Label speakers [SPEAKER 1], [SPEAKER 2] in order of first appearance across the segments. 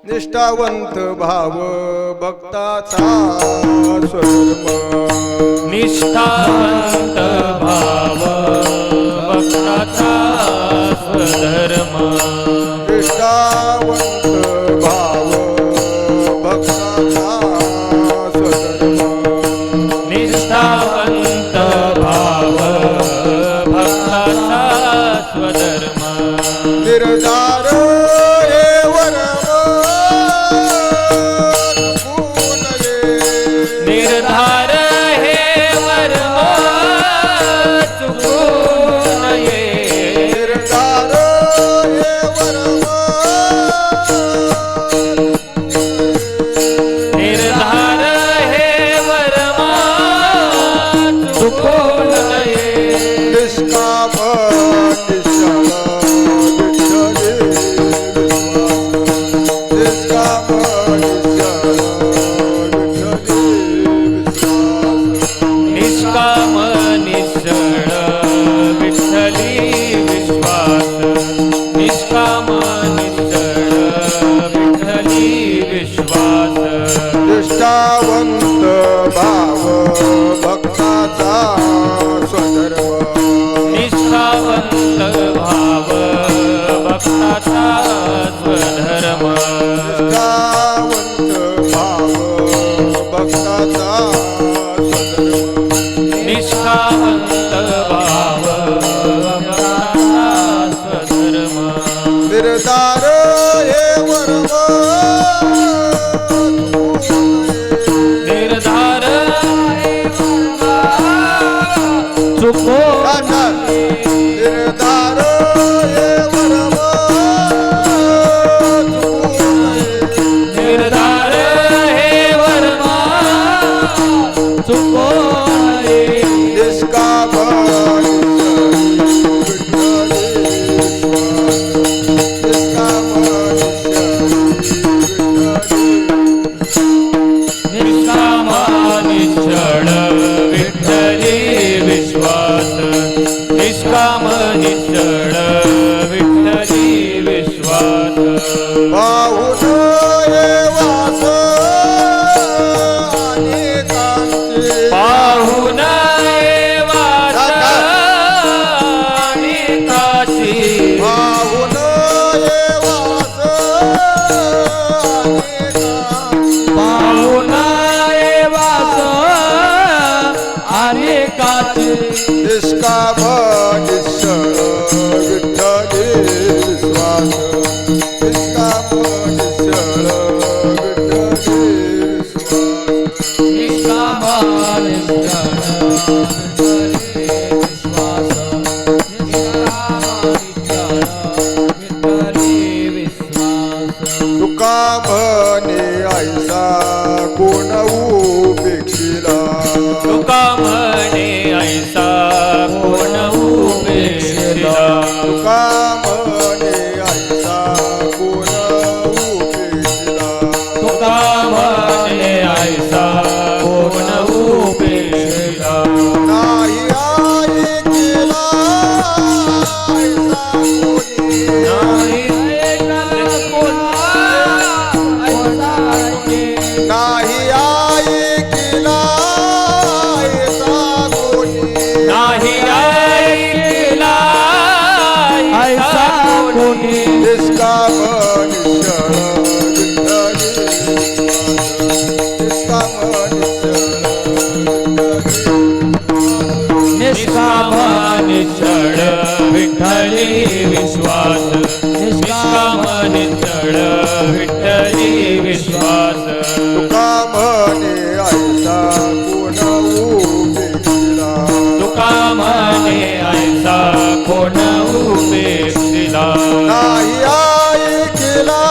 [SPEAKER 1] निष्ठावंत भाव भक्ताचा स्वधर्म
[SPEAKER 2] निष्ठावंत भाव भक्ताचा स्वधर्म
[SPEAKER 1] निष्ठावंत भाव भक्ताचा स्वधर्म
[SPEAKER 2] निष्ठावंत भाव भक्ताचा स्वधर्म
[SPEAKER 1] निर्धार
[SPEAKER 2] निर्धार हे वर्म चुकू नये
[SPEAKER 1] निर्धार हे वर्म
[SPEAKER 2] निर्धार हे वर्म चुकू नये
[SPEAKER 1] निष्काम निश्चल विठ्ठली निष्काम निश्चल
[SPEAKER 2] निष्काम निश्चळ विठ्ठली विश्वास निष्काम निश्चळ विठ्ठली विश्वास
[SPEAKER 1] निष्ठावंत भाव भक्ताचा स्वधर्म
[SPEAKER 2] निष्ठावंत भाव भक्ताचा स्वधर्म
[SPEAKER 1] निष्ठावंत भाव भक्ताचा स्वधर्म
[SPEAKER 2] निष्ठावंत भाव भक्ताचा स्वधर्म
[SPEAKER 1] निर्धार हे वर्म
[SPEAKER 2] निर्धार चुको
[SPEAKER 1] निर्धार हे वर्म
[SPEAKER 2] निर्धार हे वर्म चुको
[SPEAKER 1] निष्काम
[SPEAKER 2] निष्काम निश्चळ विठ्ठली विश्वास निष्काम निश्चळ विठ्ठली विश्वास
[SPEAKER 1] पाहुन हे वास अनेकांचे
[SPEAKER 2] पाहुन वास अनेकाची
[SPEAKER 1] पाहुन हे वास अनेकांचे
[SPEAKER 2] पाहुन वास अनेकाची
[SPEAKER 1] निष्काम निश्चळ विठ्ठली विश्वास निष्काम निश्चळ विठ्ठली विश्वास
[SPEAKER 2] निष्काम निश्चळ विठ्ठली विश्वास निष्काम निश्चळ विठ्ठली विश्वास
[SPEAKER 1] तुका म्हणे ऐसा कोण उपेक्षिला
[SPEAKER 2] तुका म्हणे ऐसा कोण उपेक्षिला
[SPEAKER 1] तुका म्हणे ऐसा कोण उपेक्षिला
[SPEAKER 2] तुका म्हणे ऐसा कोण उपेक्षिला
[SPEAKER 1] नाही ऐकला ऐसा कोणी
[SPEAKER 2] नाही ऐकला कोणा ऐसा कोणी
[SPEAKER 1] नाही ऐकला ऐसा कोणी
[SPEAKER 2] नाही ऐकला ऐसा कोणी
[SPEAKER 1] निष्काम निश्चळ विठ्ठली निष्काम निश्चळ
[SPEAKER 2] निष्काम निश्चळ विठ्ठली विश्वास निष्काम निश्चळ विठ्ठली विश्वास
[SPEAKER 1] तुका म्हणे ऐसा कोण उपेक्षिला
[SPEAKER 2] तुका म्हणे ऐसा कोण उपेक्षिला
[SPEAKER 1] नाही ऐकला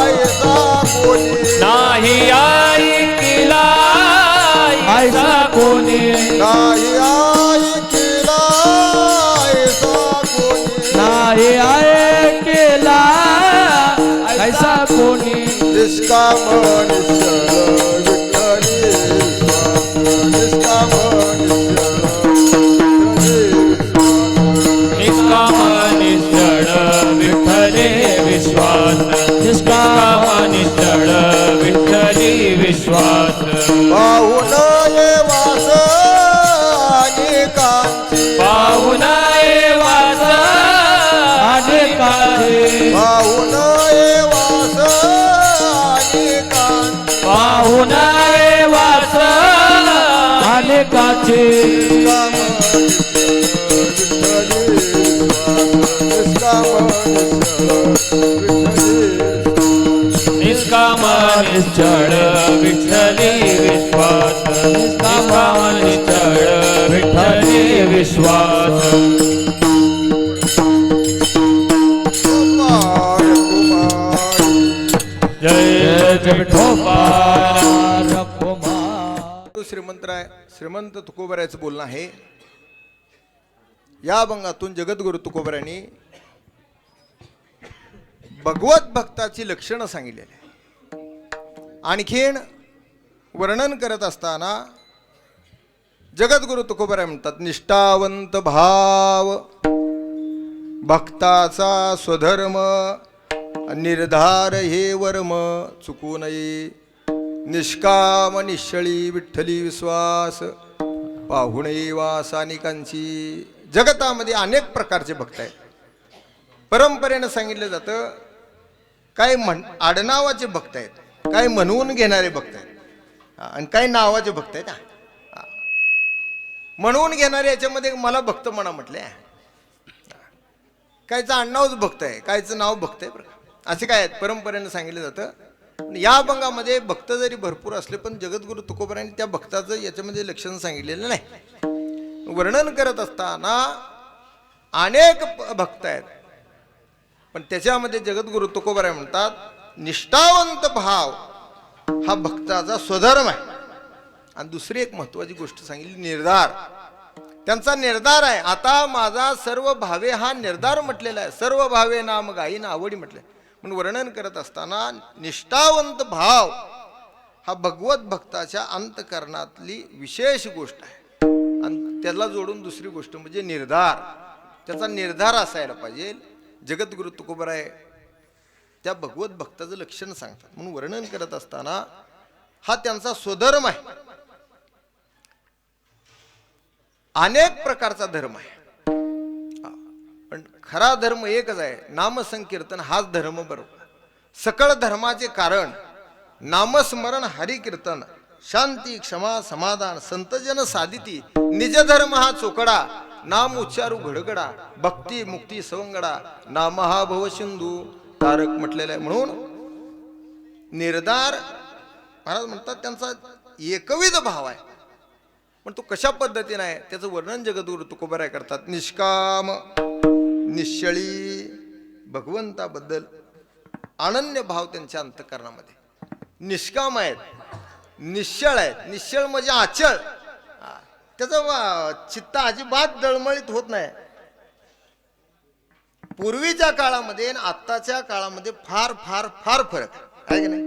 [SPEAKER 1] ऐसा कोणी
[SPEAKER 2] नाही ऐकला ऐसा कोणी
[SPEAKER 1] नाही ऐकला ऐसा कोणी
[SPEAKER 2] नाही ऐकला ऐसा कोणी
[SPEAKER 1] निष्काम निश्चळ विठ्ठली विश्वास निष्काम निश्चळ विठ्ठली विश्वास
[SPEAKER 2] निष्काम निश्चळ विठ्ठले विश्वास निष्काम तुझाची
[SPEAKER 1] निष्काम निश्चळ विठ्ठली विश्वास
[SPEAKER 2] निष्काम निश्चळ विठ्ठली विश्वास जय जय विठोबा
[SPEAKER 1] श्रीमंतराय श्रीमंत तुकोबरायचं बोलणं आहे. या अभंगातून जगद्गुरु तुकोबरायांनी भगवत भक्ताची लक्षणं सांगितलेली आहे. आणखीन वर्णन करत असताना जगद्गुरु तुकोबराय म्हणतात निष्ठावंत भाव भक्ताचा स्वधर्म निर्धार हे वर्म चुकू नये निष्काम निश्चळी विठ्ठली विश्वास पाहुणे वासानिकांची. जगतामध्ये अनेक प्रकारचे भक्त आहेत. परंपरेनं सांगितलं जातं काही आडनावाचे भक्त आहेत, काही म्हणवून घेणारे भक्त आहेत आणि काही नावाचे भक्त आहेत. म्हणवून घेणारे याच्यामध्ये मला भक्त म्हणा म्हटले, कायचं आडनावच भक्त आहे, कायचं नाव भक्त आहे बरं. असे काय आहेत परंपरेनं सांगितलं जातं. या अभंगामध्ये भक्त जरी भरपूर असले पण जगद्गुरु तुकोबरायांनी त्या भक्ताचं याच्यामध्ये लक्षण सांगितलेलं नाही. वर्णन करत असताना अनेक भक्त आहेत पण त्याच्यामध्ये जगद्गुरु तुकोबराय म्हणतात निष्ठावंत भाव हा भक्ताचा स्वधर्म आहे. आणि दुसरी एक महत्वाची गोष्ट सांगितली निर्धार. त्यांचा निर्धार आहे आता माझा सर्व भावे हा निर्धार म्हटलेला आहे. सर्व भावे नाम गायीन आवडी म्हटले. म्हणून वर्णन करत असताना निष्ठावंत भाव हा भगवत भक्ताच्या अंतकरणातली विशेष गोष्ट आहे. आणि त्याला जोडून दुसरी गोष्ट म्हणजे निर्धार. त्याचा निर्धार असायला पाहिजे. जगद्गुरु तुकोबराय त्या भगवत भक्ताचं लक्षण सांगतात. म्हणून वर्णन करत असताना हा त्यांचा स्वधर्म आहे. अनेक प्रकारचा धर्म आहे पण खरा धर्म एकच आहे. नामसंकीर्तन हाच धर्म बरोबर. सकळ धर्माचे कारण नामस्मरण हरिकीर्तन शांती क्षमा समाधान संतजन साधिती निज धर्म हा चोकडा नाम उच्चारू घडगडा भक्ती मुक्ती सवंगडा नाम हा भवसिंधू तारक म्हटलेला आहे. म्हणून निर्धार महाराज म्हणतात त्यांचा एकविध भाव आहे. पण तो कशा पद्धतीने आहे त्याचं वर्णन जगद्गुरु तुकोबराय करतात. निष्काम निश्चळी भगवंताबद्दल अनन्य भाव त्यांच्या अंतःकरणामध्ये. निष्काम आहेत, निश्चळ आहेत. निश्चळ म्हणजे आचळ. त्याचं चित्त अजिबात दळमळीत होत नाही. पूर्वीच्या काळामध्ये आणि आत्ताच्या काळामध्ये फार फार फार फरक आहे की नाही.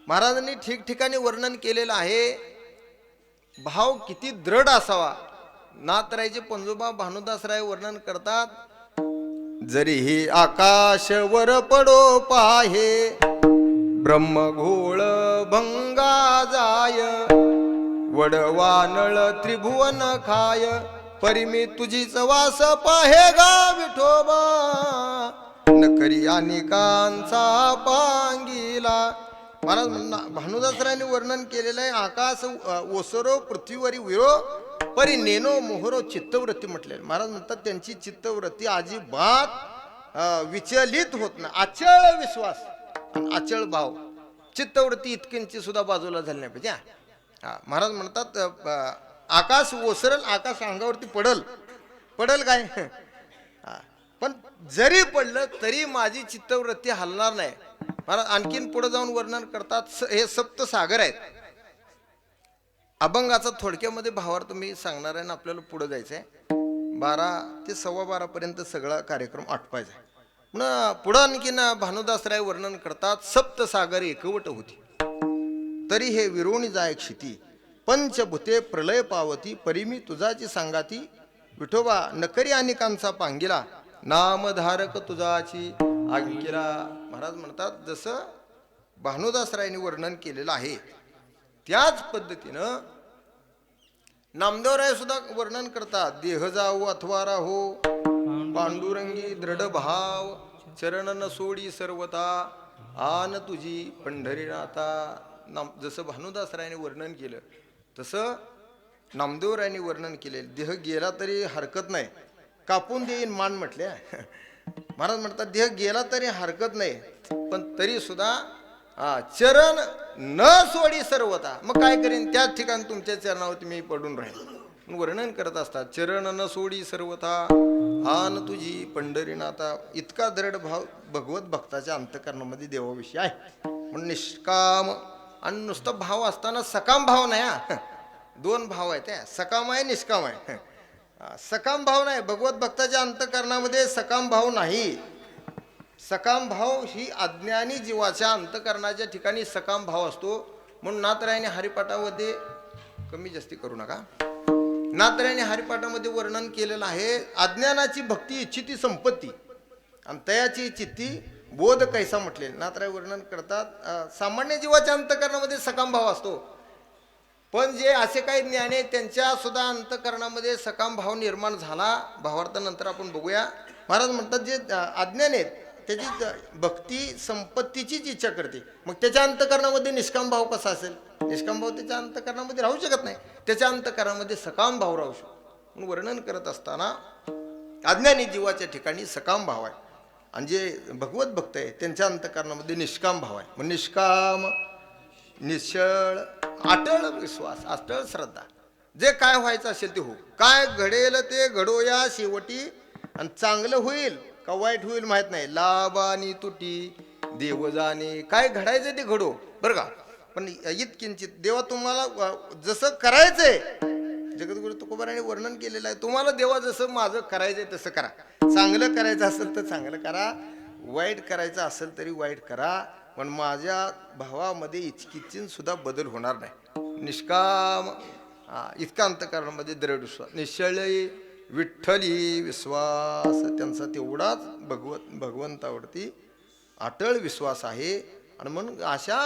[SPEAKER 1] महाराजांनी ठिकठिकाणी वर्णन केलेलं आहे. भाव किती दृढ असावा. नाथरायचे पंजोबा भानुदासराय वर्णन करतात जरी हे आकाश वर पडो पाहे ब्रह्मघोळ भंगा जाय वडवानळ त्रिभुवन खाय परिमी तुझीच वास पाहे गा विठोबा नकरी अनेकांचा पांगिला. महाराज भानुदासरायांनी वर्णन केलेलं आहे आकाश ओसरो पृथ्वीवरी विरो परी नेनो मोहरो चित्तवृत्ती म्हटले. महाराज म्हणतात त्यांची चित्तवृत्ती अजिबात विचलित होत नाही. अचळ विश्वास अचळ भाव चित्तवृत्ती इतक्यांची सुद्धा बाजूला झाली नाही पाहिजे. महाराज म्हणतात आकाश ओसरल आकाश अंगावरती पडल पडल काय पण जरी पडलं तरी माझी चित्तवृत्ती हलणार नाही. महाराज आणखीन पुढे जाऊन वर्णन करतात हे सप्तसागर आहेत. अभंगाचा थोडक्यामध्ये भावार्थ मी सांगणार आहे ना आपल्याला पुढे जायचं आहे. 12 ते 12:15 पर्यंत सगळा कार्यक्रम आटपायचा आहे. म्हणून पुढं आणखीन भानुदासराय वर्णन करतात सप्तसागर एकवट होती तरी हे विरोणी जाय क्षिती पंचभूते प्रलय पावती परिमी तुझाची सांगाती विठोबा नकरी अनेकांचा पांगिला नामधारक तुझाची आज्ञेला. महाराज म्हणतात जसं भानुदासरायांनी वर्णन केलेलं आहे त्याच पद्धतीनं नामदेवराय सुद्धा वर्णन करतात. देह जाऊ अथवा राहो पांडुरंगी दृढ भाव चरण न सोडी सर्वता आन तुझी पंढरीनाथा. जसं भानुदासरायाने वर्णन केलं तसं नामदेवरायांनी वर्णन केले, देह गेला तरी हरकत नाही, कापून देईन मान म्हटले. महाराज म्हणतात देह गेला तरी हरकत नाही, पण तरी सुद्धा चरण न सोडी सर्वता. मग काय करीन, त्याच ठिकाणी तुमच्या चरणावरती मी पडून राहील. वर्णन करत असतात, चरण न सोडी सर्वथा आन तुझी पंढरीनाथा. इतका दृढ भाव भगवत भक्ताच्या अंतकरणामध्ये देवाविषयी आहे. म्हणून निष्काम, आणि नुसता भाव असताना सकाम भाव नाही. दोन भाव आहेत, सकाम आहे निष्काम आहे. सकाम भाव नाही, भगवत भक्ताच्या अंतकरणामध्ये सकाम भाव नाही. सकाम भाव ही अज्ञानी जीवाच्या अंतकरणाच्या ठिकाणी सकाम भाव असतो. म्हणून नाथरायाने हरिपाठामध्ये, कमी जास्ती करू नका, नाथरायाने हरिपाठामध्ये वर्णन केलेलं आहे, अज्ञानाची भक्ती इच्छिती संपत्ती आणि तयाची चित्ती बोध कैसा म्हटले. नाथराय वर्णन करतात, सामान्य जीवाच्या अंतकरणामध्ये सकाम भाव असतो, पण जे असे काही ज्ञानी त्यांच्या सुद्धा अंतकरणामध्ये सकाम भाव निर्माण झाला. भावार्थानंतर आपण बघूया. महाराज म्हणतात जे अज्ञानी आहेत त्याची भक्ती संपत्तीचीच इच्छा करते, मग त्याच्या अंतकरणामध्ये निष्काम भाव कसा असेल. निष्काम भाव त्याच्या अंतकरणामध्ये राहू शकत नाही, त्याच्या अंतकरणामध्ये सकाम भाव राहू शकतो. म्हणून वर्णन करत असताना अज्ञानी जीवाच्या ठिकाणी सकाम भाव आहे, आणि जे भगवत भक्त आहे त्यांच्या अंतकरणामध्ये निष्काम भाव आहे. मग निष्काम, निश्चळ, अटळ विश्वास, अटळ श्रद्धा. जे काय व्हायचं असेल ते हो, काय घडेल ते घडो या शेवटी, आणि चांगलं होईल का वाईट होईल माहित नाही, लाभ आणि तुटी देव जाणे. काय घडायचं ते घडो बरं का, पण इतकिंचित देवा तुम्हाला जसं करायचंय, जगद्गुरु तुकोबाराने वर्णन केलेलं आहे, तुम्हाला देवा जसं माझं करायचंय तसं करा. चांगलं करायचं असेल तर चांगलं करा, वाईट करायचं असेल तरी वाईट करा, पण माझ्या भावामध्ये इचकिंचित सुद्धा बदल होणार नाही. निष्काम, इतका अंतकरणामध्ये दृढ विश्वास. निश्चळी विठ्ठली विश्वास, त्यांचा तेवढाच भगवंतावरती अटळ विश्वास आहे. आणि म्हणून अशा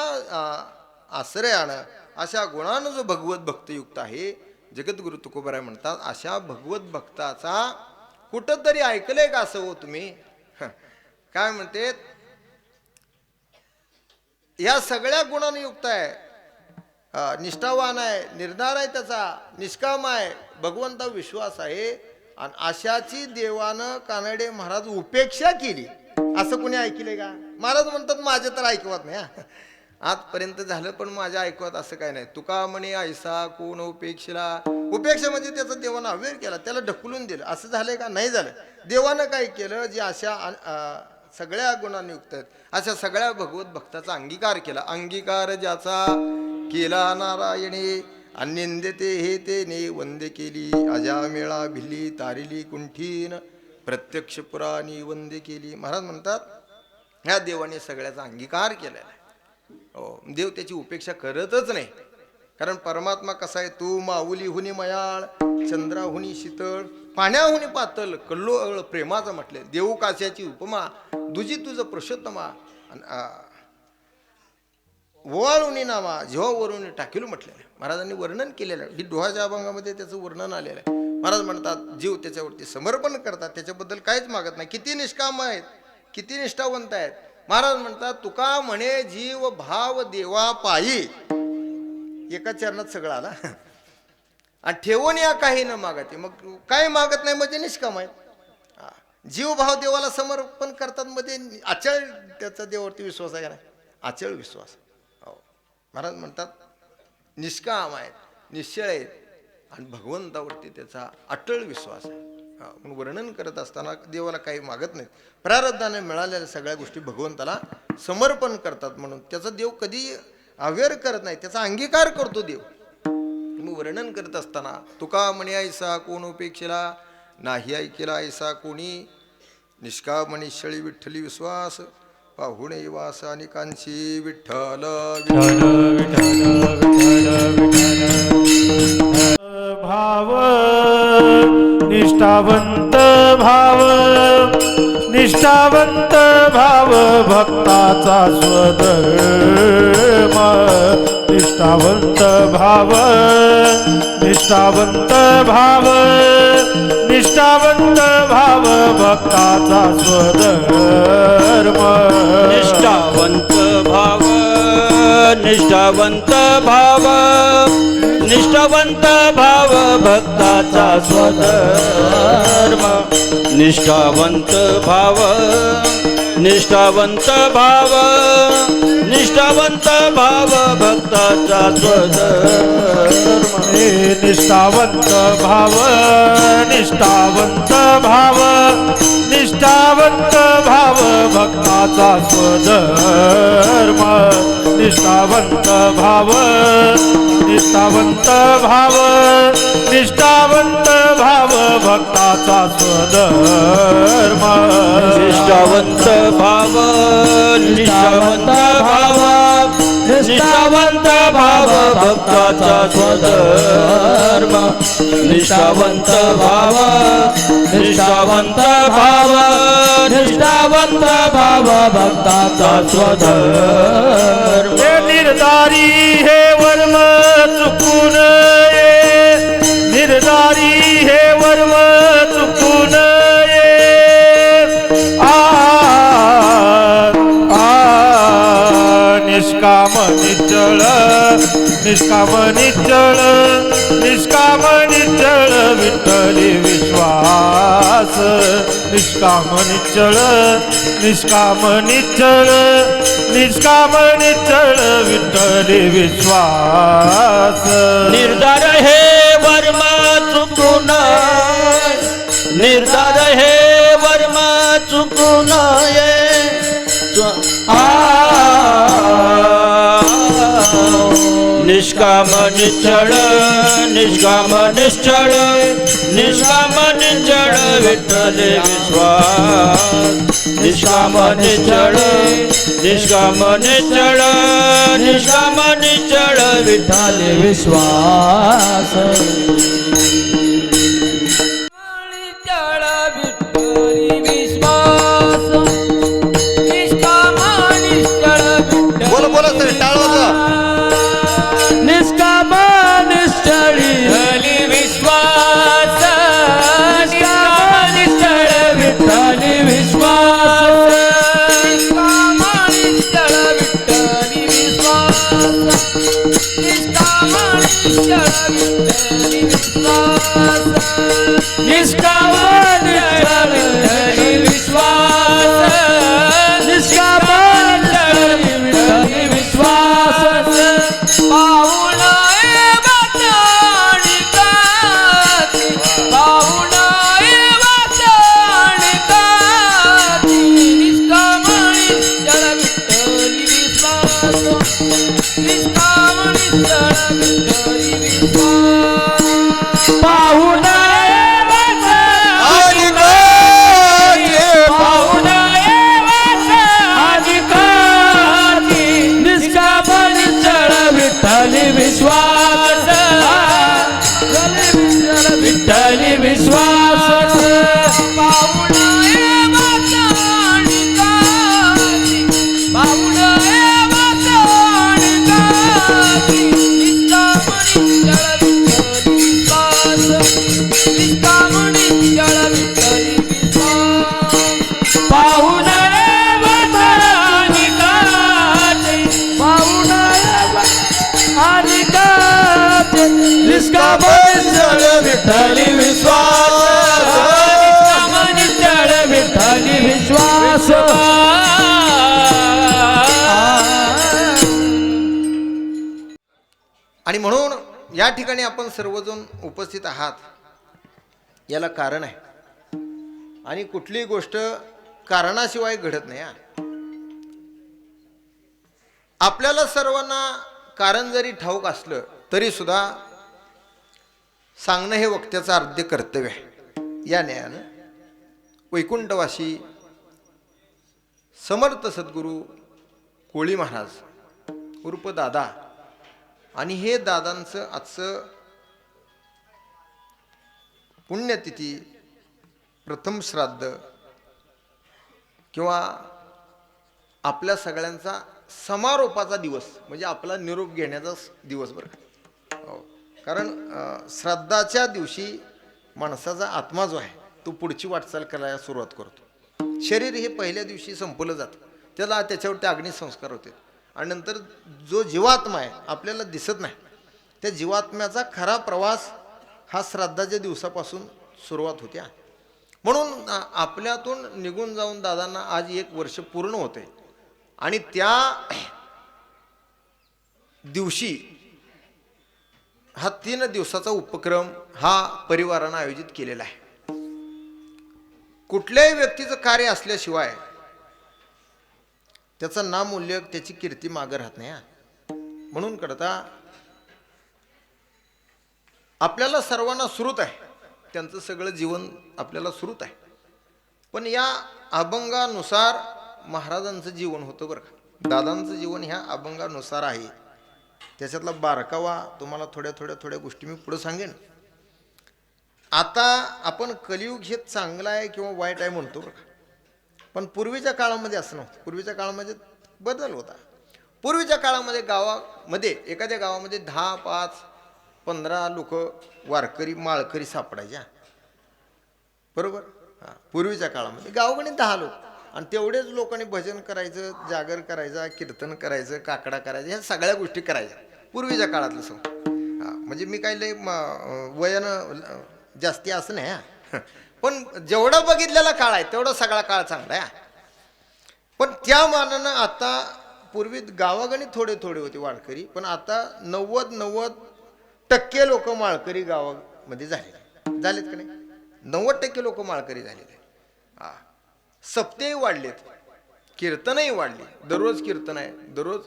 [SPEAKER 1] आश्रयानं, अशा गुणानं जो भगवत भक्तयुक्त आहे, जगद्गुरु तुकोबाराय म्हणतात, अशा भगवत भक्ताचा कुठंतरी ऐकलंय का असं हो तुम्ही. काय म्हणते, या सगळ्या गुणांनी युक्त आहे, निष्ठावान आहे, निर्धार आहे त्याचा, निष्काम आहे, भगवंता विश्वास आहे, आणि अशाची देवानं कानडे महाराज उपेक्षा केली, असं कोणी ऐकले का. महाराज म्हणतात माझे तर ऐकवत नाही, आजपर्यंत झालं पण माझ्या ऐकवत असं काय नाही. तुका म्हणे ऐसा कोण उपेक्षला. उपेक्षा म्हणजे त्याचा देवानं अवेअर केला, त्याला ढकलून दिलं, असं झालंय का, नाही झालं. देवानं काय केलं, जे अशा सगळ्या गुणांनी युक्त आहेत अशा सगळ्या भगवत भक्ताचा अंगीकार केला. अंगीकार ज्याचा केला नारायणे, अन्यंद्यते हे तेने वंदे केली, अजामेळा भिल्ली तारिली कुंठीन, प्रत्यक्ष पुराणी वंदे केली. महाराज म्हणतात ह्या देवाने सगळ्याचा अंगीकार केलेला आहे. हो, देव त्याची उपेक्षा करतच नाही, कारण परमात्मा कसा आहे, तू माऊलीहुनी मयाळ, चंद्राहुनी शीतळ, पाण्याहुनी पातळ, कल्लोळ प्रेमाचं म्हटले. देऊ काश्याची उपमा, दुजी तुझं पुरुषोत्तमा, ओवाळुनी नामा जेव्हावरून टाकील म्हटलेलं आहे. महाराजांनी वर्णन केलेलं आहे, ही डोहाच्या अभंगामध्ये त्याचं वर्णन आलेलं आहे. महाराज म्हणतात जीव त्याच्यावरती समर्पण करतात, त्याच्याबद्दल काहीच मागत नाही. किती निष्काम आहेत, किती निष्ठावंत आहेत. महाराज म्हणतात तुका म्हणे जीव भाव देवा पायी, एका चरणात सगळं आला, आणि ठेवून या काही न मागते. मग काही मागत नाही म्हणजे निष्काम आहेत. जीव भाव देवाला समर्पण करतात मध्ये अचळ त्याचा देवावरती विश्वास आहे का नाही, अचळ विश्वास. हो, महाराज म्हणतात निष्काम आहेत, निश्चळ आहेत, आणि भगवंतावरती त्याचा अटळ विश्वास आहे. म्हणून वर्णन करत असताना देवाला काही मागत नाहीत, प्रारब्धाने मिळालेल्या सगळ्या गोष्टी भगवंताला समर्पण करतात. म्हणून त्याचा देव कधी अवेअर करत नाही, त्याचा अंगीकार करतो देव. मग वर्णन करत असताना तुका म्हणे ऐसा कोण उपेक्षेला, नाही ऐकेला ऐसा कोणी, निष्काम निश्चळी विठ्ठली विश्वास, पाहुणे वास आणि कांची विठ्ठल
[SPEAKER 3] भाव निष्ठावंत भाव, निष्ठावंत भाव भक्ताचा स्वधर्म, निष्ठावंत भाव, निष्ठावंत भाव, निष्ठावंत भाव भक्ताचा स्वधर्म,
[SPEAKER 2] निष्ठावंत भाव, निष्ठावंत भाव,
[SPEAKER 4] निष्ठावंत भाव भक्ताचा स्वधर्म निष्ठावंत भाव निष्ठावंत भाव निष्ठावंत भाव भक्ताचा स्वधर्म
[SPEAKER 3] हे निष्ठावंत भाव निष्ठावंत भाव निष्ठावंत भाव भक्ताचा स्वधर्म निष्ठावंत भाव निष्ठावंत भाव निष्ठावंत भाव भक्ताचा स्वधर्म
[SPEAKER 4] निष्ठावंत भाव निष्ठावंत भाव निष्ठावंत भाव भक्ताचा स्वधर्म निष्ठावंत भाव निष्ठावंत भाव निष्ठावंत भाव भक्ताचा स्वधर्म
[SPEAKER 3] हे निर्धारी हे वर्म चुकून ये निर्धारी हे वर्म चुकून ये निष्काम निश्चळ निष्काम निश्चळ निष्काम निश्चळ विठ्ठली विश्वास निष्काम निश्चळ निष्काम निश्चळ निष्काम निश्चळ विठ्ठली विश्वास
[SPEAKER 4] निर्धार हे वर्म चुकून निर्धार हे वर्म चुकून ये निष्काम निश्चळ निष्काम निश्चळ निष्काम निश्चळ विठ्ठले विश्वास निष्काम निश्चळ निष्काम निश्चळ निष्काम निश्चळ विठ्ठले विश्वास
[SPEAKER 1] बोला बोला सर टाळ वाजवा.
[SPEAKER 2] निष्काम निश्चळी हली विश्वास निष्काम निश्चळ विठ्ठली विश्वास निष्काम निश्चळ विठ्ठली विश्वास निष्काम निश्चळ विठ्ठली विश्वास निष्काम निश्चळ विठ्ठली विश्वास निष्काम निश्चळ विठ्ठली विश्वास पाहुणा वाचाणी काती पाहुणा वाचाणी काती निष्कामणी जळ विठ्ठली विश्वास निष्कामणी जळ विठ्ठली विश्वास पाहुणा
[SPEAKER 1] आणि काय?
[SPEAKER 2] पाहुणा निष्कामणी जळ विठ्ठली विश्वास विठ्ठली विश्वास पाहुणा वाचाणी काती पाहुणा वाचाणी काती निष्कामणी जळ विठ्ठली विश्वास निष्कामणी जळ विठ्ठली विश्वास पाहुणा वाचाणी काती पाहुणा आणि काती निष्कामणी जळ विठ्ठली विश्वास निष्कामणी जळ विठ्ठली विश्वास
[SPEAKER 1] आणि म्हणून या ठिकाणी आपण सर्वजण उपस्थित आहात याला कारण आहे. आणि कुठलीही गोष्ट कारणाशिवाय घडत नाही. आपल्याला सर्वांना कारण जरी ठाऊक असलं तरी सुद्धा सांगणं हे वक्त्याचं आद्य कर्तव्य आहे. या न्यायानं वैकुंठवासी समर्थ सद्गुरू कोळी महाराज उर्फ दादा आणि हे दादांचं आजचं पुण्यतिथी प्रथम श्राद्ध किंवा आपल्या सगळ्यांचा समारोपाचा दिवस म्हणजे आपला निरोप घेण्याचा दिवस बरं. हो, कारण श्राद्धाच्या दिवशी माणसाचा आत्मा जो आहे तो पुढची वाटचाल करायला सुरुवात करतो. शरीर हे पहिल्या दिवशी संपलं जातं, त्याला त्याच्यावरती अग्निसंस्कार होते आणि नंतर जो जीवात्मा आहे आपल्याला दिसत नाही त्या जीवात्म्याचा खरा प्रवास हा श्राद्धाच्या दिवसापासून सुरुवात होत्या. म्हणून आपल्यातून निघून जाऊन दादांना आज 1 वर्ष पूर्ण होते आणि त्या दिवशी हा 3 दिवसाचा उपक्रम हा परिवारानं आयोजित केलेला आहे. कुठल्याही व्यक्तीचं कार्य असल्याशिवाय त्याचं नामूल्य त्याची कीर्ती मागं राहत नाही. म्हणून करता आपल्याला सर्वांना सुरूत आहे, त्यांचं सगळं जीवन आपल्याला सुरूत आहे. पण या अभंगानुसार महाराजांचं जीवन होतं बरं का. दादांचं जीवन ह्या अभंगानुसार आहे. त्याच्यातला बारकावा तुम्हाला थोड्या गोष्टी मी पुढे सांगेन. आता आपण कलियुग हे चांगलं आहे किंवा वाईट आहे म्हणतो बरं का, पण पूर्वीच्या काळामध्ये असं नव्हतं. पूर्वीच्या काळामध्ये बदल होता. पूर्वीच्या काळामध्ये गावामध्ये एखाद्या गावामध्ये 10, 5, 15 लोक वारकरी माळकरी सापडायच्या, बरोबर. हां, पूर्वीच्या काळामध्ये गावाकडे 10 लोक आणि तेवढेच लोकांनी भजन करायचं, जागर करायचा, कीर्तन करायचं, काकडा करायचा, ह्या सगळ्या गोष्टी करायच्या पूर्वीच्या काळातलं सांग. हां, म्हणजे मी काही लय वयानं जास्ती असं नाही हां, पण जेवढा बघितलेला काळ आहे तेवढा सगळा काळ चांगला आहे. पण त्या मानानं आता पूर्वी गावागणी थोडे होते वारकरी, पण आता 90% लोक माळकरी गावामध्ये झालेत का नाही. 90% लोक माळकरी झालेले. हा, सप्तेही वाढलेत, कीर्तनही वाढली. दररोज कीर्तन आहे, दररोज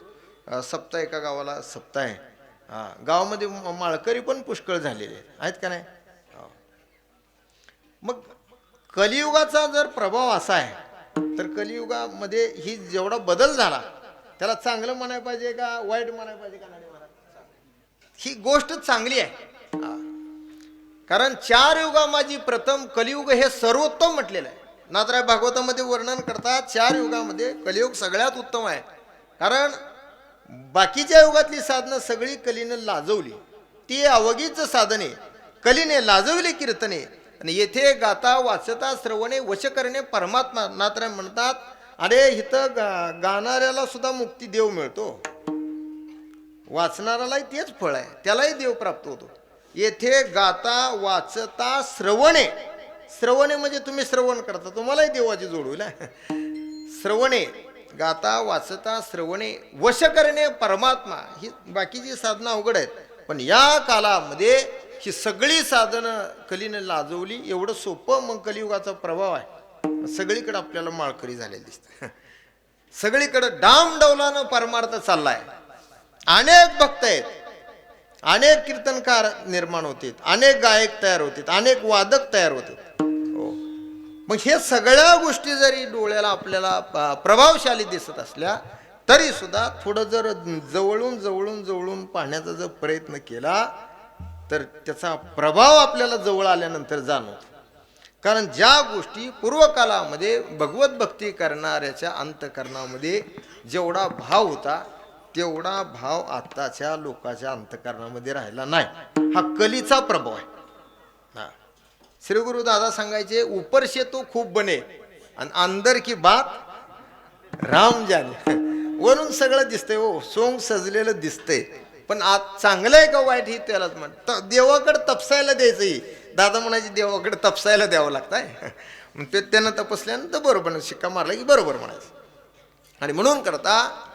[SPEAKER 1] सप्ताह, एका गावाला सप्ताह आहे. हा, गावामध्ये माळकरी पण पुष्कळ झालेले आहेत का नाही. मग कलियुगाचा जर प्रभाव असा आहे तर कलियुगामध्ये ही जेवढा बदल झाला त्याला चांगलं म्हणायला पाहिजे का वाईट म्हणायला पाहिजे का नाही म्हणायला. ही गोष्ट चांगली आहे. कारण 4 युगामाजी प्रथम कलियुग हे सर्वोत्तम म्हटलेलं आहे. नाथराय भागवतामध्ये वर्णन करतात 4 युगामध्ये कलियुग सगळ्यात उत्तम आहे. कारण बाकीच्या युगातली साधनं सगळी कलीनं लाजवली, ती अवघीच साधने कलीने लाजवली कीर्तने, आणि येथे गाता वाचता श्रवणे वश करणे परमात्मा. नाथराय म्हणतात अरे इथं गाणाऱ्याला सुद्धा मुक्ती देव मिळतो, वाचणाऱ्यालाही तेच फळ आहे, त्यालाही देव प्राप्त होतो. येथे गाता वाचता श्रवणे, श्रवणे म्हणजे तुम्ही श्रवण करता, तुम्हालाही देवाची जोड होईल. श्रवणे, गाता वाचता श्रवणे वश करणे परमात्मा. ही बाकीची साधनं अवघड आहेत, पण या कालामध्ये ही सगळी साधनं कलीनं लाजवली. एवढं सोपं मग कलियुगाचा प्रभाव आहे. सगळीकडे आपल्याला माळकरी झालेली दिसतं. सगळीकडे डामडौलानं परमार्थ चाललाय. अनेक भक्त आहेत, अनेक कीर्तनकार निर्माण होते, अनेक गायक तयार होते, अनेक वादक तयार होते. मग हे सगळ्या गोष्टी जरी डोळ्याला आपल्याला प्रभावशाली दिसत असल्या तरी सुद्धा थोडं जर जवळून पाहण्याचा जर प्रयत्न केला तर त्याचा प्रभाव आपल्याला जवळ आल्यानंतर जाणवतो. कारण ज्या गोष्टी पूर्वकालामध्ये भगवत भक्ती करणाऱ्याच्या अंतकरणामध्ये जेवढा भाव होता तेवढा भाव आत्ताच्या लोकांच्या अंतकरणामध्ये राहिला नाही. हा कलीचा प्रभाव आहे. हा, श्री गुरु दादा सांगायचे ऊपर से तो खूप बने आणि अंदर की बात राम जाने. वरून सगळं दिसतंय, हो सोंग सजलेलं दिसतंय, पण आज चांगलं आहे का वाईट ही त्यालाच म्हण. देवाकडे तपसायला द्यायचंही. दादा म्हणायचे देवाकडे तपसायला द्यावं लागतंय. मग ते त्यानं तपसल्यानंतर बरोबर शिक्का मारला की बरोबर म्हणायचं. आणि म्हणून करता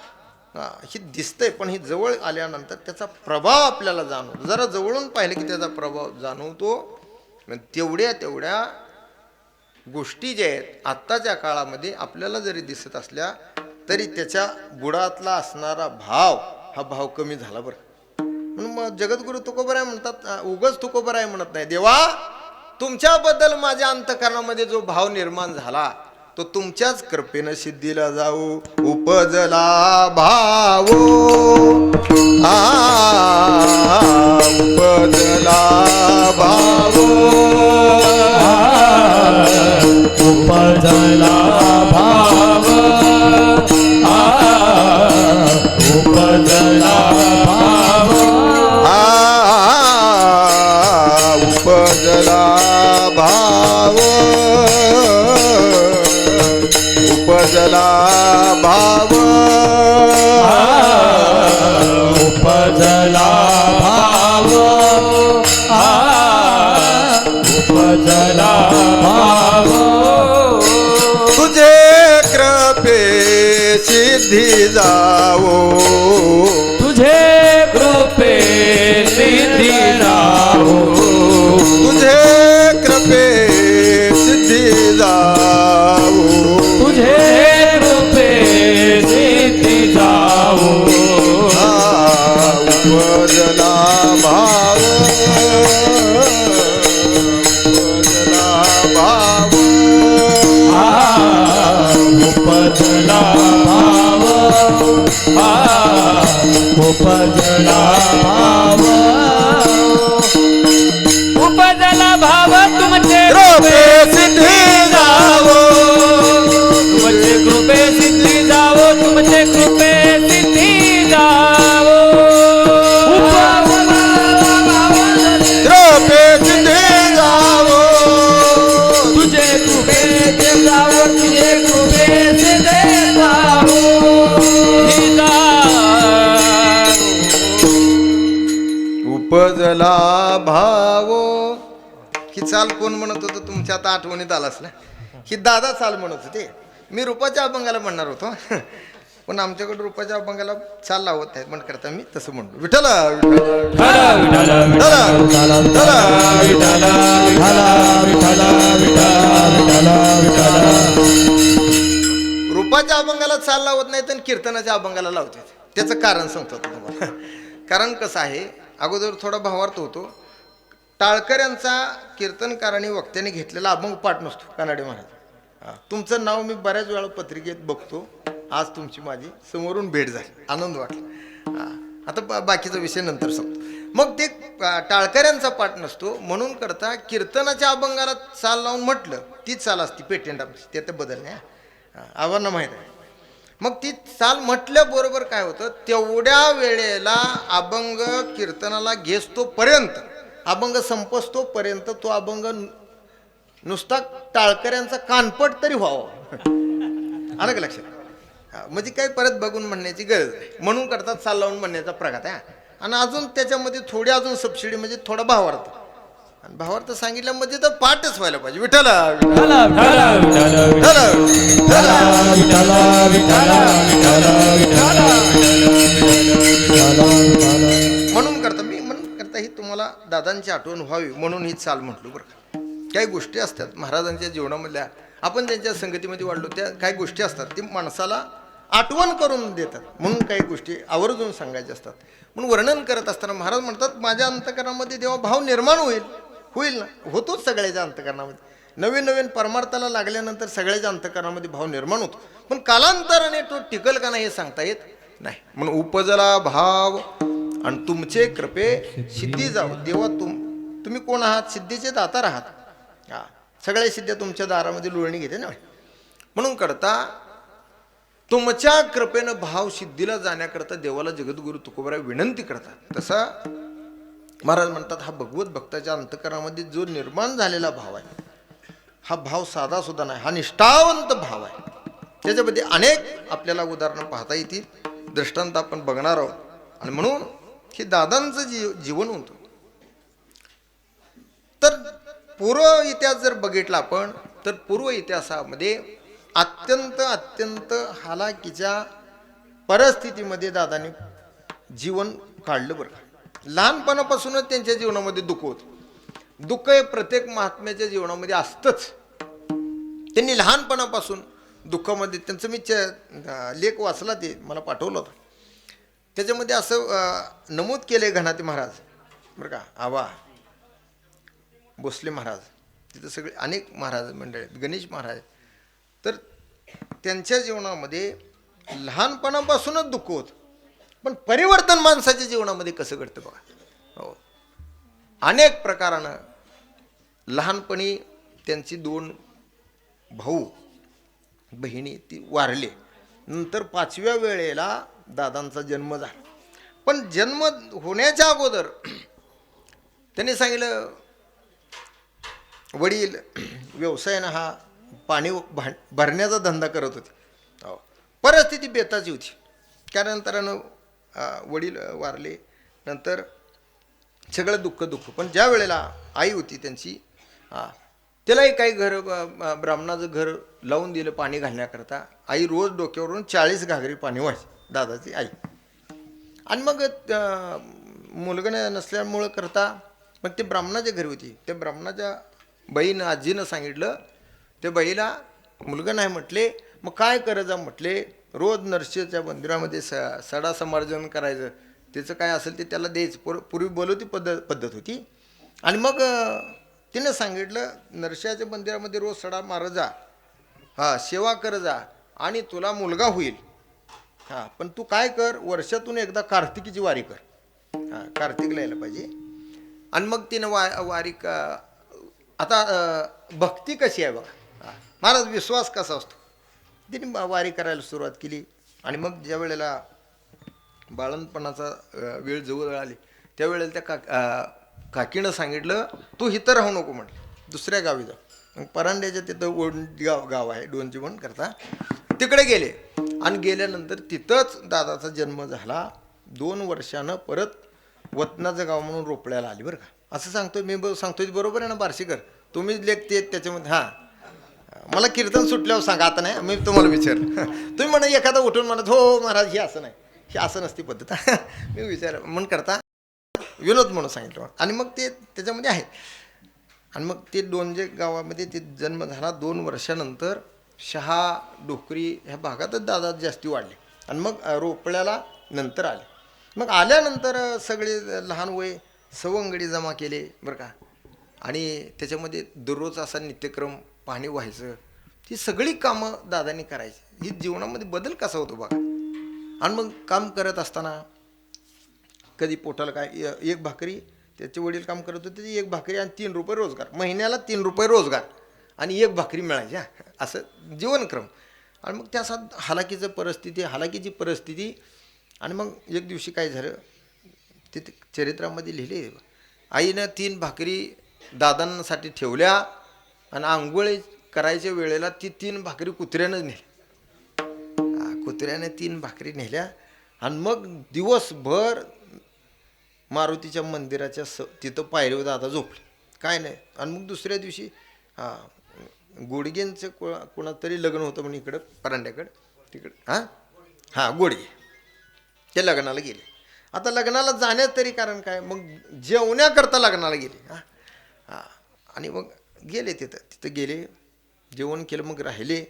[SPEAKER 1] ही दिसतंय, पण ही जवळ आल्यानंतर त्याचा प्रभाव आपल्याला जाणवतो. जरा जवळून पाहिलं की त्याचा प्रभाव जाणवतो. तेवढ्या गोष्टी ज्या आहेत आत्ताच्या काळामध्ये आपल्याला जरी दिसत असल्या तरी त्याच्या बुडातला असणारा भाव हा भाव कमी झाला बरं. म्हणून मग जगद्गुरु तुकोबराय म्हणतात, उगाच तुकोबराय म्हणत नाही, देवा तुमच्याबद्दल माझ्या अंतकरणामध्ये जो भाव निर्माण झाला तो तुमच्याच कृपेनं सिद्धीला जाऊ. उपजला भाव उपजला भाव
[SPEAKER 3] उपजला भाव उपजला भाव
[SPEAKER 1] उपजला भाव उपजला भाव
[SPEAKER 3] उपजला भाव
[SPEAKER 1] जावो
[SPEAKER 2] तुझे कृपे सिद्धी जावो
[SPEAKER 1] तुझे कृपे सिद्धी जावो
[SPEAKER 2] तुझे कृपे सिद्धी जावो
[SPEAKER 1] उपजला भाव उपजला भाव
[SPEAKER 2] उपजला भाव उपजला भाव उपजला भाव तुमचे
[SPEAKER 1] कृपे सिद्धी जावो
[SPEAKER 2] तुमचे कृपे सिद्धी जावो तुमचे कृपे सिद्धी जावो
[SPEAKER 1] कृपे सिद्धी जावो
[SPEAKER 2] तुझे कृपे जावो तुझे कृपे सिद्धी जावो
[SPEAKER 1] उपजला भावो ही चाल कोण म्हणत होतं तुमच्या आता आठवणीत आलाच ना ही दादा चाल म्हणत होते मी रुपाच्या अभंगाला म्हणणार होतो पण आमच्याकडे रुपाच्या अभंगाला चाल लावत नाही म्हण करता मी तसं म्हणतो विठ्ठल रूपाच्या अभंगाला चाल लावत नाही तर कीर्तनाच्या अभंगाला लावते त्याचं कारण सांगतो तुम्हाला कारण कसं आहे अगोदर थोडा भावार्थ होतो टाळकऱ्यांचा कीर्तनकारांनी वक्त्याने घेतलेला अभंग पाठ नसतो कानडे महाराज तुमचं नाव मी बऱ्याच वेळा पत्रिकेत बघतो आज तुमची माझी समोरून भेट झाली आनंद वाटला आता बाकीचा विषय नंतर सांगतो मग ते टाळकऱ्यांचा पाठ नसतो म्हणून करता कीर्तनाच्या अभंगाला चाल लावून म्हटलं तीच चाल असती पेटेंट आमची ते तर बदलणे आव्हांना माहीत आहे मग ती चाल म्हटल्याबरोबर काय होतं तेवढ्या वेळेला अभंग कीर्तनाला घेस्तोपर्यंत अभंग संपस्तोपर्यंत तो अभंग नुसता टाळकऱ्यांचा कानपट तरी व्हावा आलं का लक्षात म्हणजे काही परत बघून म्हणण्याची गरज नाही म्हणून करतात चाल लावून म्हणण्याचा प्रघात आहे आणि अजून त्याच्यामध्ये थोडी अजून सबसिडी म्हणजे थोडा भावार्थ आणि भावार्थ सांगितलं म्हणजे तर पाठच व्हायला पाहिजे विठ्ठल म्हणून करता मी म्हणून करता ही तुम्हाला दादांची आठवण व्हावी म्हणून ही चाल म्हटलो बरं का काही गोष्टी असतात महाराजांच्या जीवनामधल्या आपण त्यांच्या संगतीमध्ये वाढलो त्या काही गोष्टी असतात ती माणसाला आठवण करून देतात म्हणून काही गोष्टी आवर्जून सांगायच्या असतात म्हणून वर्णन करत असताना महाराज म्हणतात माझ्या अंतकरणामध्ये जेव्हा भाव निर्माण होईल ना होतोच सगळ्याच्या अंतकरणामध्ये नवीन नवीन परमार्थाला लागल्यानंतर सगळ्याच्या अंतकरणामध्ये भाव निर्माण होतो पण कालांतराने तो टिकल का नाही हे सांगता येत नाही म्हणून उपजला भाव आणि तुमचे कृपे सिद्धी जाव देवा तुम्ही कोण आहात सिद्धीचे दातार आहात सगळ्या सिद्ध्या तुमच्या दारामध्ये लोळणी घेते ना म्हणून करता तुमच्या कृपेनं भाव सिद्धीला जाण्याकरता देवाला जगद्गुरु तुकोबराय विनंती करतात तसा महाराज म्हणतात हा भगवत भक्ताच्या अंतकरणामध्ये जो निर्माण झालेला भाव आहे हा भाव साधा सुद्धा नाही हा निष्ठावंत भाव आहे त्याच्यामध्ये अनेक आपल्याला उदाहरणं पाहता येतील दृष्टांत आपण बघणार आहोत आणि म्हणून हे दादांचं जीवन होतं तर पूर्व इतिहास जर बघितला आपण तर पूर्व इतिहासामध्ये अत्यंत हालाकीच्या परिस्थितीमध्ये दादांनी जीवन काढलं बरं लहानपणापासूनच त्यांच्या जीवनामध्ये दुःख होतं दुःख हे प्रत्येक महात्म्याच्या जीवनामध्ये असतंच त्यांनी लहानपणापासून दुःखामध्ये त्यांचं मी लेख वाचला ते मला पाठवलं होतं त्याच्यामध्ये असं नमूद केले घनाते महाराज बरं का आबा भोसले महाराज तिथं सगळे अनेक महाराज मंडळ आहेत गणेश महाराज तर त्यांच्या जीवनामध्ये लहानपणापासूनच दुःख होतं पण परिवर्तन माणसाच्या जीवनामध्ये कसं घडतं बघा हो अनेक प्रकारानं लहानपणी त्यांची 2 भाऊ बहिणी ती वारले नंतर 5व्या वेळेला दादांचा जन्म झाला पण जन्म होण्याच्या अगोदर त्यांनी सांगितलं वडील व्यवसायानं हा पाणी भरण्याचा धंदा करत होते परिस्थिती बेताची होती त्यानंतरानं वडील वारले नंतर सगळं दुःख पण ज्या वेळेला आई होती त्यांची त्यालाही काही घर ब्राह्मणाचं घर लावून दिलं पाणी घालण्याकरता आई रोज डोक्यावरून 40 घागरी पाणी व्हायची दादाची आई. आणि मग मुलगा नसल्यामुळं करता मग ते ब्राह्मणाच्या घरी होती. त्या ब्राह्मणाच्या बाईनं आजीनं सांगितलं त्या बाईला मुलगा नाही म्हटले, मग काय करायचं म्हटले, रोज नरसिंहच्या मंदिरामध्ये सडा समार्जन करायचं, त्याचं काय असेल ते त्याला द्यायचं. पूर्वी बोलवती पद्धत होती. आणि मग तिनं सांगितलं नरसिंहाच्या मंदिरामध्ये रोज सडा मारत जा, हां सेवा कर जा आणि तुला मुलगा होईल. हां पण तू काय कर, वर्षातून एकदा कार्तिकीची वारी कर. हां कार्तिकला यायला पाहिजे. आणि मग तिनं वारी आता भक्ती कशी आहे बघा, महाराज विश्वास कसा असतो. तिने वारी करायला सुरुवात केली. आणि मग ज्या वेळेला बाळणपणाचा वेळ जवळ आली त्यावेळेला त्या काकीनं सांगितलं तू इथं राहू नको म्हटलं, दुसऱ्या गावी जा. मग परांड्याच्या तिथं गाव आहे डोंजी म्हणून करता, तिकडे गेले. आणि गेल्यानंतर तिथंच दादाचा जन्म झाला. 2 वर्षानं परत वतनाचं गाव म्हणून रोपड्याला आली बरं का. असं सांगतोय मी, सांगतोय बरोबर आहे ना बार्शीकर, तुम्हीच लेखते त्याच्यामध्ये. हां मला कीर्तन सुटल्यावर सांगा, आता नाही मी तुम्हाला विचारलं. तुम्ही म्हणा एखादा उठून म्हणत हो महाराज हे असं नाही, हे असं नसती पद्धत. मी विचार म्हणून करता विनोद म्हणून सांगितलं. आणि मग ते त्याच्यामध्ये आहे. आणि मग ते डोंजे गावामध्ये ते जन्म झाला. 2 वर्षानंतर शहा डोकरी ह्या भागातच दादा जास्ती वाढले. आणि मग रोपड्याला नंतर आले. मग आल्यानंतर सगळे लहान वय सवंगडी जमा केले बरं का. आणि त्याच्यामध्ये दररोज असा नित्यक्रम, पाणी व्हायचं, ही सगळी कामं दादानी करायची. ही जीवनामध्ये बदल कसा होतो बघा. आणि मग काम करत असताना कधी पोटाला काय, एक भाकरी, त्याचे वडील काम करत होते, ती 1 भाकरी आणि 3 रुपये रोजगार, महिन्याला 3 रुपये रोजगार आणि 1 भाकरी मिळायची. असं जीवनक्रम. आणि मग त्या हालाकीची परिस्थिती. आणि मग एक दिवशी काय झालं ते चरित्रामध्ये लिहिले, आईनं 3 भाकरी दादांसाठी ठेवल्या आणि आंघोळी करायच्या वेळेला ती 3 भाकरी कुत्र्यानं नेल्या. कुत्र्याने 3 भाकरी नेल्या. आणि मग दिवसभर मारुतीच्या मंदिराच्या तिथं पायरीवर दादा झोपले, काय नाही. आणि मग दुसऱ्या दिवशी गोडगेंचं कोणाचं तरी लग्न होतं म्हणून इकडं परांड्याकडं तिकडं हां गोडगे, ते लग्नाला गेले. आता लग्नाला जाण्याचं तरी कारण काय, मग जेवण्याकरता लग्नाला गेले. हां आणि मग गेले तिथं गेले, जेवण केलं, मग राहिले.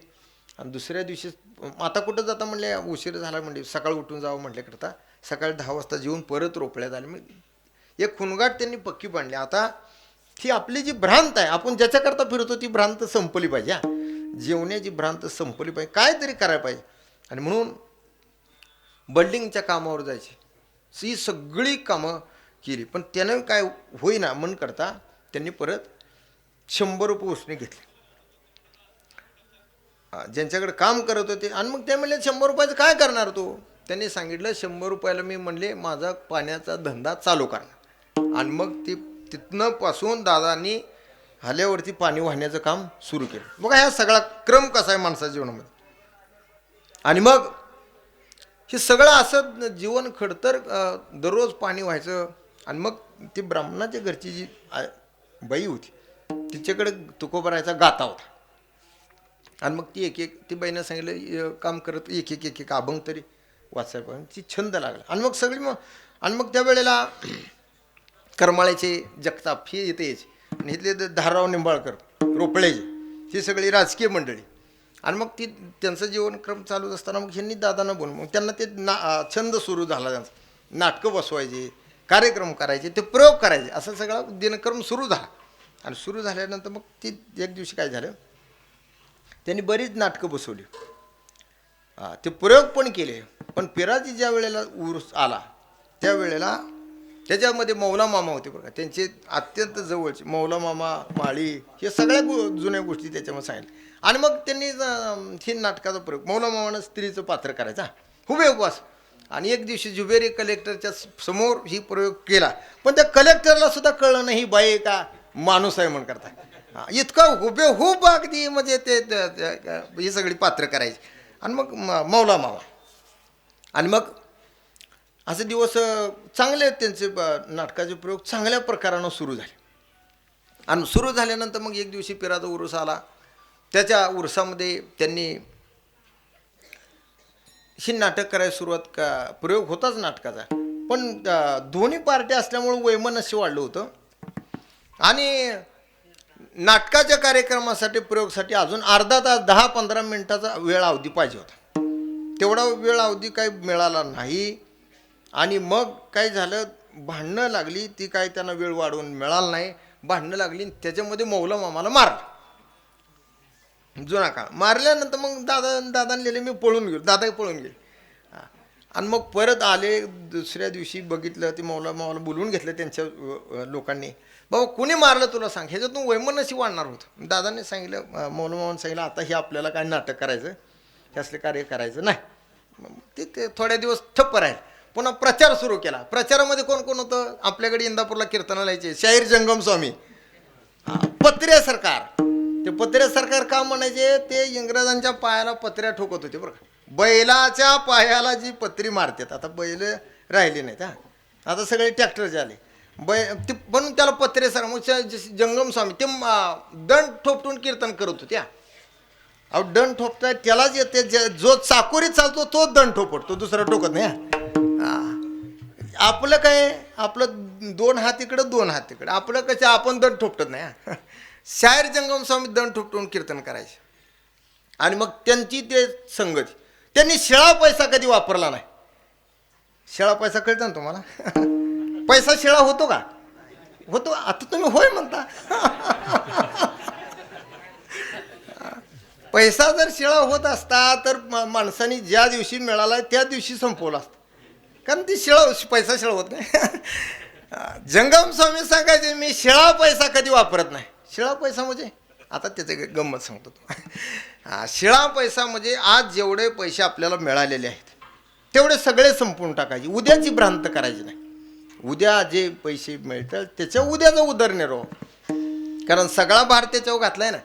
[SPEAKER 1] आणि दुसऱ्या दिवशी आता कुठं जाता म्हणले, उशीर झाला म्हणजे सकाळी उठून जावं म्हटल्या करता सकाळी 10 वाजता जेवून परत रोपड्यात आले. मग एक खुणगाट त्यांनी पक्की बांधली. आता ही आपली जी भ्रांत आहे, आपण ज्याच्याकरता फिरतो ती भ्रांत संपली पाहिजे. जेवण्याची भ्रांत संपली पाहिजे, काहीतरी करायला पाहिजे. आणि म्हणून बिल्डिंगच्या कामावर जायची, ही सगळी कामं केली. पण त्यानं काय होईना मन करता त्यांनी परत 100 रुपये उसने घेतले ज्यांच्याकडे काम करत होते. आणि मग ते म्हणले 100 रुपयाचं काय करणार तू. त्यांनी सांगितलं 100 रुपयाला मी म्हणले माझा पाण्याचा धंदा चालू करणार. आणि मग तिथनं पासून दादांनी हल्यावरती पाणी वाहण्याचं काम सुरू केलं. बघा ह्या सगळा क्रम कसा आहे माणसाच्या जीवनामध्ये. आणि मग हे सगळं असं जीवन खडतर दररोज पाणी व्हायचं. आणि मग ती ब्राह्मणाच्या घरची जी बाई होती तिच्याकडे तुकोबरायचा गाथा होता. आणि मग ती बाईनं सांगितलं काम करत एक अभंग तरी वाचायला पाहिजे, ती छंद लागला. आणि मग सगळी आणि मग त्यावेळेला करमाळ्याचे जगताप हे इथे यायचे. आणि इथले धारराव निंबाळकर रोपळेचे, ही सगळी राजकीय मंडळी. आणि मग त्यांचं जीवनक्रम चालूच असताना मग ह्यांनी दादांना बोलून मग त्यांना ते छंद सुरू झाला त्यांचा. नाटकं बसवायचे, कार्यक्रम करायचे, ते प्रयोग करायचे, असं सगळा दिनक्रम सुरू झाला. आणि सुरू झाल्यानंतर मग ती एक दिवशी काय झालं, त्यांनी बरीच नाटकं बसवली, ते प्रयोग पण केले. पण पिराजी ज्या वेळेला उरूस आला त्यावेळेला त्याच्यामध्ये मौला मामा होते बघा, त्यांचे अत्यंत जवळचे मौला मामा, माळी, हे सगळ्या जुन्या गोष्टी त्याच्यामध्ये सांगितल्या. आणि मग त्यांनी ही नाटकाचा प्रयोग, मौला मामानं स्त्रीचं पात्र करायचा हुबे उपवास. आणि एक दिवशी जुबेरी कलेक्टरच्या समोर ही प्रयोग केला. पण त्या कलेक्टरला सुद्धा कळलं नाही ही बाई का माणूस आहे म्हणून करता. इतकं हुबेहूब अगदी म्हणजे ते ही सगळी पात्र करायची. आणि मग मौला मामा. आणि मग असे दिवस चांगले त्यांचे नाटकाचे प्रयोग चांगल्या प्रकारानं सुरू झाले. आणि सुरू झाल्यानंतर मग एक दिवशी पिराचा उरूस आला. त्याच्या उरसामध्ये त्यांनी ही नाटक करायला सुरुवात का प्रयोग होताच नाटकाचा, पण दोन्ही पार्ट्या असल्यामुळे वैमनस्य वाढलं होतं आणि नाटकाच्या कार्यक्रमासाठी प्रयोगसाठी अजून अर्धा तास 10-15 मिनिटाचा वेळ अवधी पाहिजे होता. तेवढा वेळ अवधी काही मिळाला नाही आणि मग काय झालं, भांडणं लागली. ती काय त्यांना वेळ वाढवून मिळाला नाही, भांडणं लागली. त्याच्यामध्ये मौला मामाला मारलं. जुना काळ मारल्यानंतर मग दादाने लिहिले मी पळून गेलो, दादाही पळून गेले. आणि मग परत आले दुसऱ्या दिवशी बघितलं, ते मौला मामाला बोलवून घेतलं त्यांच्या लोकांनी. बाबा कुणी मारलं तुला सांग, ह्याच्यातून वैमनस्य वाढणार होतं. दादाने सांगितलं, मौला मामाने सांगितलं आता हे आपल्याला काय नाटक करायचं, हे असले कार्य करायचं नाही. ते थोड्या दिवस ठप्प राहील. पुन्हा प्रचार सुरू केला. प्रचारामध्ये कोण कोण होतं, आपल्याकडे इंदापूरला कीर्तनालयाचे शाहीर जंगम स्वामी, पत्र्या सरकार. ते पत्र्या सरकार का म्हणायचे, ते इंग्रजांच्या पायाला पत्र्या ठोकत होते बरं का. बैलाच्या पायाला जी पत्री मारतात, आता बैल राहिले नाहीत हा, आता सगळे ट्रॅक्टरचे आले. ते म्हणून त्याला पत्रे सर मग जंगम स्वामी ते दंड ठोपटून कीर्तन करत होते. अहो दंड ठोपताय त्यालाच येते, जो चाकोरी चालतो तो दंड ठोपटतो, दुसरा ठोकत नाही. आपलं काय, आपलं 2 हात इकडं 2 हात तिकडं, आपलं कसं आपण दंड ठोपटत नाही. शाहीर जंगम स्वामी दंड ठोपटून कीर्तन करायचे. आणि मग त्यांची ते संगती, त्यांनी शिळा पैसा कधी वापरला नाही. शिळा पैसा कळतं ना तुम्हाला, पैसा शिळा होतो का, होतो. आता तुम्ही होय म्हणता. पैसा जर शिळा होत असता तर माणसाने ज्या दिवशी मिळाला त्या दिवशी संपवला असता, कारण ती पैसा शिळा होत नाही. जंगम स्वामी सांगायचे मी शिळा पैसा कधी वापरत नाही. शिळा पैसा म्हणजे आता त्याचं गंमत सांगतो. शिळा पैसा म्हणजे आज जेवढे पैसे आपल्याला मिळालेले आहेत तेवढे सगळे संपवून टाकायचे, उद्याची भ्रांत करायची नाही. उद्या जे पैसे मिळतात त्याच्या उद्याचा उदरनिर्वाह, कारण सगळा भार त्याच्यावर घातलाय ना.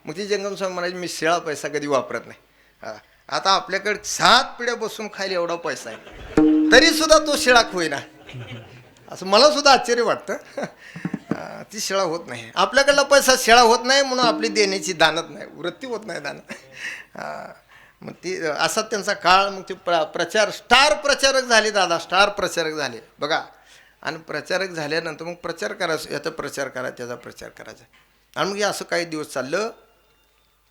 [SPEAKER 1] मग ती जंगम स्वामी म्हणायचे मी शिळा पैसा कधी वापरत नाही. आता आपल्याकडे 7 पिढ्या बसून खायला एवढा पैसा आहे तरी सुद्धा तो शिळा होईना, असं मला सुद्धा आश्चर्य वाटतं. ती शिळा होत नाही. आपल्याकडला पैसा शिळा होत नाही म्हणून आपली देण्याची दानत नाही, वृत्ती होत नाही दान. मग ती असा त्यांचा काळ. मग ते प्रचार स्टार प्रचारक झाले दादा, स्टार प्रचारक झाले बघा. आणि प्रचारक झाल्यानंतर मग प्रचार करायचा, याचा प्रचार करायचा, त्याचा प्रचार करायचा. आणि मग हे असं काही दिवस चाललं.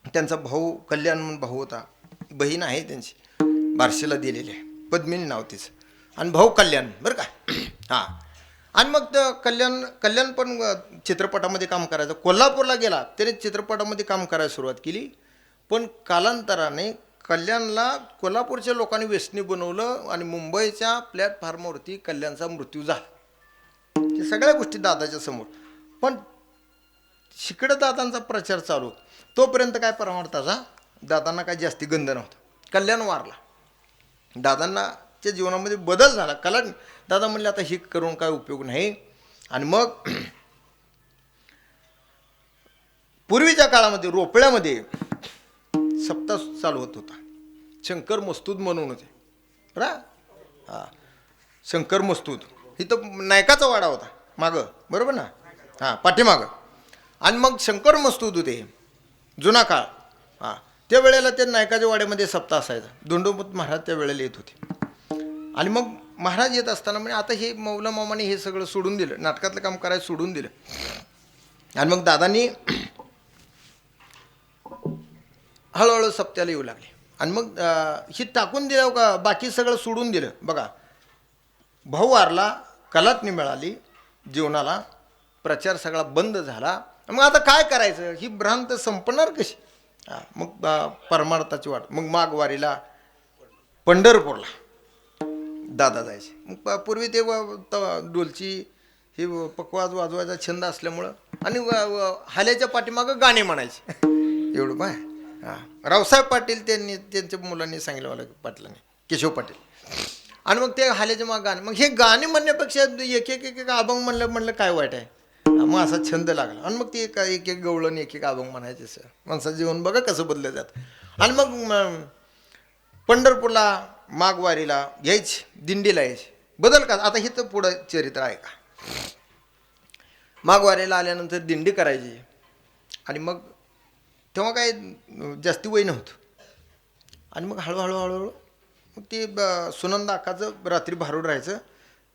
[SPEAKER 1] त्यांचा भाऊ कल्याण म्हणून भाऊ होता, बहीण आहे त्यांची बार्शीला दिलेली आहे, पद्मिनी नाव तिचं, आणि भाऊ कल्याण बरं का. हां. आणि मग कल्याण पण चित्रपटामध्ये काम करायचं. कोल्हापूरला गेला त्याने चित्रपटामध्ये काम करायला सुरुवात केली. पण कालांतराने कल्याणला कोल्हापूरच्या लोकांनी व्यसनी बनवलं आणि मुंबईच्या प्लॅटफॉर्मवरती कल्याणचा मृत्यू झाला. हे सगळ्या गोष्टी दादाच्या समोर. पण शिकडं दादांचा प्रचार चालू तोपर्यंत काय परमार्थाचा दादांना काय जास्ती गंध नव्हता. कल्याण वारला, दादांनाच्या जीवनामध्ये बदल झाला. दादा म्हणले आता हे करून काय उपयोग नाही. आणि मग पूर्वीच्या काळामध्ये रोपळ्यामध्ये सप्ताह चालू होत होता. शंकर मस्तूद म्हणून होते बरं. हां, शंकर मस्तूद इथं नायकाचा वाडा होता मागं, बरोबर ना. हां, पाठीमागं. आणि मग शंकर मस्तूद होते जुना काळ. हां, त्या वेळेला ते नायकाच्या वाड्यामध्ये सप्ताह असायचा. दोंडोमत महाराज त्या वेळेला येत होते. आणि मग महाराज येत असताना म्हणजे आता हे मौला मामाने हे सगळं सोडून दिलं, नाटकातलं काम करायला सोडून दिलं. आणि मग दादांनी हळूहळू सप्त्याला येऊ लागले. आणि मग ही टाकून दिलं का बाकी सगळं सोडून दिलं बघा. भाऊ वारला, कलात मिळाली जीवनाला, प्रचार सगळा बंद झाला. मग आता काय करायचं, ही भ्रांत संपणार कशी. मग परमार्थाची वाट. मग माघवारीला पंढरपूरला दादा जायचे. मग पूर्वी ते डोलची हे पकवाज वाजवायचा छंद असल्यामुळं आणि हाल्याच्या पाठीमागं गाणे म्हणायचे एवढं पाय. हां, रावसाहेब पाटील त्यांच्या मुलांनी सांगितलं मला, पाटलांनी, केशव पाटील. आणि मग ते हाल्याच्या मागं गाणे. मग हे गाणे म्हणण्यापेक्षा एक एक अभंग म्हणलं काय वाईट आहे. मग असा छंद लागला. आणि मग ते एक गवळण एक अभंग म्हणायचे. सर माणसाचं जीवन बघा कसं बदललं जातं. आणि मग पंढरपूरला माघवारीला यायची, दिंडीला यायची. बदल का आता हे तर पुढं चरित्र आहे का. माघवारीला आल्यानंतर दिंडी करायची. आणि मग तेव्हा काय जास्ती वय नव्हतं. आणि मग हळूहळू मग ते सुनंदा अक्काचं रात्री भारूड राहायचं,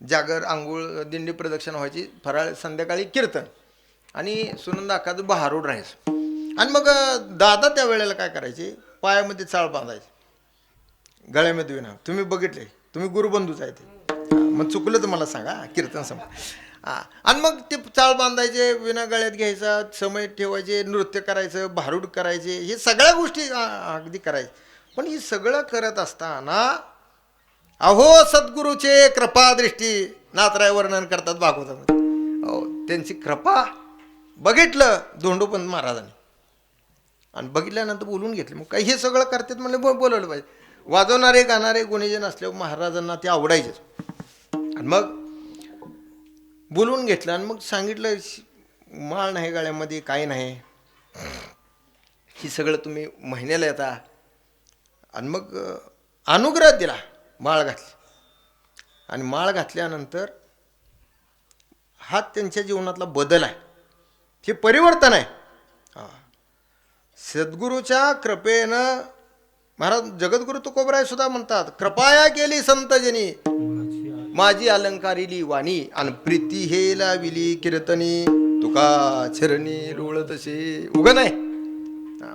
[SPEAKER 1] जागर, आंघोळ, दिंडी प्रदक्षिणा व्हायची, फराळ, संध्याकाळी कीर्तन आणि सुनंदा अक्काचं भारूड राहायचं. आणि मग दादा त्या वेळेला काय करायचे, पायामध्ये चाळ बांधायचे, गळ्यामध्ये विना. तुम्ही बघितले, तुम्ही गुरुबंधूच आहे ते, मग चुकलं तर मला सांगा, कीर्तन हां. आणि मग ते चाळ बांधायचे, विना गळ्यात घ्यायचा, समय ठेवायचे, नृत्य करायचं, भारूड करायचे, हे सगळ्या गोष्टी अगदी करायचे. पण हे सगळं करत असताना अहो सद्गुरूचे कृपादृष्टी नाथराय वर्णन करतात भागवतामध्ये. हो, त्यांची कृपा बघितलं धोंडोपंत महाराजांनी आणि बघितल्यानंतर बोलून घेतले. मग काही हे सगळं करतात म्हणजे बोलवलं पाहिजे. वाजवणारे गाणारे गुणीजन असल्यावर महाराजांना ते आवडायचेच. आणि मग बोलवून घेतलं आणि मग सांगितलं माळ नाही गळ्यामध्ये, काही नाही, ही सगळं तुम्ही महिन्याला येता. आणि मग अनुग्रह दिला, माळ घातली. आणि माळ घातल्यानंतर हा त्यांच्या जीवनातला बदल आहे, हे परिवर्तन आहे. सद्गुरूच्या कृपेनं महाराज जगद्गुरु तुकोबराय सुद्धा म्हणतात, कृपाया केली संतजनी माझी अलंकारिली वाणी आणि प्रीती हे लाविली कीर्तनी तुका चरणी रोळ तसे. उगं नाही,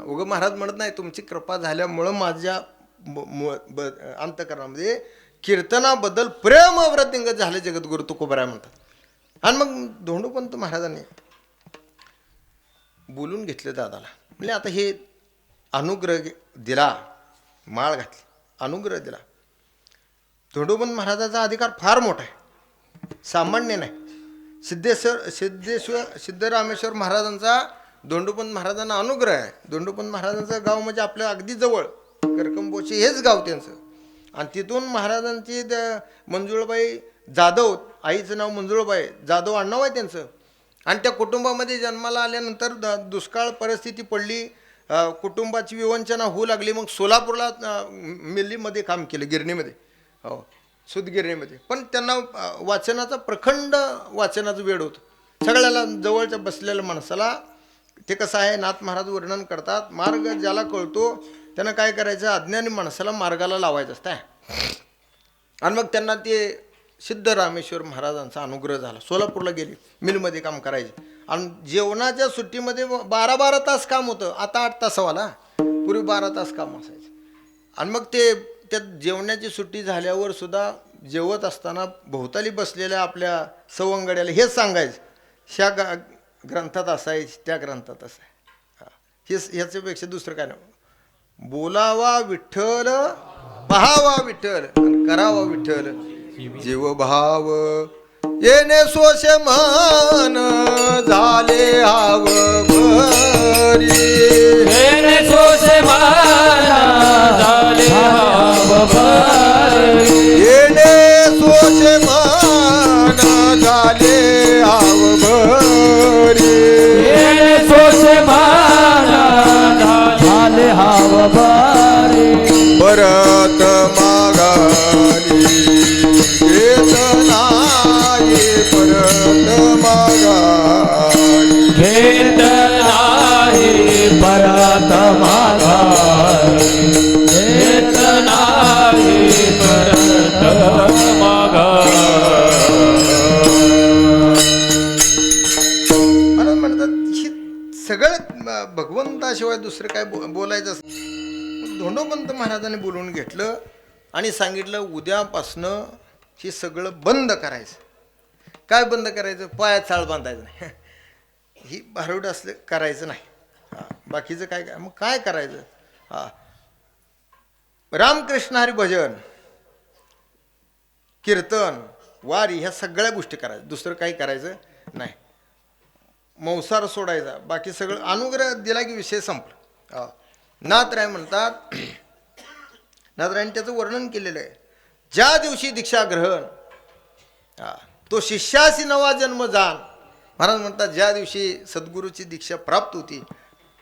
[SPEAKER 1] उगं महाराज म्हणत नाही, तुमची कृपा झाल्यामुळं माझ्या अंतःकरणामध्ये कीर्तनाबद्दल प्रेम वृद्धिंगत झाले जगद्गुरु तुकोबराय म्हणतात. आणि मग धोंडोपंत महाराजांनी बोलून घेतलं दादाला, म्हणजे आता हे अनुग्रह दिला, माळ घातली, अनुग्रह दिला. धोंडोपंत महाराजाचा अधिकार फार मोठा आहे, सामान्य नाही. सिद्धरामेश्वर महाराजांचा धोंडोपंत महाराजांना अनुग्रह आहे. धोंडोपंत महाराजांचं गाव म्हणजे आपल्या अगदी जवळ करकंबोशी हेच गाव त्यांचं. आणि तिथून महाराजांची मंजुळबाई जाधव, आईचं नाव मंजुळबाई जाधव आडनाव आहे त्यांचं. आणि त्या कुटुंबामध्ये जन्माला आल्यानंतर दुष्काळ परिस्थिती पडली, कुटुंबाची विवंचना होऊ लागली. मग सोलापूरला मिल्लीमध्ये काम केलं, गिरणीमध्ये, हो सूतगिरणीमध्ये. पण त्यांना वाचनाचा प्रखंड वाचनाचं वेळ होतं. सगळ्याला जवळच्या बसलेल्या माणसाला ते कसं आहे, नाथ महाराज वर्णन करतात, मार्ग ज्याला कळतो त्यानं काय करायचं, अज्ञानी माणसाला मार्गाला लावायचं असतं. आणि मग त्यांना ते सिद्धरामेश्वर महाराजांचा अनुग्रह झाला. सोलापूरला गेले, मिलमध्ये काम करायचे. आणि जेवणाच्या सुट्टीमध्ये 12-12 तास काम होतं, आता 8 तासावाला, पूर्वी 12 तास काम असायचं. आणि मग ते त्या जेवणाची सुट्टी झाल्यावर सुद्धा जेवत असताना भोवताली बसलेल्या आपल्या सवंगड्याला हेच सांगायचं, ह्या ग्रंथात असायच, त्या ग्रंथात असाय. ह्याच्यापेक्षा दुसरं काय नाही. बोलावा विठ्ठल, पहावा विठ्ठल, करावा विठ्ठल, जीव भाव येणे सोशे मन झाले हाव बरी,
[SPEAKER 2] येणे सोशे मन झाले हाव बरी,
[SPEAKER 1] येणे सोशे मन झाले हाव बरी,
[SPEAKER 2] येणे सोशे मन झाले हाव बरी,
[SPEAKER 1] परत मागाली घेत नाही, परत मागाली
[SPEAKER 2] घेत नाही, परत माघारी, घेत नाही, परत माघारी.
[SPEAKER 1] मला म्हणतात ही सगळं भगवंताशिवाय दुसरं काय बोलायचं असं. धोंडोपंत महाराजांनी बोलवून घेतलं आणि सांगितलं, उद्यापासनं हे सगळं बंद करायचं. काय बंद करायचं, पायात चाळ बांधायचं नाही, ही भारूड असलं करायचं नाही. बाकीचं काय काय मग काय करायचं, रामकृष्ण हरी भजन, कीर्तन, वारी, ह्या सगळ्या गोष्टी करायच्या, दुसरं काही करायचं नाही. मौसार सोडायचा, बाकी सगळं अनुग्रह दिला की विषय संपला. नाथराय म्हणतात, नाथरायने त्याचं वर्णन केलेलं आहे, ज्या दिवशी दीक्षा ग्रहण तो शिष्यासी नवा जन्म जाण. महाराज म्हणतात, ज्या दिवशी सद्गुरूची दीक्षा प्राप्त होती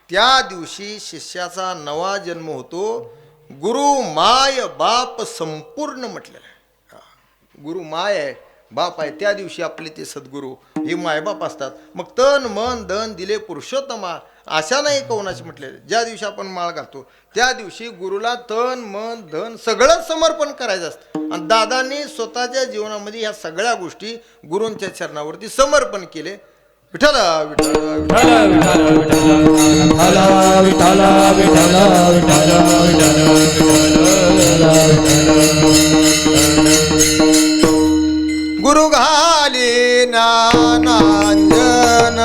[SPEAKER 1] त्या दिवशी शिष्याचा नवा जन्म होतो. गुरु माय बाप संपूर्ण म्हटलेलं आहे. गुरु माय आहे, बाप आहे, त्या दिवशी आपले ते सद्गुरू हे मायबाप असतात. मग तन मन धन दिले पुरुषोत्तमा अशा नाही कोणाशी म्हटलेले. ज्या दिवशी आपण माळ घालतो त्या दिवशी गुरुला तन मन धन सगळं समर्पण करायचं असतं. आणि दादांनी स्वतःच्या जीवनामध्ये ह्या सगळ्या गोष्टी गुरूंच्या चरणावरती समर्पण केले. विठ्ठल विठ्ठल गुरु घाली ज्ञानांजन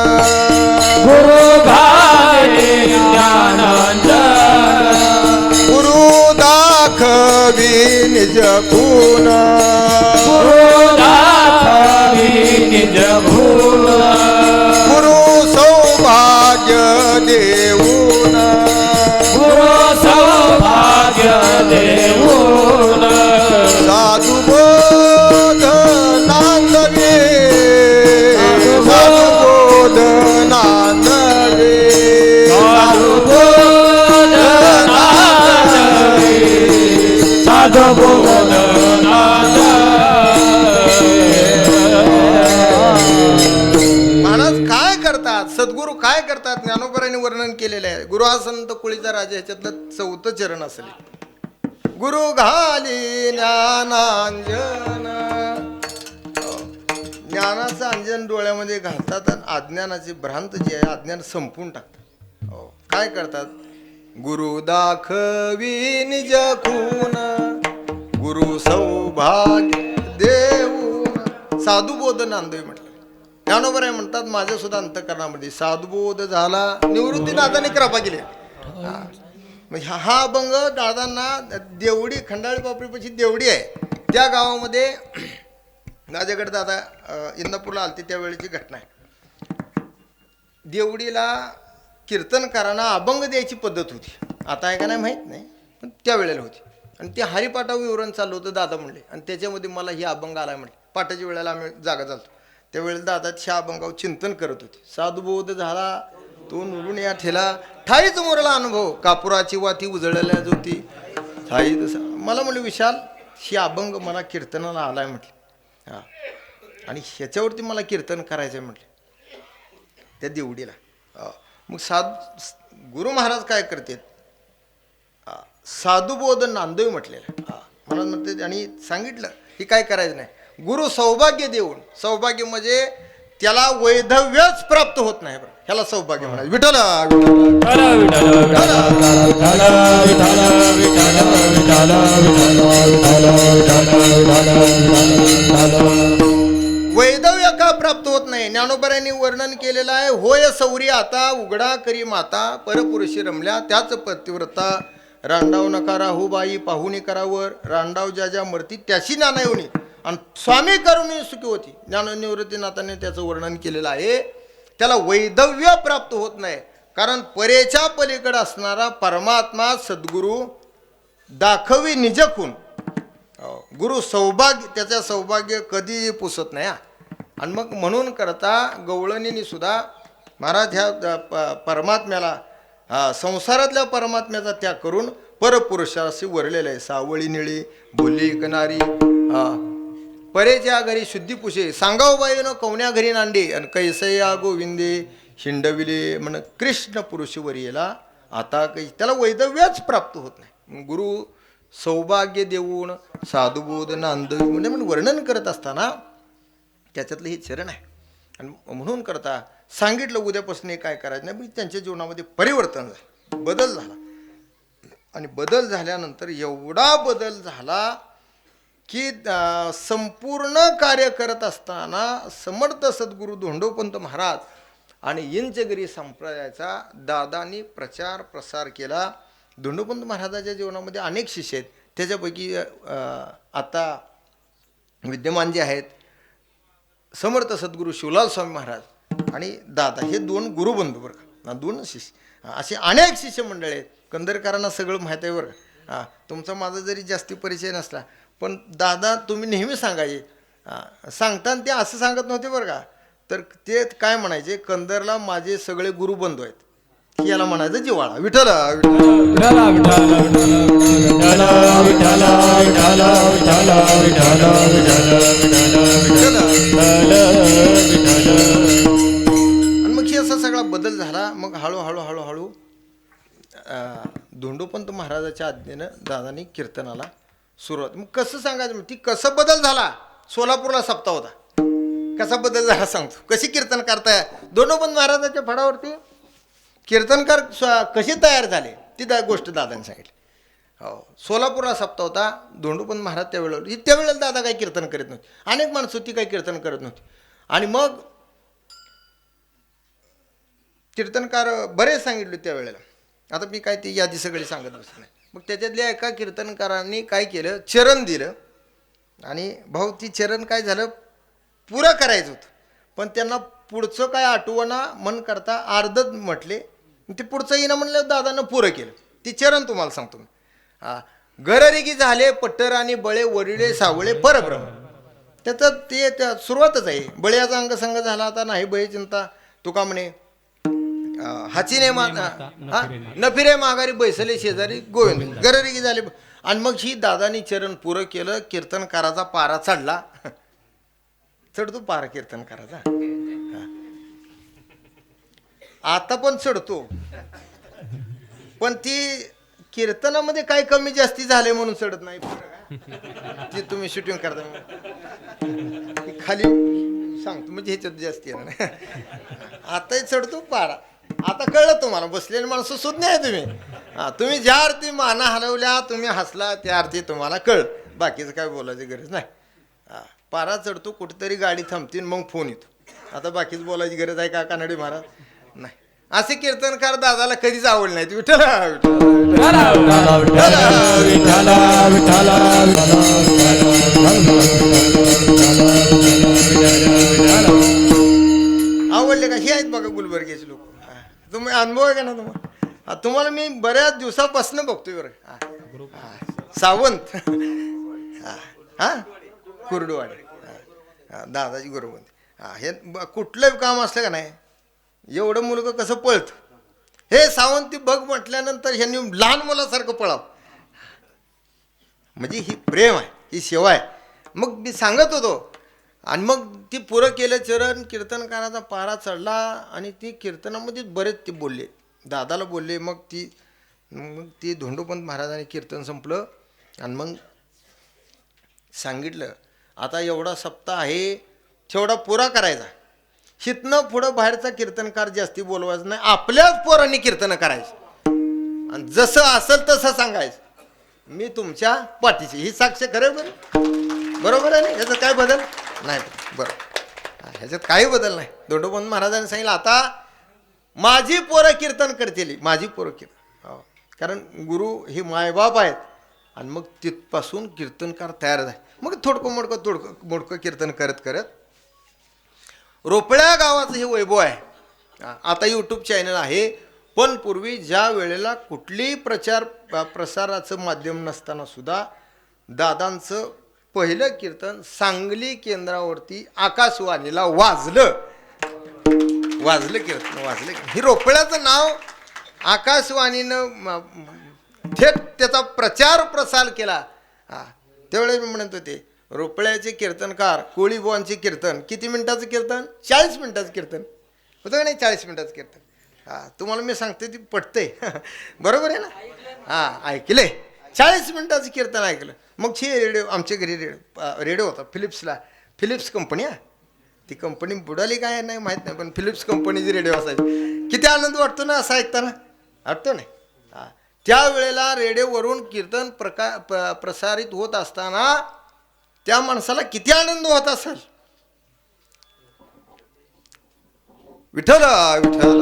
[SPEAKER 2] गुरु घाले ज्ञानांजन
[SPEAKER 1] गुरु दाखवी निज गुण
[SPEAKER 2] गुरु दाखवी निज गुण
[SPEAKER 1] गुरु सौभाग्य देऊन
[SPEAKER 2] गुरु सौभाग्य देऊन
[SPEAKER 1] साधु बोध नांदवे साधु बोध नांदवे
[SPEAKER 2] साधु बोधनादवे साधु
[SPEAKER 1] महाराज काय करतात, सद्गुरू काय करतात, ज्ञानोबरांनी वर्णन केलेलं आहे. गुरु हा संत कुळीचा राजा ह्याच्यातलं 4थं चरण असेल. गुरु घाली ज्ञानांजन, ज्ञानाचं अंजन डोळ्यामध्ये घालतात आणि अज्ञानाची भ्रांत जी आहे अज्ञान संपून टाकतात. काय करतात, गुरु दाखवी निज खून गुरु सौभाग्य देऊन साधुबोध नांदवी म्हटलं. ज्ञानोबराय म्हणतात माझ्या सुद्धा अंतःकरणामध्ये साधुबोध झाला, निवृत्ती दादाने कृपा केली. हा अभंग दादांना देवडी खंडाळी बापरीपाशी देवडी आहे त्या गावामध्ये माझ्याकडे दादा इंदापूरला आलते त्यावेळेची घटना आहे. देवडीला कीर्तनकारांना अभंग द्यायची पद्धत होती. आता आहे का नाही माहीत नाही, पण त्यावेळेला होती. आणि ते हरिपाठावर विवरण चालू होतं दादा म्हणले, आणि त्याच्यामध्ये मला ही अभंग आला म्हणले. पाठाच्या वेळेला आम्ही जागा झालतो त्यावेळेला दादा ह्या अभंगावर चिंतन करत होते. साधुबोध झाला तो नुरून या ठेला ठाईच मोरला अनुभव कापुराची वाती उजळल्या ज्योती ठाई तसा. मला म्हणलं विशाल ही अभंग मला कीर्तनाला आलाय म्हटलं. हां, आणि ह्याच्यावरती मला कीर्तन करायचं आहे म्हटलं त्या देवडीला. मग गुरु महाराज काय करतात, साधुबोध नांदवी म्हटलेलं. महाराज म्हणते आणि सांगितलं की काय करायचं नाही. गुरु सौभाग्य देऊन, सौभाग्य म्हणजे त्याला वैधव्यच प्राप्त होत नाही बरं, ह्याला सौभाग्य म्हणायचं. विठ्ठल वैधव्य का प्राप्त होत नाही. ज्ञानोबरांनी वर्णन केलेलं आहे. होय सौरी आता उघडा करी माता परपुरुषी रमल्या त्याच पतिव्रता रांडाव नका राहू बाई पाहुणी करावर रांडाव ज्या ज्या मरती त्याशी नानायोनी आणि स्वामी करुणी सुखी होती. ज्ञाननिवृत्तीनाथाने त्याचं वर्णन केलेलं आहे. त्याला वैधव्य प्राप्त होत नाही कारण परेच्या पलीकडे असणारा परमात्मा सद्गुरू दाखवी निजखून गुरु सौभाग्य त्याचं सौभाग्य कधीही पुसत नाही. आणि मग म्हणून करता गवळणींनी सुद्धा महाराज ह्या परमात्म्याला संसारातल्या परमात्म्याचा त्याग करून परपुरुषाशी वरलेलं आहे. सावळी निळी बोली कनारी परेच्या घरी शुद्धी पुशे सांगाव बाईनं कवण्या घरी नांडे आणि कैसया गोविंदे हिंडविले म्हण कृष्ण पुरुष वरियेला आता काही त्याला वैधव्यच प्राप्त होत नाही. गुरु सौभाग्य देऊन साधुबोध नांदवी म्हणजे म्हणून वर्णन करत असताना त्याच्यातलं हे चरण आहे. आणि म्हणून करता सांगितलं उद्यापासून काय करायचं नाही, पण त्यांच्या जीवनामध्ये परिवर्तन झालं, बदल झाला. आणि बदल झाल्यानंतर एवढा बदल झाला की संपूर्ण कार्य करत असताना समर्थ सद्गुरू धोंडोपंत महाराज आणि इंचगिरी संप्रदायाचा दादांनी प्रचार प्रसार केला. धोंडोपंत महाराजाच्या जीवनामध्ये अनेक शिष्य आहेत. त्याच्यापैकी आता विद्यमान जे आहेत समर्थ सद्गुरू शिवलाल स्वामी महाराज आणि दादा हे 2 गुरुबंधू बरं का, 2 शिष्य असे अनेक शिष्य मंडळी आहेत. कंदरकरांना सगळं माहीत आहे बरं का. तुमचा माझा जरी जास्ती परिचय नसला पण दादा तुम्ही नेहमी सांगायचे, सांगताना ते असं सांगत नव्हते बरं का, तर ते काय म्हणायचे कंदरला माझे सगळे गुरुबंधू आहेत, याला म्हणायचं जिवाळा. विठ्ठल आणि मग ही असा सगळा बदल बदल झाला. मग हळूहळू धोंडोपंत महाराजाच्या आज्ञेनं दादानी कीर्तनाला सुरुवात. मग कसं सांगायचं ती कसं बदल झाला. सोलापूरला सप्ताह होता. कसा बदल झाला सांगतो. कशी कीर्तन करताय धोंडोपंत महाराजाच्या फडावरती कीर्तनकार कसे तयार झाले ती गोष्ट दादाने सांगितली. हो, सोलापूरला सप्ताह होता. धोंडोपंत महाराज त्यावेळेला दादा काही कीर्तन करत नव्हते. अनेक माणसं होती काही कीर्तन करत नव्हती. आणि मग कीर्तनकार बरेच सांगितले त्यावेळेला. आता मी काय ती यादी सगळी सांगत बसत नाही. मग त्याच्यातल्या एका कीर्तनकारांनी काय केलं चरण दिलं. आणि भाऊ ती चरण काय झालं पुरं करायचं होतं. पण त्यांना पुढचं काय आठवणा मन करता अर्धच म्हटले. ते पुढचं येणं म्हणलं दादानं पुरं केलं. ती चरण तुम्हाला सांगतो मी. गररिगी झाले पट्टर आणि बळे वरिळे सावळे परब्रह्म. त्याचं ते त्या सुरुवातच आहे. बळ्याचा अंगसंग झाला आता नाही बळे चिंता तुका म्हणे हाचीने नफिरे माघारी बैसले शेजारी गोविंद गररिगी झाले. आणि मग ही दादानी चरण पुरं केलं. कीर्तनकाराचा पारा चढला. चढतो पारा कीर्तनकाराचा आता पण चढतो. पण ती कीर्तनामध्ये काय कमी जास्ती झाले म्हणून चढत नाही. ती तुम्ही शूटिंग करता खाली सांगतो म्हणजे ह्याच्यात जास्ती आहे ना. आताही चढतो पारा. आता कळलं तुम्हाला बसलेली माणसं सुद्धा नाही तुम्ही. तुम्ही ज्या अर्थी माना हलवल्या तुम्ही हसला त्या अर्थी तुम्हाला कळ. बाकीचं काय बोलायची गरज नाही. पारा चढतो कुठेतरी गाडी थांबतील मग फोन येतो. आता बाकीच बोलायची गरज आहे का कानडी महाराज नाही. असे कीर्तनकार दादाला कधीच आवड नाही. विठ्ठल आवडले का हे आहेत बघा गुलबर्ग्याचे लोक. तुम्ही अनुभव आहे का ना तुम्हाला. तुम्हाला मी बऱ्याच दिवसापासून बघतोय बरं. सावंत कुर्डुवाडे दादाजी गुरुबंद हे कुठलं काम असलं का नाही एवढं मुलगं कसं पळत. हे सावंत ती बघ म्हटल्यानंतर ह्यांनी लहान मुलासारखं पळाव. म्हणजे ही प्रेम आहे ही सेवा आहे. मग मी सांगत होतो. आणि मग ती पुरं केलं चरण कीर्तनकाराचा पारा चढला. आणि ती कीर्तनामध्ये बरेच ते बोलले दादाला बोलले. मग ती धोंडोपंत महाराजांनी कीर्तन संपलं. आणि मग सांगितलं आता एवढा सप्ताह आहे तेवढा पुरा करायचा. हितनं पुढं बाहेरचा कीर्तनकार जास्ती बोलवायचं नाही. आपल्याच पोरांनी कीर्तन करायचं. आणि जसं असेल तसं सांगायचं. मी तुमच्या पाठीची ही साक्ष खरं बरं बरोबर आहे ना. ह्याचं काय बदल नाही बरोबर. ह्याच्यात काही बदल नाही. धोंडोपंत महाराजांनी सांगितलं आता माझी पोरं कीर्तन करतील. माझी पोरं कीर्तन हो कारण गुरु हे मायबाप आहेत. आणि मग तिथपासून कीर्तनकार तयार झाले. मग थोडकं मोडकं कीर्तन करत करत रोपळ्या गावाचं हे वैभव आहे. आता यूट्यूब चॅनल आहे. पण पूर्वी ज्या वेळेला कुठलीही प्रसाराचं माध्यम नसताना सुद्धा दादांचं पहिलं कीर्तन सांगली केंद्रावरती आकाशवाणीला वाजलं कीर्तन वाजलं. ही रोपळ्याचं नाव आकाशवाणीनं थेट त्याचा प्रसार केला. त्यावेळेस मी म्हणत होते रोपळ्याचे कीर्तनकार कोळीबुवांचे कीर्तन किती मिनिटाचं कीर्तन 40 मिनिटाचं कीर्तन होतं का नाही. 40 मिनिटाचं कीर्तन तुम्हाला मी सांगते ती पटतंय बरोबर आहे ना. ऐकले 40 मिनिटाचं कीर्तन ऐकलं. मग हे रेडिओ आमच्या घरी रेडिओ होता फिलिप्स कंपनी. ती कंपनी बुडाली काय नाही माहीत नाही. पण फिलिप्स कंपनीची रेडिओ असायची. किती आनंद वाटतो ना असं ऐकताना वाटतो नाही. त्यावेळेला रेडिओवरून कीर्तन प्रसारित होत असताना त्या माणसाला किती आनंद होत असेल. विठ्ठल विठ्ठल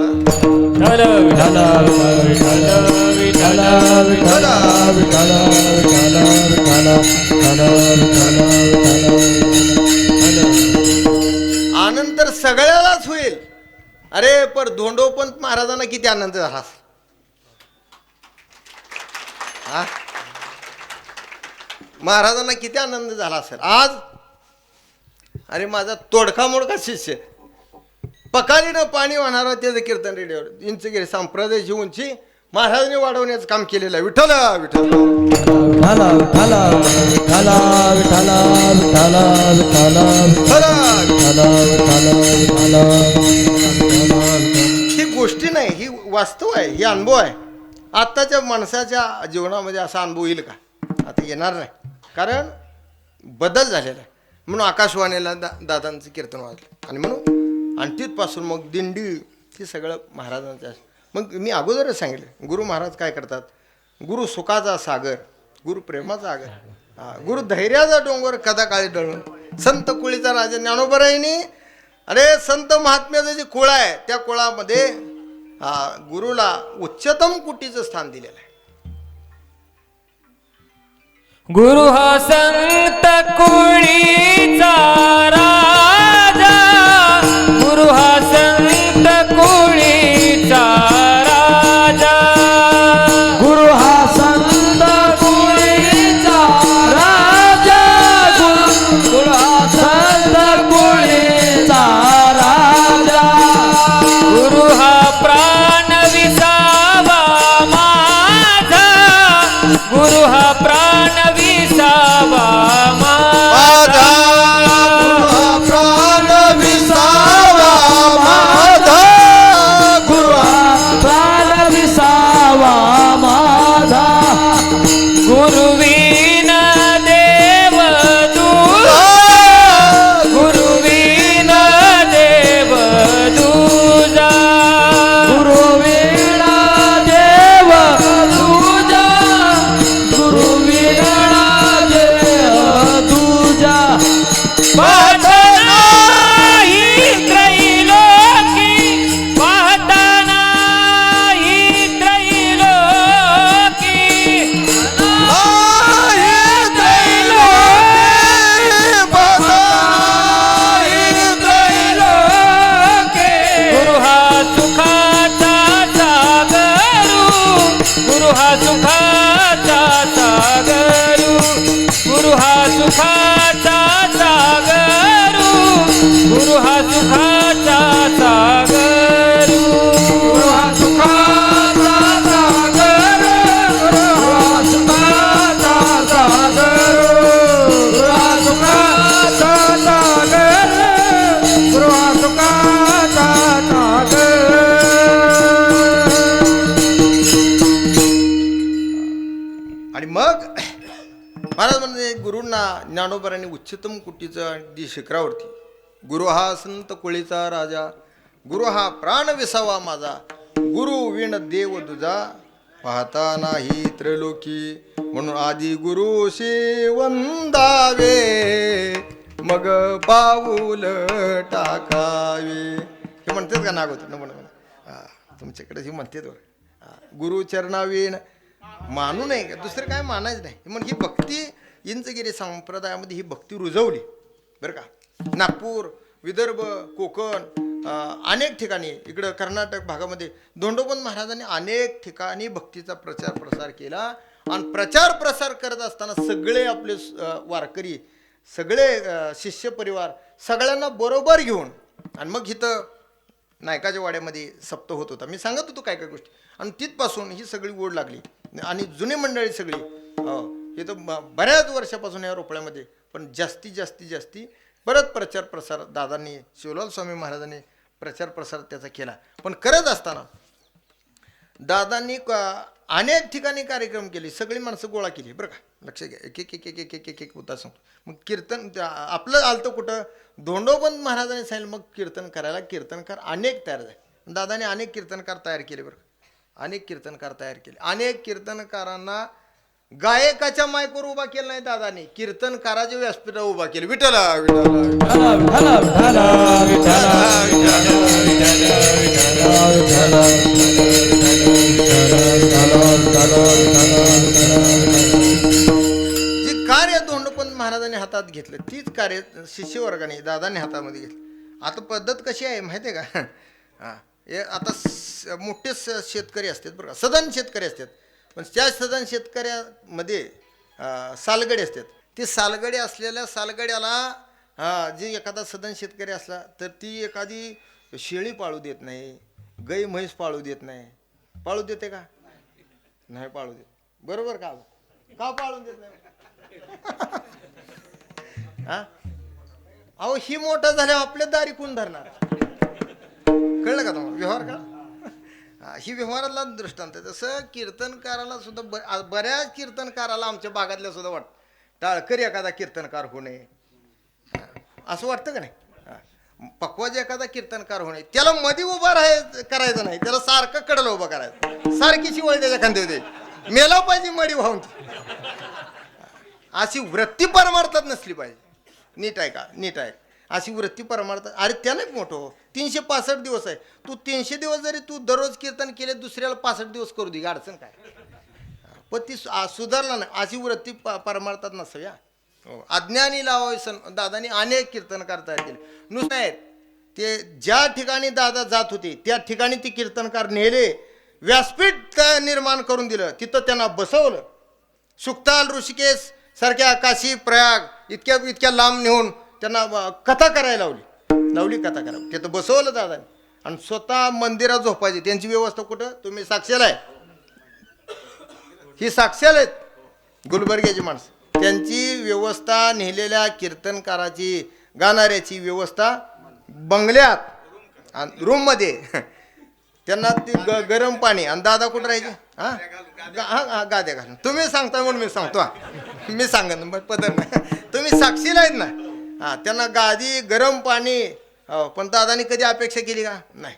[SPEAKER 1] आनंद तर सगळ्यालाच होईल. अरे पण धोंडोपंत महाराजांना किती आनंद झाला. महाराजांना किती आनंद झाला असेल आज. अरे माझा तोडका मोडका शिष्य पकालीनं पाणी वाहणारा त्याचं कीर्तन रेडिओवर इंचगिरी संप्रदायाची उंची महाराजांनी वाढवण्याचं काम केलेलं आहे. विठ्ठल विठ्ठल ही गोष्टी नाही, ही वास्तव आहे, ही अनुभव आहे. आत्ताच्या माणसाच्या जीवनामध्ये असा अनुभव येईल का? आता येणार नाही, कारण बदल झालेला आहे. म्हणून आकाशवाणीला दादांचं कीर्तन वाजलं आणि म्हणून आणि तिथपासून मग दिंडी हे सगळं महाराजांचं. मग मी अगोदरच सांगितलं, गुरु महाराज काय करतात? गुरु सुखाचा सागर, गुरु प्रेमाचा आगर, गुरु धैर्याचा डोंगर कदा काळी डळून, संत कुळीचा राजा ज्ञानोबरायांनी अरे संत महात्म्याचं जे कुळ आहे त्या कुळामध्ये गुरुला उच्चतम कुटीचं स्थान दिलेलं आहे.
[SPEAKER 2] गुरु हा संत कुळीचा राजा, गुरु हा संत कुळीचा राजा,
[SPEAKER 3] गुरु हा संत कुळीचा राजा, गुरु हा संत कुळीचा राजा,
[SPEAKER 2] गुरु हा प्राण विसावा माझा, गुरु हा प्राण विसावा माझा,
[SPEAKER 1] प्राण विसावा माझा,
[SPEAKER 3] गुरु हा प्राण विसावा माझा,
[SPEAKER 2] गुरुविन देव दूजा, गुरुविन देव दूजा,
[SPEAKER 3] गुरु वीणा देव तुझा, गुरु वीणा देव तुझा,
[SPEAKER 2] पाहता नाही त्रैलोकी, पाहता नाही त्रैलोकी, गुरु हा सुखाचा सागरू, गुरु हा सुखाचा सागरू, गुरु हा सुखाचा सागरू, गुरु हा सुखाचा सागरू,
[SPEAKER 3] गुरु हा सुखाचा सागर, गुरु हा सुखाचा सागर, गुरु हा सुखाचा सागर, गुरु हा सुखाचा सागर.
[SPEAKER 1] आणि मग महाराज म्हणजे गुरूंना ज्ञानोबरांनी उच्चतम कुटीचं अगदी शिखरावरती, गुरु हा संत कुळीचा राजा, गुरु हा प्राण विसावा माझा, गुरु विण देव दुजा, पाहता नाही त्रैलोकी, म्हणून आधी गुरुशी वंदावे, मग पाऊल टाकावे. हे म्हणतात का नागोत न म्हणा, तुमच्याकडे हे म्हणतात बरं. गुरु चरणावीन मानू नये का, दुसरं काय मानायचं नाही. म्हणून ही भक्ती इंचगिरी संप्रदायामध्ये ही भक्ती रुजवली बरं का. नागपूर, विदर्भ, कोकण, अनेक ठिकाणी, इकडं कर्नाटक भागामध्ये धोंडोपंत महाराजांनी अनेक ठिकाणी भक्तीचा प्रचार प्रसार केला. आणि प्रचार प्रसार करत असताना सगळे आपले वारकरी, सगळे शिष्य परिवार सगळ्यांना बरोबर घेऊन, आणि मग इथं नायकाच्या वाड्यामध्ये सप्त होत होता. मी सांगत होतो काय काय गोष्टी, आणि तिथपासून ही सगळी ओढ लागली. आणि जुनी मंडळी सगळी इथं बऱ्याच वर्षापासून या रोपड्यामध्ये, पण जास्ती परत प्रचार प्रसार दादांनी, शिवलाल स्वामी महाराजांनी प्रचार प्रसार त्याचा केला. पण करत असताना दादांनी अनेक ठिकाणी कार्यक्रम केले, सगळी माणसं गोळा केली बरं का. लक्ष घ्या, एक एक एक एक एक एक एक एक होता सांगतो. मग कीर्तन आपलं आलतं कुठं, धोंडोपंत महाराजांनी सांगितलं मग कीर्तन करायला. कीर्तनकार अनेक तयार झाले. दादाने अनेक कीर्तनकार तयार केले बरं का, अनेक कीर्तनकार तयार केले. अनेक कीर्तनकारांना गायकाच्या मायकोवर उभा केला नाही दादाने, कीर्तनकाराच्या व्यासपीठावर उभा केले. विठ्ठला जी कार्य धोंडोपंत महाराजांनी हातात घेतलं तीच कार्य शिष्यवर्गाने दादाने हातामध्ये घेतलं. आता पद्धत कशी आहे माहिती आहे का, हे आता मोठे शेतकरी असतात बरं का, सदन शेतकरी असतात. पण त्या सदन शेतकऱ्यामध्ये सालगडे असतात. ते सालगडे असलेल्या सालगड्याला जे एखादा सदन शेतकरी असला तर ती एखादी शेळी पाळू देत नाही, गाई म्हैस पाळू देत नाही. पाळू देते का? नाही पाळू देत. बरोबर का? का पाळून देत नाही? हा, अहो ही मोठा झाल्या आपल्या दारी कोण धरणार? कळलं का तुम्हाला व्यवहार का? ही व्यवहारातला दृष्टांत आहे. तसं कीर्तनकाराला सुद्धा बऱ्याच कीर्तनकाराला आमच्या भागातल्या सुद्धा वाटतं टाळकरी एखादा कीर्तनकार होणे असं वाटतं का नाही. पक्वाज एखादा कीर्तनकार होणे त्याला मध्ये उभा करायचं नाही, त्याला सारखं कडलं उभं करायचं, सारखी शिवाय त्याच्या खांदे होते मेला पाहिजे मडी वाहून. अशी वृत्ती परमार्थात नसली पाहिजे. नीट आहे का, नीट आहे. अशी वृत्ती परमार्थ अरे त्याने मोठं हो. 365 दिवस आहे, तू 300 दिवस जरी तू दररोज कीर्तन केले दुसऱ्याला 65 दिवस करू दे, अडचण काय. पण ती सुधारला नाही. अशी वृत्ती परमार्थात नसावी. अज्ञानी लावायसन दादानी अनेक कीर्तनकार तयार केले. नुसतं आहेत ते ज्या ठिकाणी दादा जात होते त्या ठिकाणी ती कीर्तनकार नेले, व्यासपीठ निर्माण करून दिलं, तिथं त्यांना बसवलं. सुक्ताल ऋषिकेश सारख्या काशी प्रयाग इतक्या लांब नेऊन त्यांना कथा करायला लावली कथा करायला. तिथं बसवलं दादाने आणि स्वतः मंदिरात झोपायची. त्यांची व्यवस्था कुठं, तुम्ही साक्षीला आहे, ही साक्षीला आहेत गुलबर्ग्याची माणसं. त्यांची व्यवस्था नेलेल्या कीर्तनकाराची गाणाऱ्याची व्यवस्था बंगल्यात आणि रूममध्ये त्यांना ती गरम पाणी आणि दादा कुठं राहायचे. हां गाद्या घालून तुम्ही सांगता म्हणून मी सांगतो. मी सांगन पदर नाही, तुम्ही साक्षीला आहेत ना. हां त्यांना गादी गरम पाणी. पण दादानी कधी अपेक्षा केली का नाही.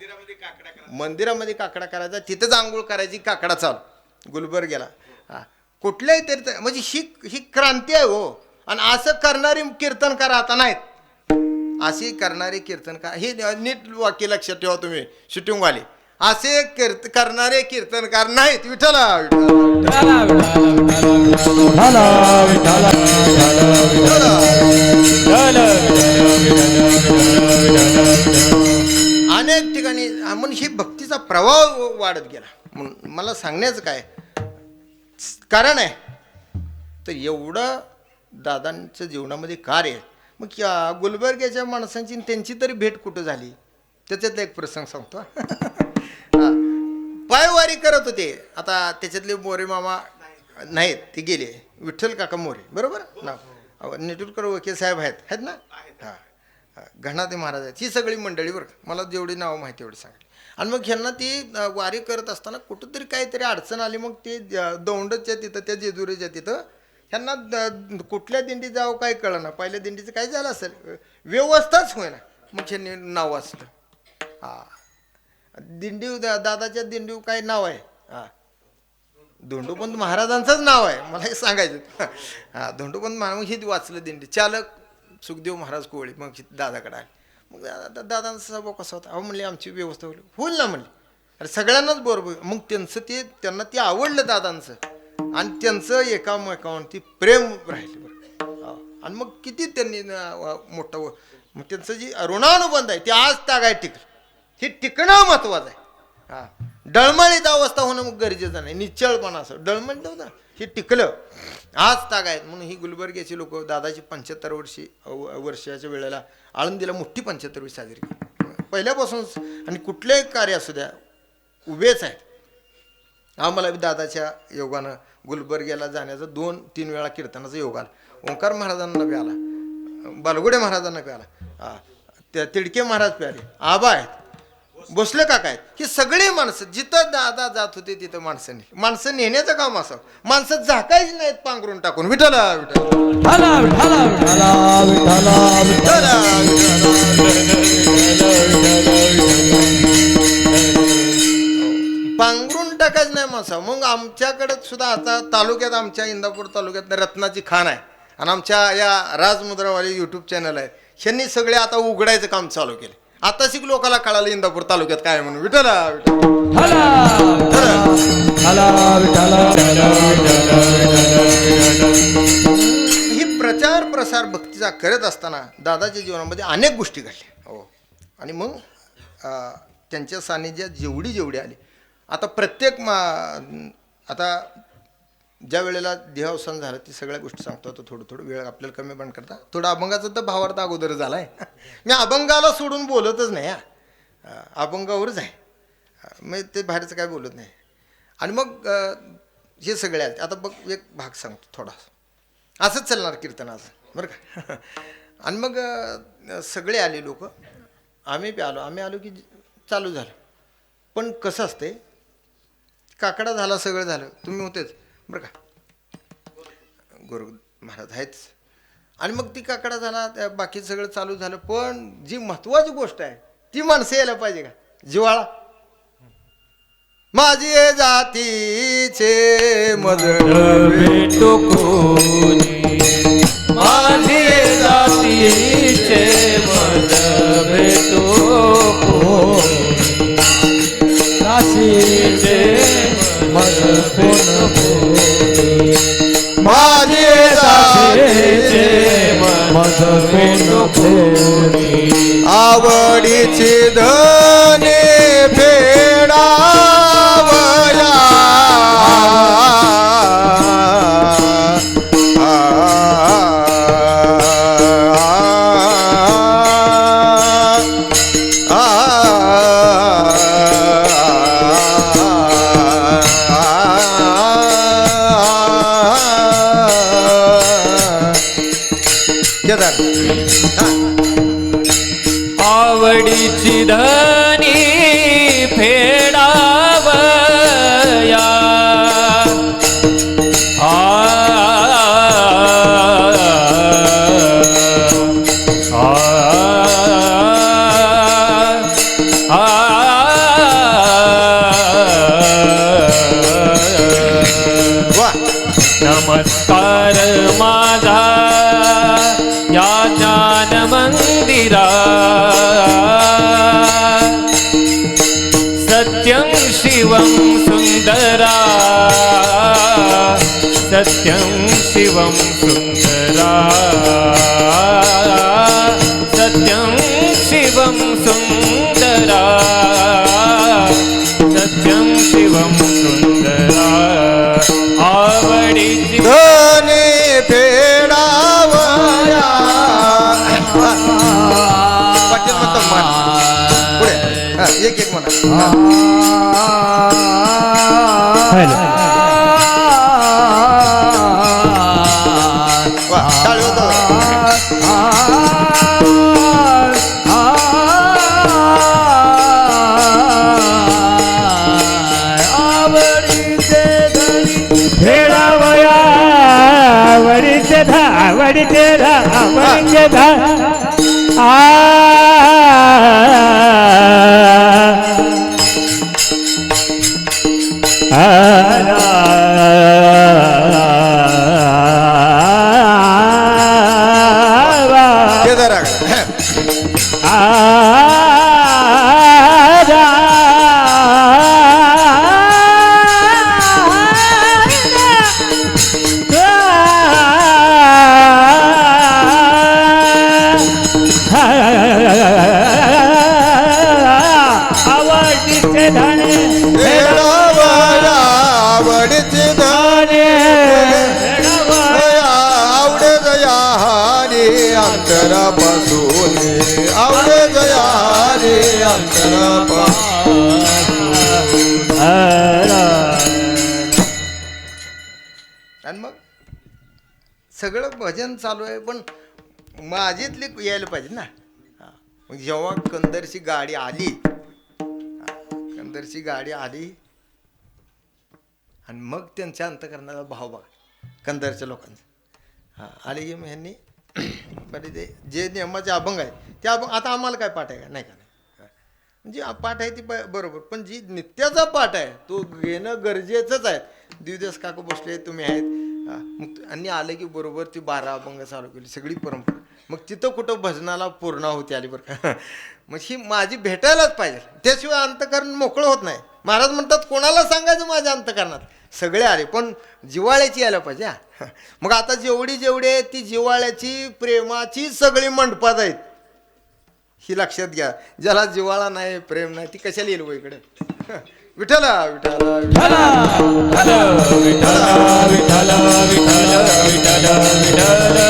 [SPEAKER 1] मंदिरामध्ये काकडा करायचा, तिथंच आंघोळ करायची, काकडा चालू गुलबर्ग्याला. हां कुठल्याही तरी म्हणजे ही क्रांती आहे हो. आणि असं करणारी कीर्तनकार आता नाहीत. अशी करणारे कीर्तनकार हे नीट वाक्य लक्षात ठेवा तुम्ही शूटिंगवाले. असे करणारे कीर्तनकार नाहीत. विठ्ठला अनेक ठिकाणी म्हणून ही भक्तीचा प्रभाव वाढत गेला. म्हणून मला सांगण्याचं काय कारण आहे तर एवढं दादांचं जीवनामध्ये कार्य आहे. मग गुलबर्ग्याच्या माणसांची त्यांची तरी भेट कुठं झाली त्याच्यातला एक प्रसंग सांगतो. पायवारी करत होते. आता त्याच्यातले मोरे मामा नाहीत, ते गेले. विठ्ठल काका मोरे बरोबर नाव, नेटुरकर वकील साहेब आहेत ना. हां घणाते महाराज आहेत. ही सगळी मंडळी बरं मला जेवढी नावं माहिती एवढी सांगितली. आणि मग ह्यांना ती वारी करत असताना कुठंतरी काहीतरी अडचण आली. मग ते दौंडच्या तिथं त्या जेजुरीच्या तिथं ह्यांना कुठल्या दिंडीत जावं काय कळलं ना. पहिल्या दिंडीचं काय झालं असेल, व्यवस्थाच होईना. मग ह्यांनी नाव वाचलं. हां दिंडी दादाच्या दिंडीव काय नाव आहे. हां धोंडोपंत महाराजांचंच नाव आहे मला हे सांगायचं. हां धोंडोपंत महाराज. मग हे वाचलं दिंडी. चालक सुखदेव महाराज कोवळी. मग दादाकडे आले. मग दादांचा स्वभाव कसा होता. अहो म्हणले आमची व्यवस्था होईल ना म्हणले. अरे सगळ्यांनाच बरोबर. मग त्यांना ते आवडलं दादांचं आणि त्यांचं एकामेकावरती प्रेम राहिलं बरं. आणि मग किती त्यांनी मोठं मग त्यांचं जी ऋणानुबंध आहे ते आज तागाय टिकलं. हे टिकणं महत्वाचं आहे. हां डळमळीत अवस्था होणं मग गरजेचं नाही. निश्चळपणा असं डळमळीत होतं हे टिकलं आज तागायत. म्हणून ही गुलबर्ग्याची लोक दादाची 75 वर्षाच्या वेळेला आळंदीला मोठी 75वी साजरी केली पहिल्यापासूनच. आणि कुठल्याही कार्य असू द्या उभेच आहेत. आम्हाला दादाच्या योगानं गुलबर्ग्याला जाण्याचं 2-3 वेळा कीर्तनाचा योग आला. ओंकार महाराजांना बी आला, बालगुडे महाराजांना बी आला, त्या तिडके महाराज बी आले, आबा आहेत, भोसले काका आहेत. ही सगळी माणसं जिथं दादा जात होते तिथं माणसं नेण्याचं काम असावं. माणसं झाकायची नाहीत पांघरून टाकून. विठ्ठला पांघरून टाकायचं नाही माणसं. मग आमच्याकडे सुद्धा आता तालुक्यात आमच्या इंदापूर तालुक्यात रत्नाची खान आहे आणि आमच्या या राजमुद्रावाले यूट्यूब चॅनल आहे. ह्यांनी सगळे आता उघडायचं काम चालू केलं. आता शिक लोकांना कळालं इंदापूर तालुक्यात काय म्हणून. विठ्ठला ही प्रचार प्रसार भक्तीचा करत असताना दादाच्या जीवनामध्ये अनेक गोष्टी घडल्या. हो आणि मग त्यांच्या सानिध्यात जेवढी आली. आता प्रत्येक आता ज्या वेळेला देहावसान झालं ती सगळ्या गोष्टी सांगतो. आता थोडं वेळ आपल्याला कमी पण करता. थोडं अभंगाचा तर भावार्थ अगोदर झाला आहे. मी अभंगाला सोडून बोलतच नाही. अभंगावरच आहे. मग ते बाहेरचं काय बोलत नाही. आणि मग हे सगळे आले. आता बघ एक भाग सांगतो थोडा. असंच चालणार कीर्तनाचं बरं का. आणि मग सगळे आले लोक. आम्ही आलो की चालू झालं. पण कसं असते काकडा झाला, सगळं झालं, तुम्ही होतेच बरं का, गुरु महाराज आहेच. आणि मग ती काकडा झाला, त्या बाकी सगळं चालू झालं. पण जी महत्वाची गोष्ट आहे ती माणसं यायला पाहिजे का? जिव्हाळा. माझी जातीचे मज
[SPEAKER 2] भेटो कोणी, माझी जातीचे मज भेटो कोणी, जातीचे मज भेटो कोणी,
[SPEAKER 1] माझी
[SPEAKER 2] जातीचे मज भेटो कोणी,
[SPEAKER 1] आवडीची धने फेडावया, केदार
[SPEAKER 2] आवडीची धनी फेडावया,
[SPEAKER 1] वा.
[SPEAKER 2] नमस्कार माझा या ज्ञान मंदिरा, सत्यं शिवं सुंदरा, सत्यं शिवं सुंदरा, सत्यं शिवं सुंदरा, सत्यं शिवं सुंदरा, आवडीची
[SPEAKER 1] धने फेडावया. पाटील म्हणतो मान पुढे. एक एक म्हणा. वा, टाळी होतं.
[SPEAKER 3] आवडीचे धनी फेडावया, आवडीचे आवडीचे आवडीचे
[SPEAKER 1] केदार
[SPEAKER 3] आवडीचे धने
[SPEAKER 1] फेडावया, आवडीचे धने आवडे दया रे अंतरापासून, आवडे दया रे अंतरापासून. आणि मग सगळं भजन चालू आहे, पण माझीतली यायला पाहिजे ना. मग जेव्हा कंदरची गाडी आली, कंदरची गाडी आली आणि मग त्यांच्या अंतकरणाचा भाव बघा कंदरच्या लोकांचा. हां, आले की मग ह्यांनी बरे ते जे नियमाचे अभंग आहे ते अभंग आता आम्हाला काय पाठ आहे का नाही का नाही, म्हणजे पाठ आहे ती बरोबर, पण जी नित्याचा पाठ आहे तो घेणं गरजेचंच आहे. दिवस काकू बसले, तुम्ही आहेत. मग आणि आलं की बरोबर ती 12 अभंग चालू केली, सगळी परंपरा. मग तिथं कुठं भजनाला पूर्णाहुती आली बरं का. मग ही माझी भेटायलाच पाहिजे, त्याशिवाय अंतकरण मोकळं होत नाही. महाराज म्हणतात कोणाला सांगायचं माझ्या अंतकरणात, सगळे आले पण जिव्हाळ्याची यायला पाहिजे. हा, मग आता जेवढी जेवढी आहे ती जिव्हाळ्याची, प्रेमाची सगळी मंडपात आहेत, ही लक्षात घ्या. ज्याला जिव्हाळा नाही, प्रेम नाही, ती कशाला येईल इकडे. विठ्ठला विठ्ठला
[SPEAKER 2] विठ्ठला विठ्ठला विठ्ठला विठ्ठला विठ्ठला,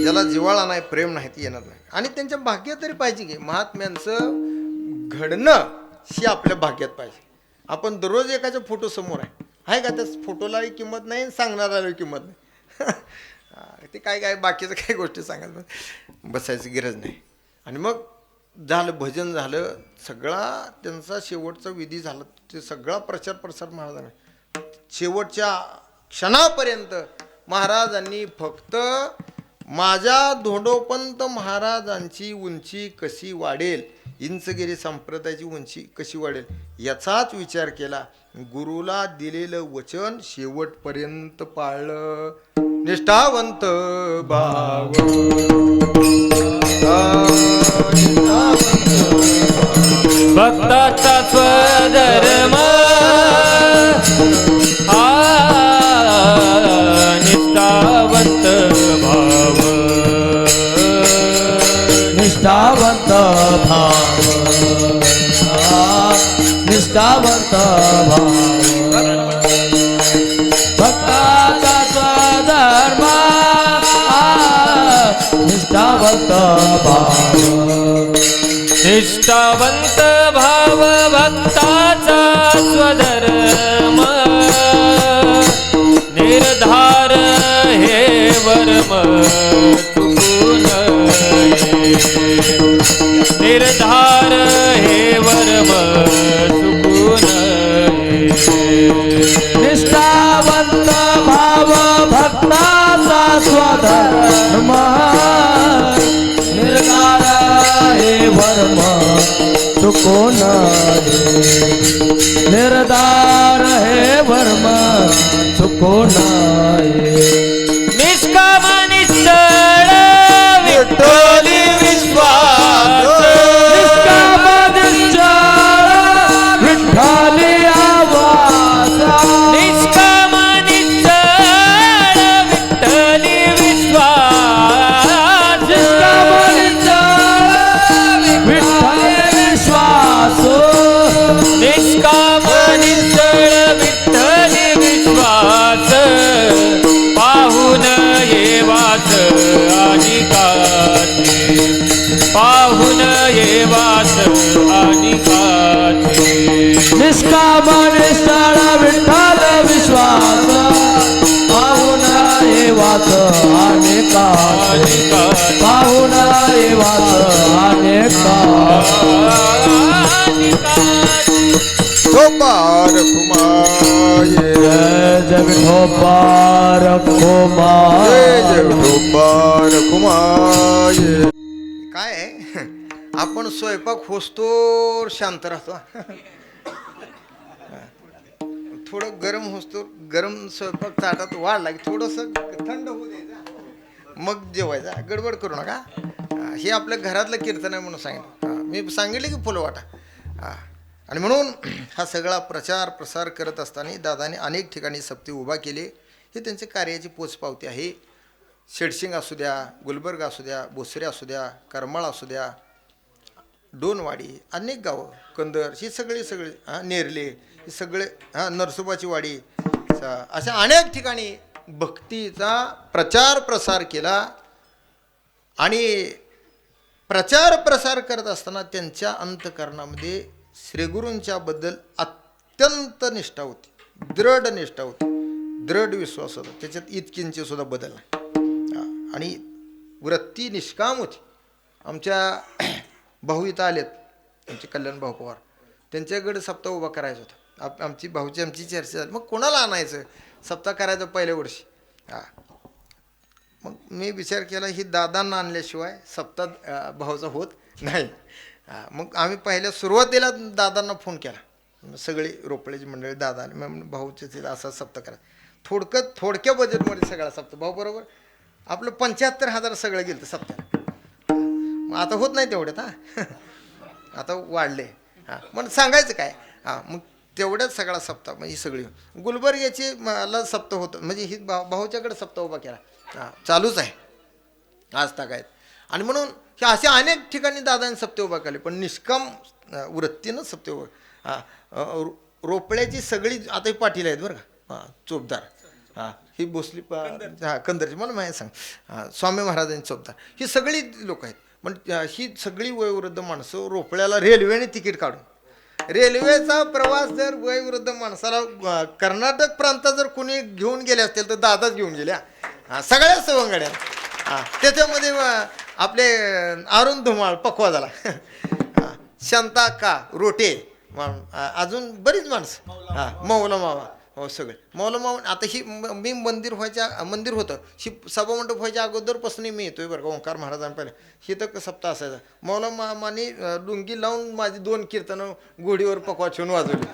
[SPEAKER 1] ज्याला जिव्हाळा नाही, प्रेम नाही, ती येणार नाही. आणि त्यांच्या भाग्यात तरी पाहिजे की महात्म्यांचं घडणं ही आपल्या भाग्यात पाहिजे. आपण दररोज एकाचा फोटो समोर आहे का, त्या फोटोलाही किंमत नाही, सांगणारालाही किंमत नाही. ते काय काय बाकीचं काही गोष्टी सांगायला बसायची गरज नाही. आणि मग झालं, भजन झालं, सगळा त्यांचा शेवटचा विधी झाला. ते सगळा प्रचार प्रसार महाराजांना शेवटच्या क्षणापर्यंत महाराजांनी फक्त माझ्या धोंडोपंत महाराजांची उंची कशी वाढेल, इंचगिरी संप्रदायाची उंची कशी वाढेल याचाच विचार केला. गुरुला दिलेलं वचन शेवटपर्यंत पाळलं. निष्ठावंत भाव
[SPEAKER 2] भक्ताचा स्वधर्म निष्ठावंत भाव
[SPEAKER 4] निष्ठावंत भाव निष्ठावंत भाव भक्ताचा स्वधर्म निष्ठावंत भाव
[SPEAKER 2] निष्ठावंत भाव भक्ताचा स्वधर्म निर्धार हे वर्म चुकू नये निर्धार हे वर्म चुकू नये
[SPEAKER 4] निष्ठावंत भाव भक्ताचा स्वधर्म निर्धार हे वर्म चुको नये निर्धार हे वर्म चुको नये
[SPEAKER 2] निष्काम निश्चळ विठ्ठली विश्वास
[SPEAKER 4] निष्काम निश्चळ विठ्ठली आवास
[SPEAKER 2] निष्काम निश्चळ विठ्ठली विश्वास
[SPEAKER 4] निष्काम निश्चळ विठ्ठली विश्वास
[SPEAKER 2] निष्काम निश्चळ विठ्ठली विश्वास पाहून येवाच आणि काचे पाहून येवाच आणि काचे
[SPEAKER 4] निष्काम निष्ठळ विठ्ठल विश्वास पाहून येवाच अनेका पाहून येवाच अनेका
[SPEAKER 1] गोपार कुमाये
[SPEAKER 4] जय विठोबार
[SPEAKER 1] जय
[SPEAKER 4] कुमार
[SPEAKER 1] गोपार कुमाये. काय आहे, आपण स्वयंपाक होस्तोर शांत राहतो. थोडं गरम होस्तोर गरम स्वयंपाक ताटात वाढला की थोडंसं थंड होऊ द्यायचा मग जेवायचा. गडबड करू नका. हे आपल्या घरातलं कीर्तन आहे म्हणून सांगितलं. मी सांगितले की फुलं वाटा. आणि म्हणून हा सगळा प्रचार प्रसार करत असताना दादाने अनेक ठिकाणी सप्ते उभा केले. हे त्यांच्या कार्याची पोचपावती आहे. शेडशिंग असू द्या, गुलबर्ग असू द्या, बोसरे असू द्या, करमाळ असू द्या, डोनवाडी, अनेक गावं, कंदर, ही सगळी नेरले, हे सगळे नरसोबाची वाडी, अशा अनेक ठिकाणी भक्तीचा प्रचार प्रसार केला. आणि प्रचार प्रसार करत असताना त्यांच्या अंतःकरणामध्ये श्रीगुरूंच्या बद्दल अत्यंत निष्ठा होती, दृढ निष्ठा होती, दृढ विश्वास होता. त्याच्यात इतकींचे सुद्धा बदल नाही. आणि वृत्ती निष्काम होती. आमच्या भाऊ इथं आलेत, आमचे कल्याण भाऊ पवार, त्यांच्याकडे सप्ताह उभा करायचा होता. आमची चर्चा झाली. मग कोणाला आणायचं सप्ताह करायचं पहिल्या वर्षी. मग मी विचार केला ही दादांना आणल्याशिवाय सप्ताह भाऊचा होत नाही. मग आम्ही पहिल्या सुरुवातीला दादांना फोन केला. सगळी रोपळेची मंडळी दादा मग भाऊचे असा सप्ताह करा. थोडक्या बजेटमध्ये सगळा सप्ताह भाऊ बरोबर आपलं 75,000 सगळं गेलं सप्ताह. मग आता होत नाही तेवढ्यात. आता वाढले. मग सांगायचं काय. मग तेवढ्याच सगळा सप्ताह म्हणजे सगळी गुलबर्ग्याची मला सप्ताह होतं म्हणजे ही भाऊच्याकडे सप्ताह उभा केला. चालूच आहे आज तागायत. आणि म्हणून हे असे अनेक ठिकाणी दादांनी सप्ते उभा केले. पण निष्काम वृत्तीनं सप्ते उभा. रोपळ्याची सगळी आता ही पाटील आहेत बरं का. चोपदार ही भोसली कंदरची मला माहिती सांग. स्वामी महाराजांची चोपदार ही सगळी लोक आहेत. पण ही सगळी वयोवृद्ध माणसं रोपळ्याला रेल्वेने तिकीट काढून रेल्वेचा प्रवास जर वयोवृद्ध माणसाला कर्नाटक प्रांतात जर कोणी घेऊन गेले असतील तर दादाच घेऊन गेल्या. सगळ्या सवंगड्या त्याच्यामध्ये आपले अरुण धुमाळ पक्वा झाला. शांता का रोटे अजून बरीच माणसं. मौला मावा हो सगळे मौला मावा. आता ही मी मंदिर होतं सभा मंडप व्हायच्या अगोदरपासून मी येतोय बरं का ओंकार महाराजांना पहिलं. ही तर सप्ताह असायचा. मौला मामाने लुंगी लावून माझी 2 कीर्तनं घोडीवर पकवा ठेवून वाजवली.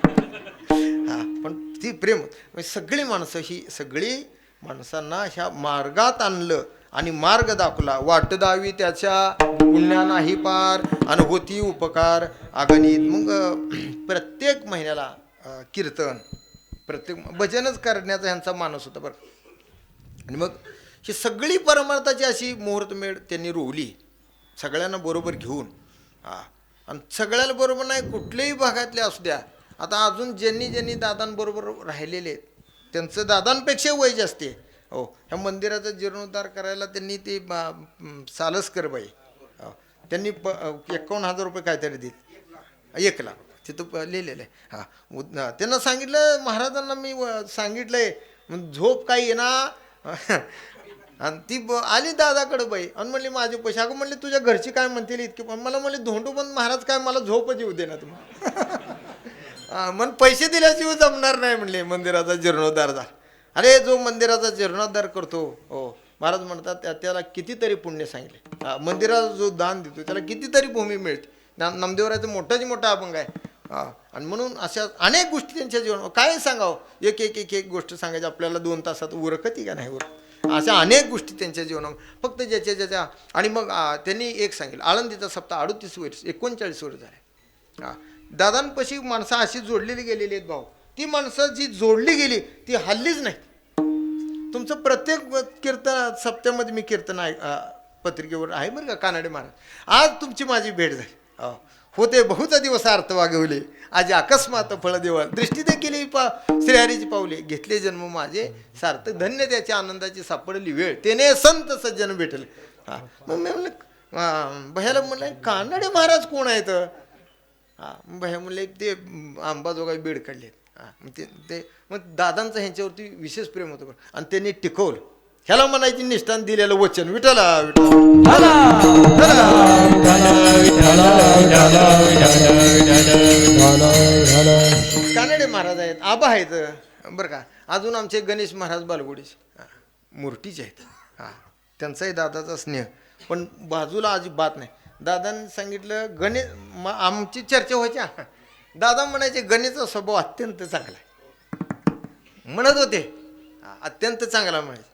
[SPEAKER 1] पण ती प्रेम सगळी माणसं ही सगळी माणसांना ह्या मार्गात आणलं आणि मार्ग दाखवला. वाट दावी त्याच्या पुण्या नाही पार आणि होती उपकार अगणित. मग प्रत्येक महिन्याला कीर्तन प्रत्येक भजनच करण्याचा ह्यांचा मानस होता बरं. आणि मग ही सगळी परमार्थाची अशी मुहूर्तमेढ त्यांनी रोवली सगळ्यांना बरोबर घेऊन. आणि सगळ्याला बरोबर नाही कुठल्याही भागातले असू द्या. आता अजून ज्यांनी दादांबरोबर राहिलेले आहेत त्यांचं दादांपेक्षा वय जास्त आहे. हो ह्या मंदिराचा जीर्णोद्धार करायला त्यांनी ते सालसकरबाई त्यांनी 51,000 रुपये काहीतरी दिले. 1 लाख तिथं लिहिलेलं आहे. त्यांना सांगितलं महाराजांना मी सांगितलंय झोप काही येणार. आणि ती आली दादाकडं बाई आणि म्हणली माझे पैसे. अगं म्हणले तुझ्या घरची काय म्हणतील इतके. पण मला म्हणले धोंडू पण महाराज काय मला झोपच येऊ दे ना तुम्ही. मग पैसे दिल्याशिवाय जमणार नाही म्हणले मंदिराचा जीर्णोद्धार झाला. अरे जो मंदिराचा जीर्णोद्धार करतो हो महाराज म्हणतात त्याला कितीतरी पुण्य सांगितले. मंदिराला जो दान देतो त्याला कितीतरी भूमी मिळते. नामदेवराचं मोठा अभंग आहे. आणि म्हणून अशा अनेक गोष्टी त्यांच्या जीवनात काय सांगावं. एक गोष्ट सांगायची आपल्याला 2 तासात उरकती का नाही उरक. अशा अनेक गोष्टी त्यांच्या जीवनात फक्त ज्याच्या आणि मग त्यांनी एक सांगितलं आळंदीचा सप्ताह 38 वर्ष 39 वर्ष झाले. दादांपाशी माणसं अशी जोडलेली गेलेली आहेत भाऊ. ती माणसं जी जोडली गेली ती हल्लीच नाही. तुमचं प्रत्येक कीर्तन सप्त्यामध्ये मी कीर्तन पत्रिकेवर आहे बरं का कानडे महाराज. आज तुमची माझी भेट झाली. होते बहुता दिवस अर्थ वागवले आज अकस्मात फळ देवा दृष्टी देखील श्रीहरीची पावले घेतले जन्म माझे सार्थक धन्य त्याच्या आनंदाची सापडली वेळ त्याने संत सज्जन भेटले. मग मी म्हणलं भैयाला म्हणलं कानडे महाराज कोण आहेत. भैया म्हणले ते अंबाजोगाई बेड काढले. मग दादांचं ह्यांच्यावरती विशेष प्रेम होतं आणि त्यांनी टिकवलं. ह्याला म्हणायची निष्ठान दिलेलं वचन विठ्ठला कानडे महाराज आहेत आबा आहेत बरं का. अजून आमचे गणेश महाराज बालगुडीचे मूर्तीचे आहेत. त्यांचाही दादाचा स्नेह पण बाजूला अजिबात नाही. दादांनी सांगितलं आमची चर्चा व्हायची. दादा म्हणायचे गणेशचा स्वभाव अत्यंत चांगला आहे म्हणत होते. अत्यंत चांगला म्हणायचे.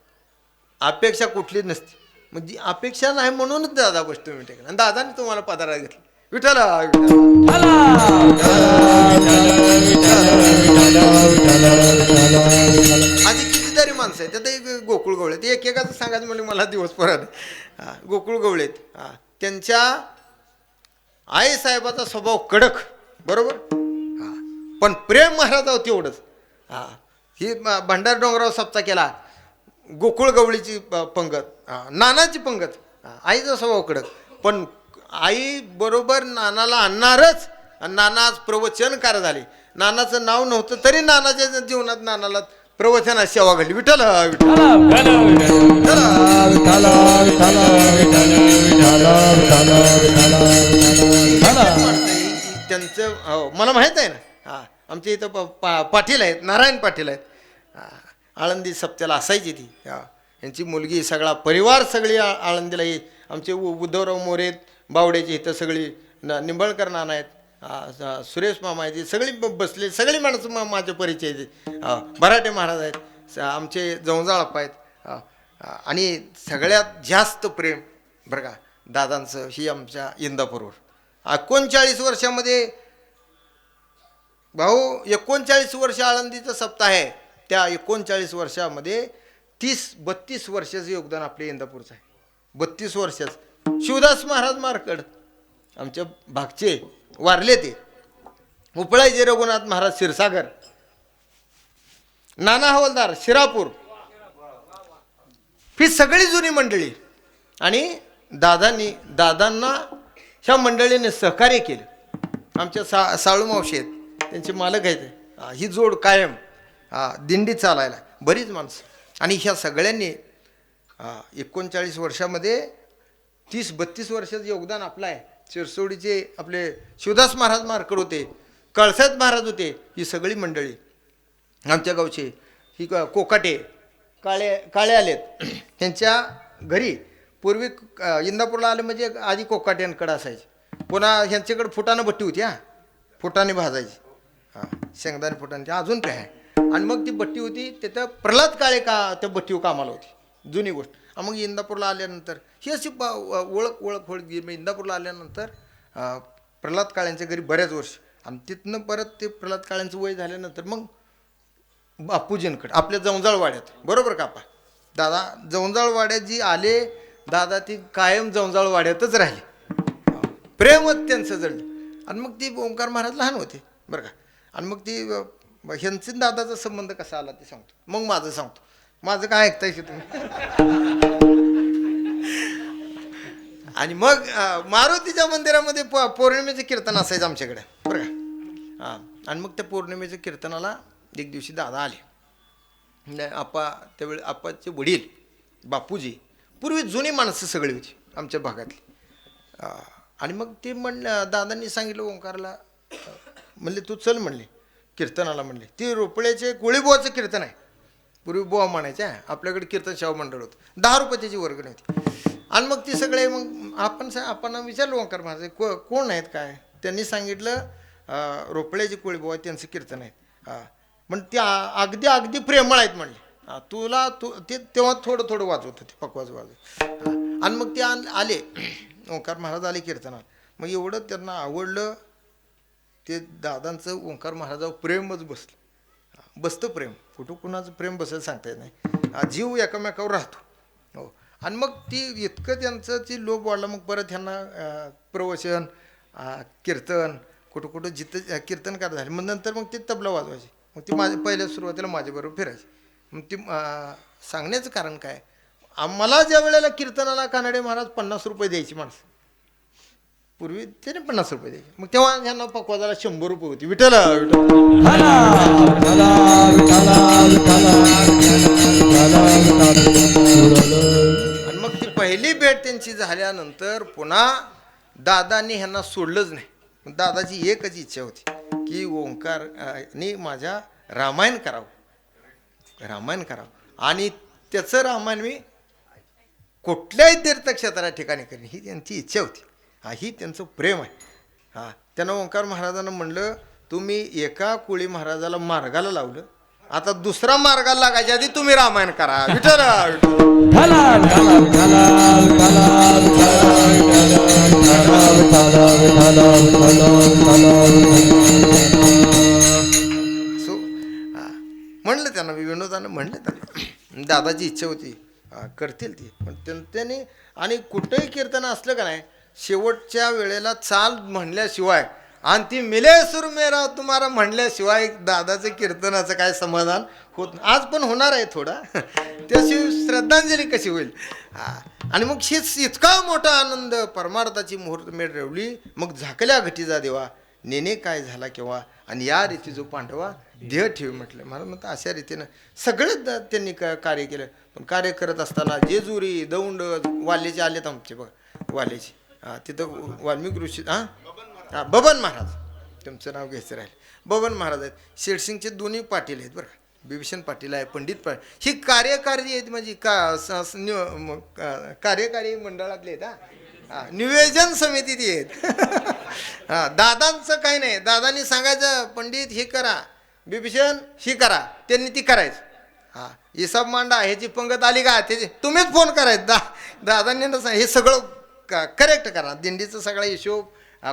[SPEAKER 1] अपेक्षा कुठलीच नसते म्हणजे अपेक्षा नाही म्हणूनच दादा बसतो मी टेकला. आणि दादाने तुम्हाला पदारा घेतला विठ्ठला आधी कितीतरी माणसं आहेत. त्यात एक गोकुळ गवळे ते एकेकाचं सांगायचं म्हणजे मला दिवस परत गोकुळ गवळेत. त्यांच्या आईसाहेबाचा स्वभाव कडक बरोबर पण प्रेम महाराजावर तेवढंच. ही भंडार डोंगरावर सप्ताह केला गोकुळ गवळीची पंगत नानाची पंगत. आईचा स्वभाव कडक पण आई बरोबर नानाला आणणारच. नाना आज प्रवचनकार झाले. नानाचं नाव नव्हतं तरी नानाच्या जीवनात नानाला प्रवचनात सेवा घडली. विठ्ठल त्यांचं मला माहीत आहे ना. आमच्या इथं पाटील आहेत नारायण पाटील आहेत. आळंदी सप्त्याला असायची ती. यांची मुलगी सगळा परिवार सगळी आळंदीला येईल. आमचे उद्धवराव मोरे बावड्याची इथं सगळी निंबाळकर नाना आहेत. सुरेश मामा आहेत. सगळी बसले सगळी माणसं माझ्या परिचय. भराटे महाराज आहेत. आमचे जवजाळप्पा आहेत. आणि सगळ्यात जास्त प्रेम बरं का दादांचं ही आमच्या इंदापूरवर. 39 वर्षामध्ये भाऊ 39 वर्ष आळंदीचं सप्ताह आहे. त्या 39 वर्षामध्ये 30-32 वर्षाचं योगदान आपल्या इंदापूरचं आहे. 32 वर्षाचं. शिवदास महाराज मारकड आमच्या भागचे वारले ते. उपळाईचे रघुनाथ महाराज क्षीरसागर. नाना हवालदार शिरापूर. ही सगळी जुनी मंडळी आणि दादांना ह्या मंडळीने सहकार्य केलं. आमच्या साळू मावशी आहेत त्यांचे मालक आहेत. ही जोड कायम दिंडी चालायला बरीच माणसं. आणि ह्या सगळ्यांनी 39 वर्षामध्ये 30-32 वर्षाचं योगदान आपलं आहे. शिरसोडीचे आपले शिवदास महाराज मारकर होते, कळसाहेब महाराज होते, ही सगळी मंडळी आमच्या गावचे. ही कोकाटे काळे आलेत. ह्यांच्या घरी पूर्वी इंदापूरला आले म्हणजे आधी कोकाट्यांकडं असायचे. पुन्हा ह्यांच्याकडे फुटाणं भट्टी होती. फुटाणे भाजायची. शेंगदाणे फुटाणे अजून काय आहे. आणि मग ती भट्टी होती तिथं प्रल्हाद काळे त्या भट्टीवर कामाला होती. जुनी गोष्ट. मग इंदापूरला आल्यानंतर ही अशी ओळख होत गेली. इंदापूरला आल्यानंतर प्रल्हाद काळ्यांच्या घरी बऱ्याच वर्ष. आणि तिथनं परत ते प्रल्हाद काळ्यांचं वय झाल्यानंतर मग बापूजींकडे आपल्या जवंजाळवाड्यात. बरोबर का? दादा जवंजाळवाड्यात जी आले, दादा ती कायम जवंजाळवाड्यातच राहिले. प्रेमच त्यांचं जडलं. आणि मग ती ओंकार महाराज लहान होते बरं का. आणि मग ती ह्यांचा दादाचा संबंध कसा आला ते सांगतो. मग माझं सांगतो. माझं काय ऐकतायचं तुम्ही. आणि मग मारुतीच्या मंदिरामध्ये पौर्णिमेचं कीर्तन असायचं आमच्याकडे बरं का. आणि मग त्या पौर्णिमेच्या कीर्तनाला एक दिवशी दादा आले. त्यावेळी आपाचे वडील बापूजी पूर्वी जुनी माणसं सगळी होती आमच्या भागातली. आणि मग ते दादांनी सांगितलं ओंकारला, म्हणले तू चल म्हणले कीर्तनाला. म्हणले ती रोपड्याचे कोळीबुवाचं कीर्तन आहे. पूर्वी बुवा म्हणायच्या. आपल्याकडे कीर्तन सेवा मंडळ होतं. 10 रुपये त्याची वर्गणी होती. आणि मग ती सगळे मग आपण विचारलं ओंकार महाराज कोण आहेत काय. त्यांनी सांगितलं रोपड्याचे कोळीबुवा त्यांचं कीर्तन आहे. पण ते अगदी प्रेमळ आहेत म्हणले. ते तेव्हा थोडं वाजवत होते पकवाज वाजवत. आणि मग ते आले ओंकार महाराज आले कीर्तनाला. मग एवढं त्यांना आवडलं ते दादांचं ओंकार महाराजावर प्रेमच बसतं प्रेम. कुठं कुणाचं प्रेम बसेल सांगता येत नाही. जीव एकामेकावर राहतो. हो. आणि मग ती इतकं त्यांचं ती लोभ वाढला. मग परत ह्यांना प्रवचन कीर्तन कुठं जिथं कीर्तन करत झाले. मग नंतर मग ते तबला वाजवायचे. मग ती पहिल्या सुरुवातीला माझ्याबरोबर फिरायची. मग ती सांगण्याचं कारण काय, आम्हाला ज्या वेळेला कीर्तनाला कानडे महाराज 50 रुपये द्यायची माणसं. पूर्वी त्याने 50 रुपये द्यायचे. मग तेव्हा ह्यांना पकवाजाला 100 रुपये होती. विठ्ठल आणि मग ती पहिली भेट त्यांची झाल्यानंतर पुन्हा दादांनी ह्यांना सोडलंच नाही. दादाची एकच इच्छा होती की ओंकारने माझ्या रामायण करावं. आणि त्याचं रामायण मी कुठल्याही तीर्थक्षेत्रा ठिकाणी करेन ही त्यांची इच्छा होती. ही त्यांचं प्रेम आहे. त्यानं ओंकार महाराजांना म्हणलं तुम्ही एका कोळी महाराजाला मार्गाला लावलं, आता दुसरा मार्गाला लागायच्या आधी तुम्ही रामायण करा. विठ्ठल म्हणलं त्यांना, विनोदानं म्हणलं त्यांना. दादाची इच्छा होती करतील ती. पण त्यांनी आणि कुठंही कीर्तन असलं का नाही शेवटच्या वेळेला चाल म्हणल्याशिवाय आणि ती मिले सुर मेरा तुम्हाला म्हणल्याशिवाय दादाचं कीर्तनाचं काय समाधान होत नाही. आज पण होणार आहे थोडा. त्याशिवाय श्रद्धांजली कशी होईल. आणि मग शीच इतका मोठा आनंद परमार्थाची मुहूर्तमेढ रेवली. मग झाकल्या घटीचा देवा नेने काय झाला केव्हा आणि या रीती जो पांडवा देह ठेवी म्हटलं. मला म्हणतं अशा रीतीनं सगळं त्यांनी कार्य केलं. पण कार्य करत असताना जेजुरी दौंड वाल्याचे आलेत आमचे बघा. वाल्याचे तिथं वाल्मिक ऋषी बबन महाराज तुमचं नाव घ्यायचं राहील. बबन महाराज आहेत. शेरसिंगचे दोन्ही पाटील आहेत बरं. बिभीषण पाटील आहे, पंडित पाटील. ही कार्यकारी आहेत म्हणजे कार्यकारी मंडळातले आहेत. नियोजन समितीत आहेत. दादांचं काही नाही. दादांनी सांगायचं पंडित हे करा, बिभीषण ही करा, त्यांनी ती करायचं. हिसाब मांडा, ह्याची पंगत आली का त्याची तुम्हीच फोन करायचं. दादांनी हे सगळं करेक्ट करा. दिंडीचा सगळा हिशोब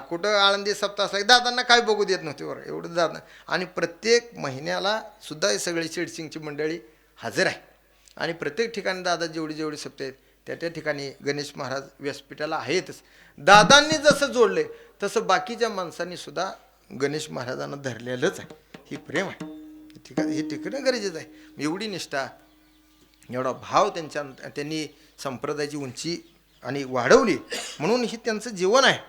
[SPEAKER 1] कुठं आळंदी सप्ताह असला दादांना काय बघू देत नव्हते बरं. एवढं दादा. आणि प्रत्येक महिन्याला सुद्धा हे सगळी शेडसिंगची मंडळी हजर आहे. आणि प्रत्येक ठिकाणी दादा जेवढी सप्ताह आहेत त्या ठिकाणी गणेश महाराज व्यासपीठाला आहेतच. दादांनी जसं जोडले तसं बाकीच्या माणसांनी सुद्धा गणेश महाराजांना धरलेलंच आहे. ही प्रेम आहे. हे टिकणं गरजेचं आहे. एवढी निष्ठा एवढा भाव त्यांनी संप्रदायाची उंची आणि वाढवली म्हणून ही त्यांचं जीवन आहे.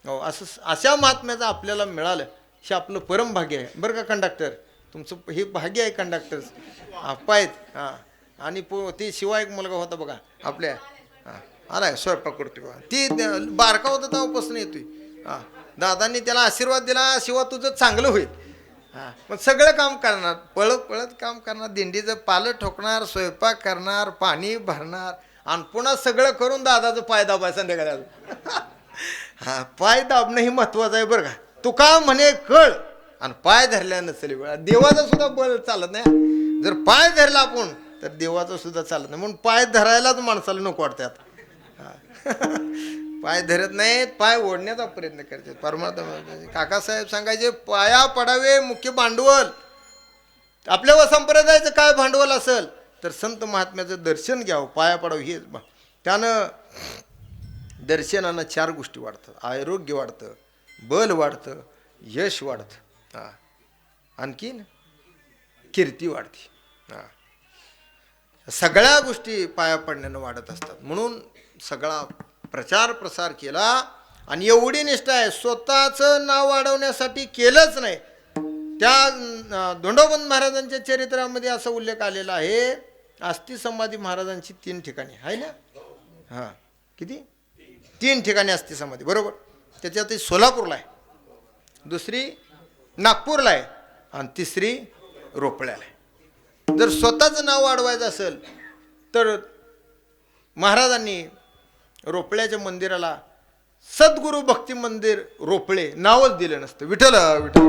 [SPEAKER 1] अशा महात्म्याचं आपल्याला मिळालं हे आपलं परम भाग्य आहे बरं का. कंडक्टर तुमचं हे भाग्य आहे. कंडक्टर पायत आणि ते शिवाय एक मुलगा होता बघा आपल्या आलाय स्वयंपाक करतोय बा. ती बारका होता तेव्हापासून येतोय. हा, दादांनी त्याला आशीर्वाद दिला, शिवा तुझं चांगलं होईल. हा, मग सगळं काम करणार, पळत पळत काम करणार, दिंडीचं पालं ठोकणार, स्वयंपाक करणार, पाणी भरणार आणि पुन्हा सगळं करून दादाचं पाय दाबाय संध्याकाळी. हा, पाय दाबणं हे महत्वाचं आहे बरं का. तुका म्हणे कळ आणि पाय धरल्या नसेल वेळा. देवाचा सुद्धा बळ चालत नाही. जर पाय धरला आपण तर देवाचं सुद्धा चालत नाही. म्हणून पाय धरायलाच माणसाला नको वाटतात. पाय धरत नाहीत, पाय ओढण्याचा प्रयत्न करतात. परमात्मा काकासाहेब सांगायचे, पाया पडावे मुख्य भांडवल. आपल्या संप्रदायाचं काय भांडवल असेल तर संत महात्म्याचं दर्शन घ्यावं, पाया पडावं. हेच त्यानं दर्शनानं 4 गोष्टी वाढतात. आरोग्य वाढतं, बल वाढतं, यश वाढतं. हां, आणखीन कीर्ती वाढते. हां, सगळ्या गोष्टी पाया पडण्यानं वाढत असतात. म्हणून सगळा प्रचार प्रसार केला. आणि एवढी निष्ठा आहे, स्वतःचं नाव वाढवण्यासाठी केलंच नाही. त्या धोंडोबंत महाराजांच्या चरित्रामध्ये असा उल्लेख आलेला आहे, आस्ती समाधी महाराजांची 3 ठिकाणी आहे ना. हां, किती? 3 ठिकाणी आस्ती समाधी, बरोबर. त्याच्यात सोलापूरला आहे, दुसरी नागपूरला आहे आणि तिसरी रोपड्याला आहे. जर स्वतःचं नाव वाढवायचं असेल तर महाराजांनी रोपड्याच्या मंदिराला सद्गुरू भक्ती मंदिर रोपळे नावच दिलं नसतं. विठ्ठल विठ्ठल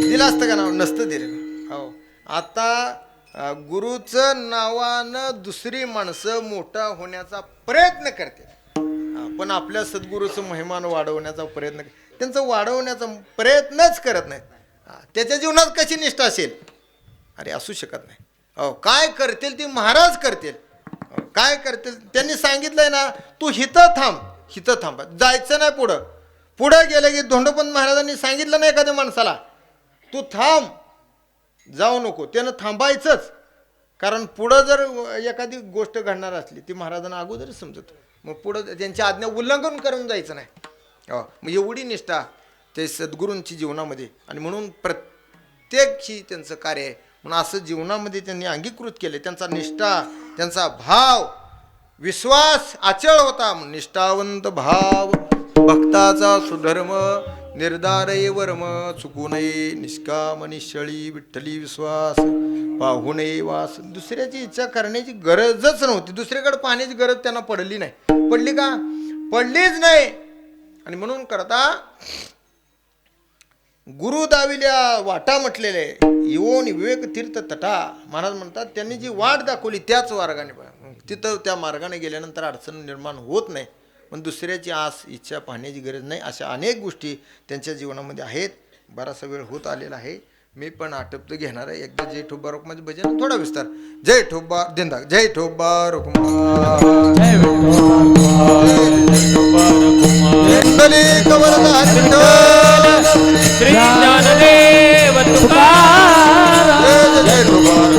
[SPEAKER 1] दिलं असतं का नाव? नसतं दिलं. हो, आता गुरुचं नावानं दुसरी माणसं मोठा होण्याचा प्रयत्न करते, पण आपल्या सद्गुरूचं महिमान वाढवण्याचा प्रयत्न, त्यांचं वाढवण्याचा प्रयत्नच करत नाहीत. त्याच्या जीवनात कशी निष्ठा असेल? अरे असू शकत नाही. अहो, काय करतील ती महाराज करतील. काय करतील त्यांनी सांगितलंय ना, तू हिथं थांब, हिथं थांब, जायचं नाही पुढं. पुढं गेलं की धोंडोपंत महाराजांनी सांगितलं नाही एखाद्या माणसाला, तू थांब, जाऊ नको, त्यानं थांबायचंच. कारण पुढं जर एखादी गोष्ट घडणार असली ती महाराजांना अगोदरच समजत, मग पुढं त्यांची आज्ञा उल्लंघन करून जायचं नाही. मग एवढी निष्ठा ते सद्गुरूंची जीवनामध्ये, आणि म्हणून प्रत्येकशी त्यांचं कार्य आहे. म्हणून असं जीवनामध्ये त्यांनी अंगीकृत केले. त्यांचा निष्ठा, त्यांचा भाव, विश्वास अचळ होता. निष्ठावंत भाव भक्ताचा सुधर्म, निर्धारय वर्म, चुकू नये निष्काम निश्चळी, विठ्ठली विश्वास पाहू नये वास. दुसऱ्याची इच्छा करण्याची गरजच नव्हती, दुसरीकडे पाहण्याची गरज त्यांना पडली नाही. पडली का? पडलीच नाही. आणि म्हणून करता गुरु दाविल्या वाटा म्हटलेले, येऊन विवेक तीर्थ तटा. महाराज म्हणतात त्यांनी जी वाट दाखवली त्याच मार्गाने, तिथं त्या मार्गाने गेल्यानंतर अडचण निर्माण होत नाही. पण दुसऱ्याची आस इच्छा पाहण्याची गरज नाही. अशा अनेक गोष्टी त्यांच्या जीवनामध्ये आहेत. बराचसा वेळ होत आलेला आहे, मी पण आटपतं घेणार आहे. एकदा जय ठोबा रुक्माचं भजन, थोडा विस्तार. जय ठोबा दिंदा, जय ठोबा रुक्मा,
[SPEAKER 2] श्री ज्ञानदेव तुकाराम,
[SPEAKER 3] जय तुकार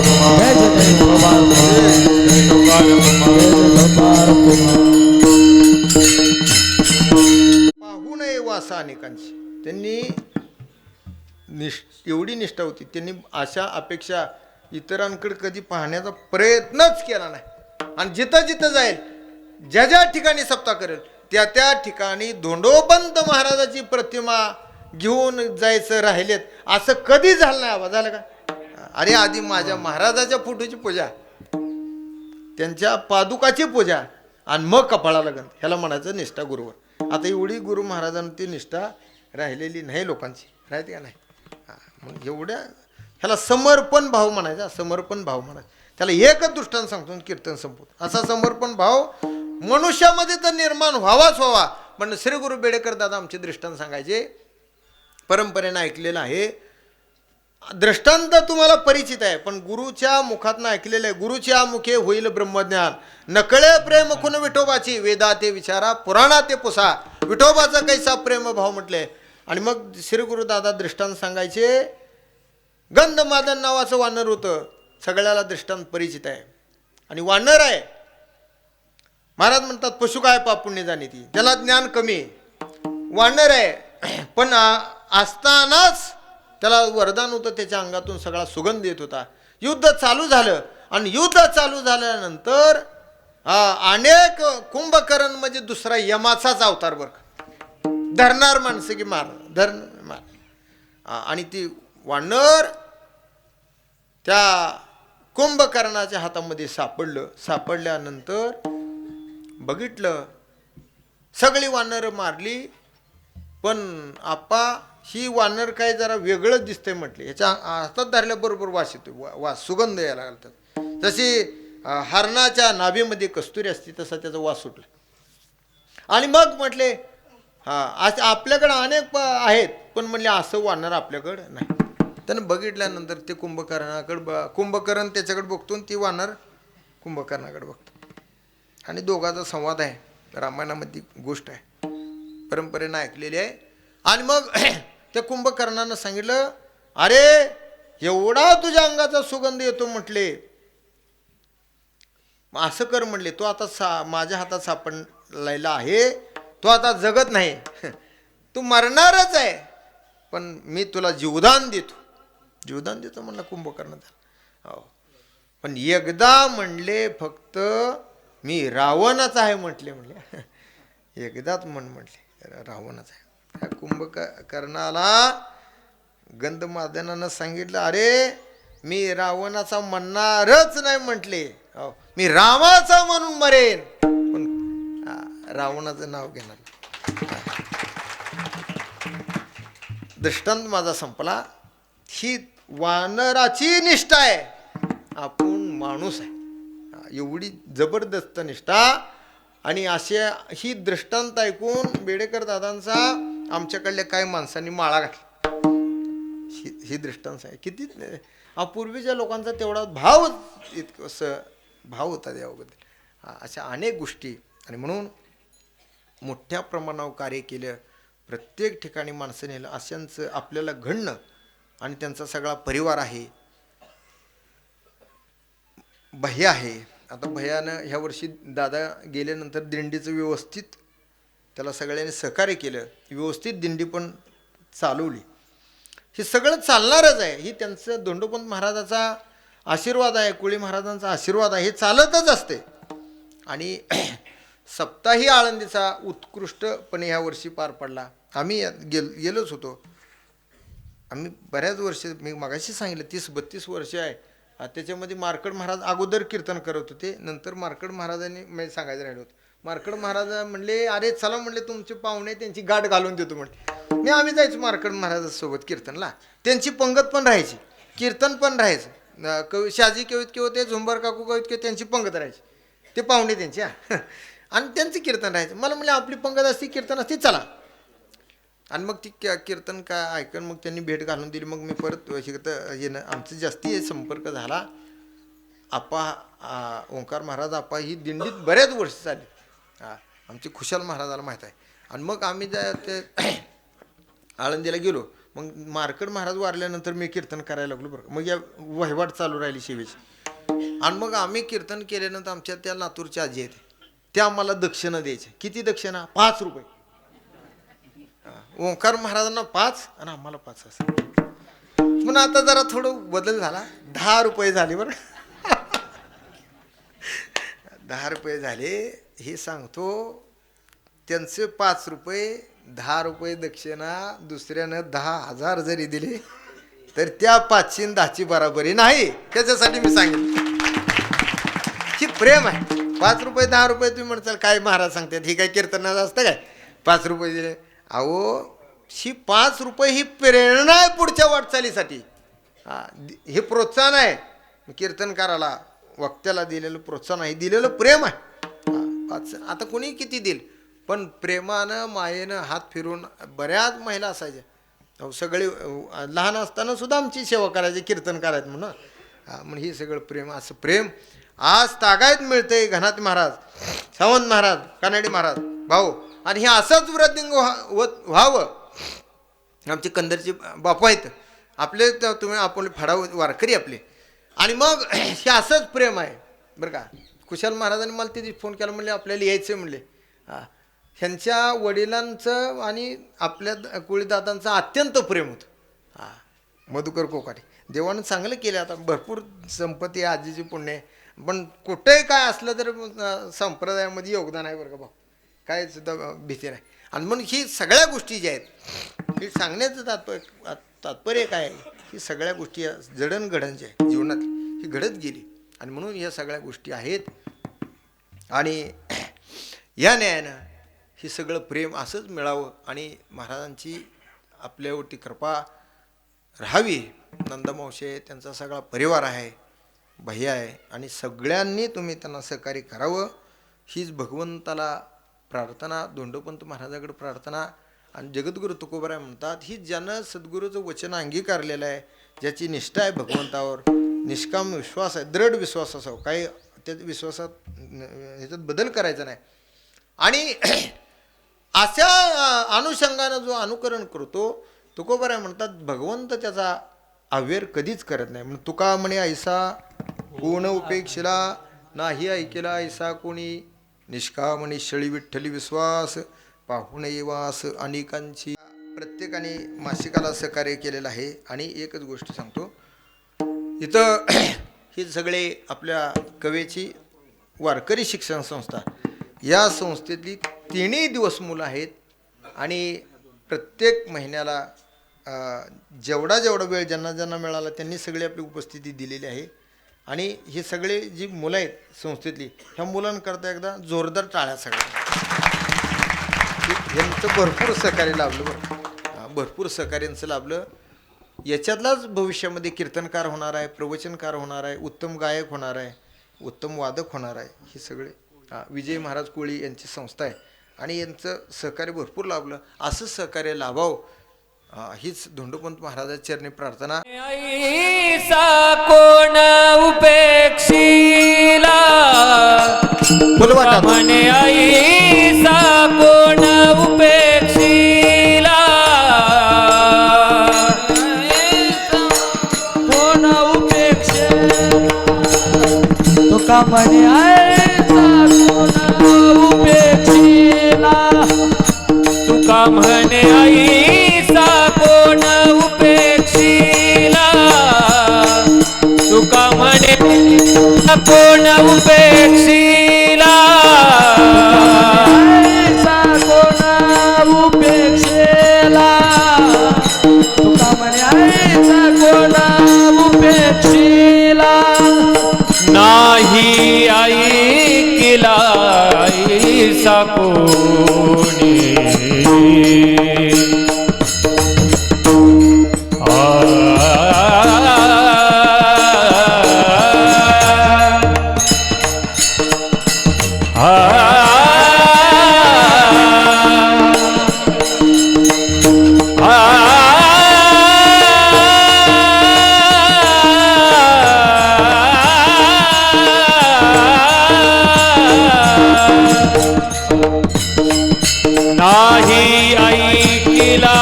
[SPEAKER 1] पाहू नये वासा अनेकांची. त्यांनी एवढी निष्ठा होती, त्यांनी आशा अपेक्षा इतरांकडे कधी पाहण्याचा प्रयत्नच केला नाही. आणि जिथं जिथं जाईल, ज्या ज्या ठिकाणी सप्ताह करेल त्या त्या ठिकाणी धोंडोपंत महाराजाची प्रतिमा घेऊन जायचं राहिलेत असं कधी झालं नाही. आवाज झालं का? अरे आधी माझ्या महाराजाच्या फोटोची पूजा, त्यांच्या पादुकाची पूजा, आणि मग कपाळाला गंध, ह्याला म्हणायचं निष्ठा गुरुवर. आता एवढी गुरु महाराजांची निष्ठा राहिलेली नाही लोकांची, राहते का नाही? मग एवढ्या ह्याला समर्पण भाव म्हणायचा, समर्पण भाव म्हणायचा. त्याला एकच दृष्टांत सांगतो, कीर्तन संपवत. असा समर्पण भाव मनुष्यामध्ये तर निर्माण व्हावाच व्हावा. पण श्री गुरु बेडेकर दादा आमचे दृष्टांत सांगायचे, परंपरेनं ऐकलेलं आहे. दृष्टांत तुम्हाला परिचित आहे, पण गुरुच्या मुखातनं ऐकलेलं आहे. गुरुच्या मुखे होईल ब्रह्मज्ञान, नकळे प्रेम खुन विठोबाची, वेदा ते विचारा पुराणा ते पुसा, विठोबाचा कैसा प्रेम भाव म्हटले. आणि मग श्री गुरु दादा दृष्टांत सांगायचे. गंधमादन नावाचं वानर होतं, सगळ्याला दृष्टांत परिचित आहे. आणि वानर आहे, महाराज म्हणतात पशु काय पाप पुण्य जाणे ती, त्याला ज्ञान कमी. वानर आहे पण असतानाच त्याला वरदान होतं, त्याच्या अंगातून सगळा सुगंध येत होता. युद्ध चालू झालं आणि युद्ध चालू झाल्यानंतर अनेक कुंभकर्ण म्हणजे दुसरा यमाचाच अवतार बरं का. धरणार माणसं की मार आणि ती वानर त्या कुंभकर्णाच्या हातामध्ये सापडल्यानंतर बघितलं सगळी वानर मारली, पण आप्पा ही वानर काय जरा वेगळंच दिसतंय म्हटले. ह्याच्या हातात धरल्याबरोबर वास येतो, वास सुगंध यायला लागतात. जशी हरणाच्या नाभीमध्ये कस्तुरी असते तसा त्याचा वास सुटला. आणि मग म्हटले आपल्याकडं अनेक आहेत, पण म्हणले असं वानर आपल्याकडं नाही. त्यानं बघितल्यानंतर ते कुंभकर्ण त्याच्याकडे बघतो आणि ती वानर कुंभकर्णाकडे बघतो. आणि दोघांचा संवाद आहे, रामायणामध्ये गोष्ट आहे, परंपरेनं ऐकलेली आहे. आणि मग त्या कुंभकर्णानं सांगितलं, अरे एवढा तुझ्या अंगाचा सुगंध येतो म्हटले, असं कर म्हणले, तो आता माझ्या हातात सापडलेला आहे, तो आता जगत नाही, तू मरणारच आहे, पण मी तुला जीवदान देतो म्हणला कुंभकर्णाचा. हो, पण एकदा म्हणले फक्त मी रावणाचा आहे म्हणले एकदाच म्हटले रावणाचा आहे. कुंभकर्णाला गंधमादनानं सांगितलं, अरे मी रावणाचा म्हणणारच नाही म्हटले, मी रामाचा म्हणून मरेन, पण रावणाचं नाव घेणार. दृष्टांत माझा संपला. ही वानराची निष्ठा आहे, आपण माणूस आहे, एवढी जबरदस्त निष्ठा. आणि असे ही दृष्टांत ऐकून बेडेकर दादांचा आमच्याकडल्या काही माणसांनी माळा घातला. ही दृष्टांत आहे. किती पूर्वीच्या लोकांचा तेवढा भाव होता देवाबद्दल. अशा अनेक गोष्टी. आणि म्हणून मोठ्या प्रमाणावर कार्य केलं, प्रत्येक ठिकाणी माणसं नेलं, अशांचं आपल्याला घडणं. आणि त्यांचा सगळा परिवार आहे. भैया आहे. आता भैयानं ह्या वर्षी दादा गेल्यानंतर दिंडीचं व्यवस्थित त्याला सगळ्यांनी सहकार्य केलं, व्यवस्थित दिंडी पण चालवली. हे सगळं चालणारच आहे. ही त्यांचं धोंडोपंत महाराजाचा आशीर्वाद आहे, कोळी महाराजांचा आशीर्वाद आहे, हे चालतच असते. आणि सप्ताही आळंदीचा उत्कृष्टपणे ह्या वर्षी पार पडला. आम्ही गेलोच होतो. आम्ही बऱ्याच वर्ष, मी मगाशी सांगितलं 30-32 वर्ष आहे. त्याच्यामध्ये मार्कड महाराज अगोदर कीर्तन करत होते, नंतर मार्कड महाराजांनी मी सांगायचं राहिलं होतं. मार्कड महाराज म्हणले, अरे चला म्हणले तुमचे पाहुणे त्यांची गाठ घालून देतो म्हटले. मी आम्ही जायचो मार्कड महाराजांसोबत कीर्तनला. त्यांची पंगत पण राहायची, कीर्तन पण राहायचं. शाजी कवित होते, झुंबर काकू कवित किंवा त्यांची पंगत राहायची, ते पाहुणे त्यांची. आणि त्यांचं कीर्तन राहायचं. मला म्हणले आपली पंगत असती, कीर्तन असती, चला. आणि मग ती कीर्तन काय ऐकून मग त्यांनी भेट घालून दिली. मग मी परत येणं आमचं जास्ती संपर्क झाला. आप्पा ओंकार महाराज आप्पा ही दिंडीत बऱ्याच वर्ष झाली. आमचे खुशाल महाराजाला माहीत आहे. आणि मग आम्ही ते आळंदीला गेलो. मग मार्कड महाराज वारल्यानंतर मी कीर्तन करायला लागलो बरं. मग या वहिवाट चालू राहिली शिवेची. आणि मग आम्ही कीर्तन केल्यानंतर आमच्या त्या लातूरच्या आजी आहेत, त्या आम्हाला दक्षिणा द्यायच्या. किती दक्षिणा? 5 रुपये. ओंकार महाराजांना 5 आणि आम्हाला 5 असं. पण आता जरा थोडं बदल झाला, 10 रुपये झाले बरं. 10 रुपये झाले. हे सांगतो, त्यांचे 5 रुपये, 10 रुपये दक्षिणा, दुसऱ्यानं 10,000 जरी दिले तर त्या 5ची 10ची बराबरी नाही. त्याच्यासाठी मी सांगितलं ही प्रेम आहे. 5 रुपये 10 रुपये तुम्ही म्हणताल काय महाराज सांगतात, ही काय कीर्तनाचं असतं काय 5 रुपये दिले. अहो ही 5 रुपये ही प्रेरणा आहे पुढच्या वाटचालीसाठी. हे प्रोत्साहन आहे. कीर्तनकाराला वक्त्याला दिलेलं प्रोत्साहन आहे, दिलेलं प्रेम आहे. आता कोणी किती देईल, पण प्रेमानं मायेनं हात फिरून बऱ्याच महिला असायच्या. सगळे लहान असताना सुद्धा आमची सेवा करायची, कीर्तन करायचं म्हणून. म्हणून हे सगळं प्रेम. असं प्रेम आज तागायत मिळतंय. घनात महाराज, सावंत महाराज, कानडी महाराज भाऊ. आणि हे असंच वृद्धिंग व्हावं. आमचे कंदरचे बापू आहेत आपले, तुम्ही आपण फडाव वारकरी आपले. आणि मग हे असंच प्रेम आहे बरं का. कुशाल महाराजांनी मला ते फोन केला, म्हणले आपल्याला यायचं म्हणले. ह्यांच्या वडिलांचं आणि आपल्या कुळीदादांचं अत्यंत प्रेम होतं. हा, मधुकर कोकाटे देवानं चांगलं केलं. आता भरपूर संपत्ती आहे, आजीची पुण्य आहे. पण कुठेही काय असलं तर संप्रदायामध्ये योगदान आहे बरं का भाऊ, काय सुद्धा भीती नाही. आणि म्हणून ही सगळ्या गोष्टी ज्या आहेत हे सांगण्याचं तात्पर्य काय आहे, ही सगळ्या गोष्टी जडणघडण ज्या आहेत जीवनात ही घडत गेली आणि म्हणून या सगळ्या गोष्टी आहेत. आणि या न्यायानं हे सगळं प्रेम असंच मिळावं आणि महाराजांची आपल्यावरती कृपा राहावी. नंदमावशी आहे, त्यांचा सगळा परिवार आहे, भैया आहे आणि सगळ्यांनी तुम्ही त्यांना सहकार्य करावं हीच भगवंताला प्रार्थना, धोंडोपंत महाराजाकडे प्रार्थना. आणि जगद्गुरू तुकोबाराय म्हणतात, ही ज्यानं सद्गुरूचं वचन अंगीकारलेलं आहे, ज्याची निष्ठा आहे भगवंतावर, निष्काम विश्वास आहे, दृढ विश्वास असावं, काही त्या विश्वासात ह्याच्यात बदल करायचा नाही. आणि अशा अनुषंगानं जो अनुकरण करतो तुकोबाराय म्हणतात, भगवंत त्याचा अव्यर कधीच करत नाही. म्हणून तुका म्हणे ऐसा कोण उपेक्षिला नाही ऐकेला ऐसा कोणी, निष्कामणी शळी विठ्ठली विश्वास पाहून येवास अनेकांची. प्रत्येकाने मासिकाला सहकार्य केलेलं आहे. आणि एकच गोष्ट सांगतो, इथं ही सगळे आपल्या कवेची वारकरी शिक्षण संस्था, या संस्थेतली 3 दिवस मुलं आहेत आणि प्रत्येक महिन्याला जेवढा वेळ ज्यांना मिळाला त्यांनी सगळी आपली उपस्थिती दिलेली आहे. आणि हे सगळे जी मुलं आहेत संस्थेतली, ह्या मुलांकरता एकदा जोरदार टाळ्या सगळ्या. यांचं भरपूर सहकार्य लाभलं बरं, भरपूर सहकार्यांचं लाभलं. याच्यातलाच भविष्यामध्ये कीर्तनकार होणार आहे, प्रवचनकार होणार आहे, उत्तम गायक होणार आहे, उत्तम वादक होणार आहे. हे सगळे विजय महाराज कोळी यांची संस्था आहे आणि यांचं सहकार्य भरपूर लाभलं. असं सहकार्य लाभावं हीच धोंडोपंत महाराजाच्या चरणी प्रार्थना.
[SPEAKER 2] ऐसा कोण उपेक्षिला म्हणे, ऐसा कोण उपेक्षिला,
[SPEAKER 4] कोण उपेक्षा तुका म्हणे ऐसा कोण उपेक्षिला,
[SPEAKER 2] तुका म्हणे ऐसा कोण उपेक्षिला, तुका म्हणे कोण उपेक्षिला,
[SPEAKER 4] ऐसा कोण उपेक्षिला, तुका म्हणे ऐसा कोण उपेक्षिला,
[SPEAKER 2] नाही ऐकिला ऐसा कोणी. नाही ऐकिला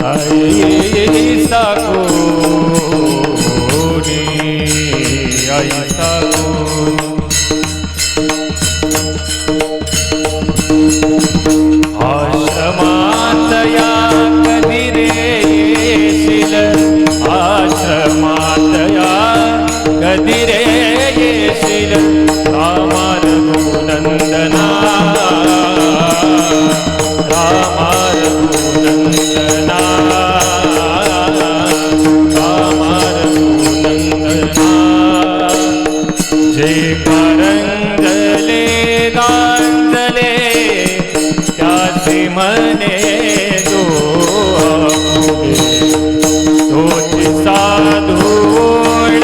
[SPEAKER 2] ऐसा कोणी, ऐसा कोणी. आश्रमात या कधी रे येशील, आश्रमात या कधी रे येशील, रामार नंदना, रामार नंदना, रामार नंदना. जे कारंजले गांजले त्याचे म्हणे जो तोची साधू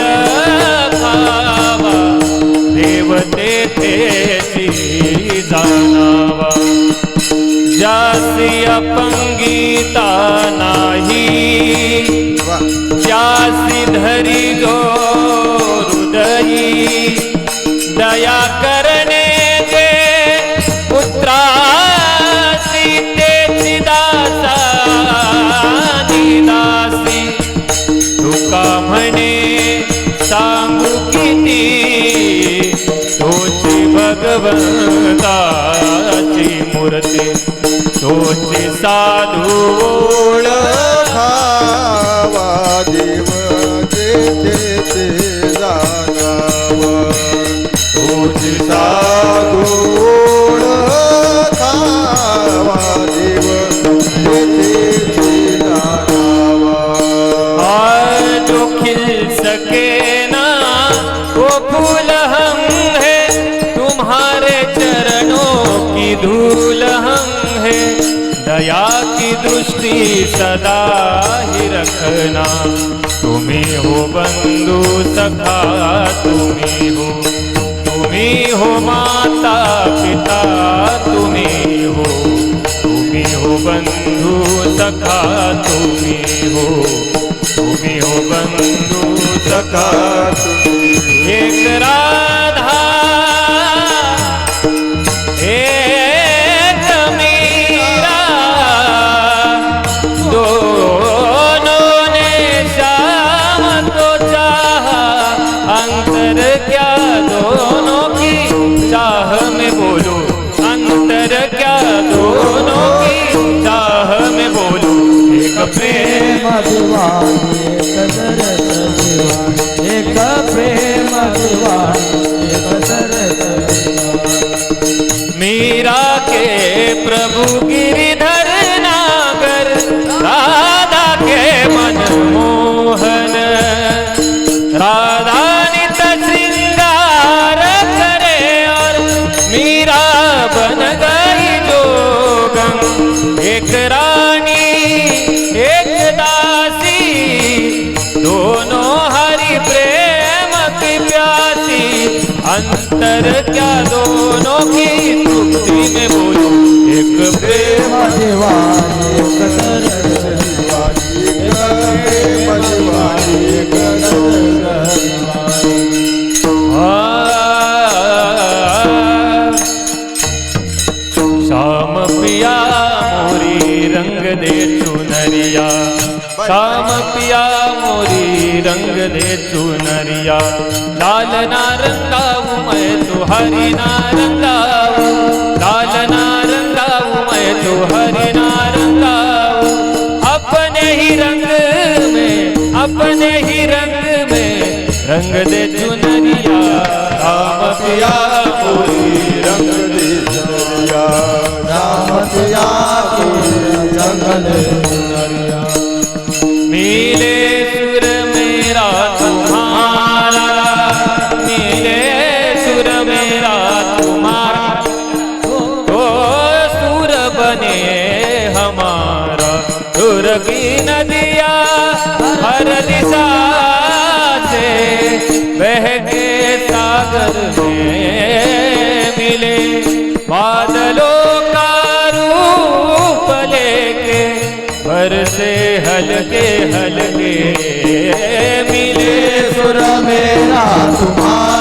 [SPEAKER 2] ओळखावा, देवते तेची जाणावा. ज्यासी अपंगिता नाही, ज्यासी धरी जो हृदयी, दया करणे जे पुत्रासी, तेची दासानी दासी. तुका म्हणे सांगू किती तोची भगवंता मूर्ती तोची साधू
[SPEAKER 1] ओळखावा देव तेथे जाणावा तुझी साधू ओळखावा देव तेथे जाणावा
[SPEAKER 2] जो खिल सके ना वो फूल हम है तुम्हारे चरणों की धूल हम है दया की दृष्टि सदा ही रखना तुम्ही हो बंधु सखा तुम्ही हो माता पिता तुम्ही हो बंधु सखा तुम्ही हो बंधु सखा एक राधा एक मीरा दोनों ने श्याम तो चाहा अंतर क्या दोनों की चाह में बोलो अंतर क्या दोनों की चाह में बोलो एक प्रेम
[SPEAKER 4] दिवानी एक दरस दिवानी एक प्रेम दिवानी एक दरस
[SPEAKER 2] मीरा के प्रभु गिरिधर नागर राधा के मनमोहन राधा नित श्रृंगार करे और मीरा बन गई जोगन एक रानी एक दासी दोनों हरि प्रेम की प्यासी अंतर क्या दोनों की तृप्ति में बोलो एक प्रेम
[SPEAKER 4] दिवानी एक दरस दिवानी एक प्रेम दिवानी एक दरस
[SPEAKER 2] श्याम पिया मोरी रंग दे चुनरिया श्याम पिया मोरी रंग दे चुनरिया लाल नारंगाऊ मैं तो हरि नारंगाऊ लाल नारंगाऊ मैं तो हरि नारंगाऊ अपने ही रंग में रंग दे चुनरिया श्याम पिया मोरी रंग दे चुनरिया
[SPEAKER 1] राम पिया
[SPEAKER 2] मिले सुर मेरा तुम्हारा मिले सुर मेरा तुम्हारा तो सुर बने हमारा सुर की नदिया हर दिशा से बह के सागर में मिले बादलों का रूप लेके बरसे हल्के हल्के मिले
[SPEAKER 4] सुर मेरा तुम्हारा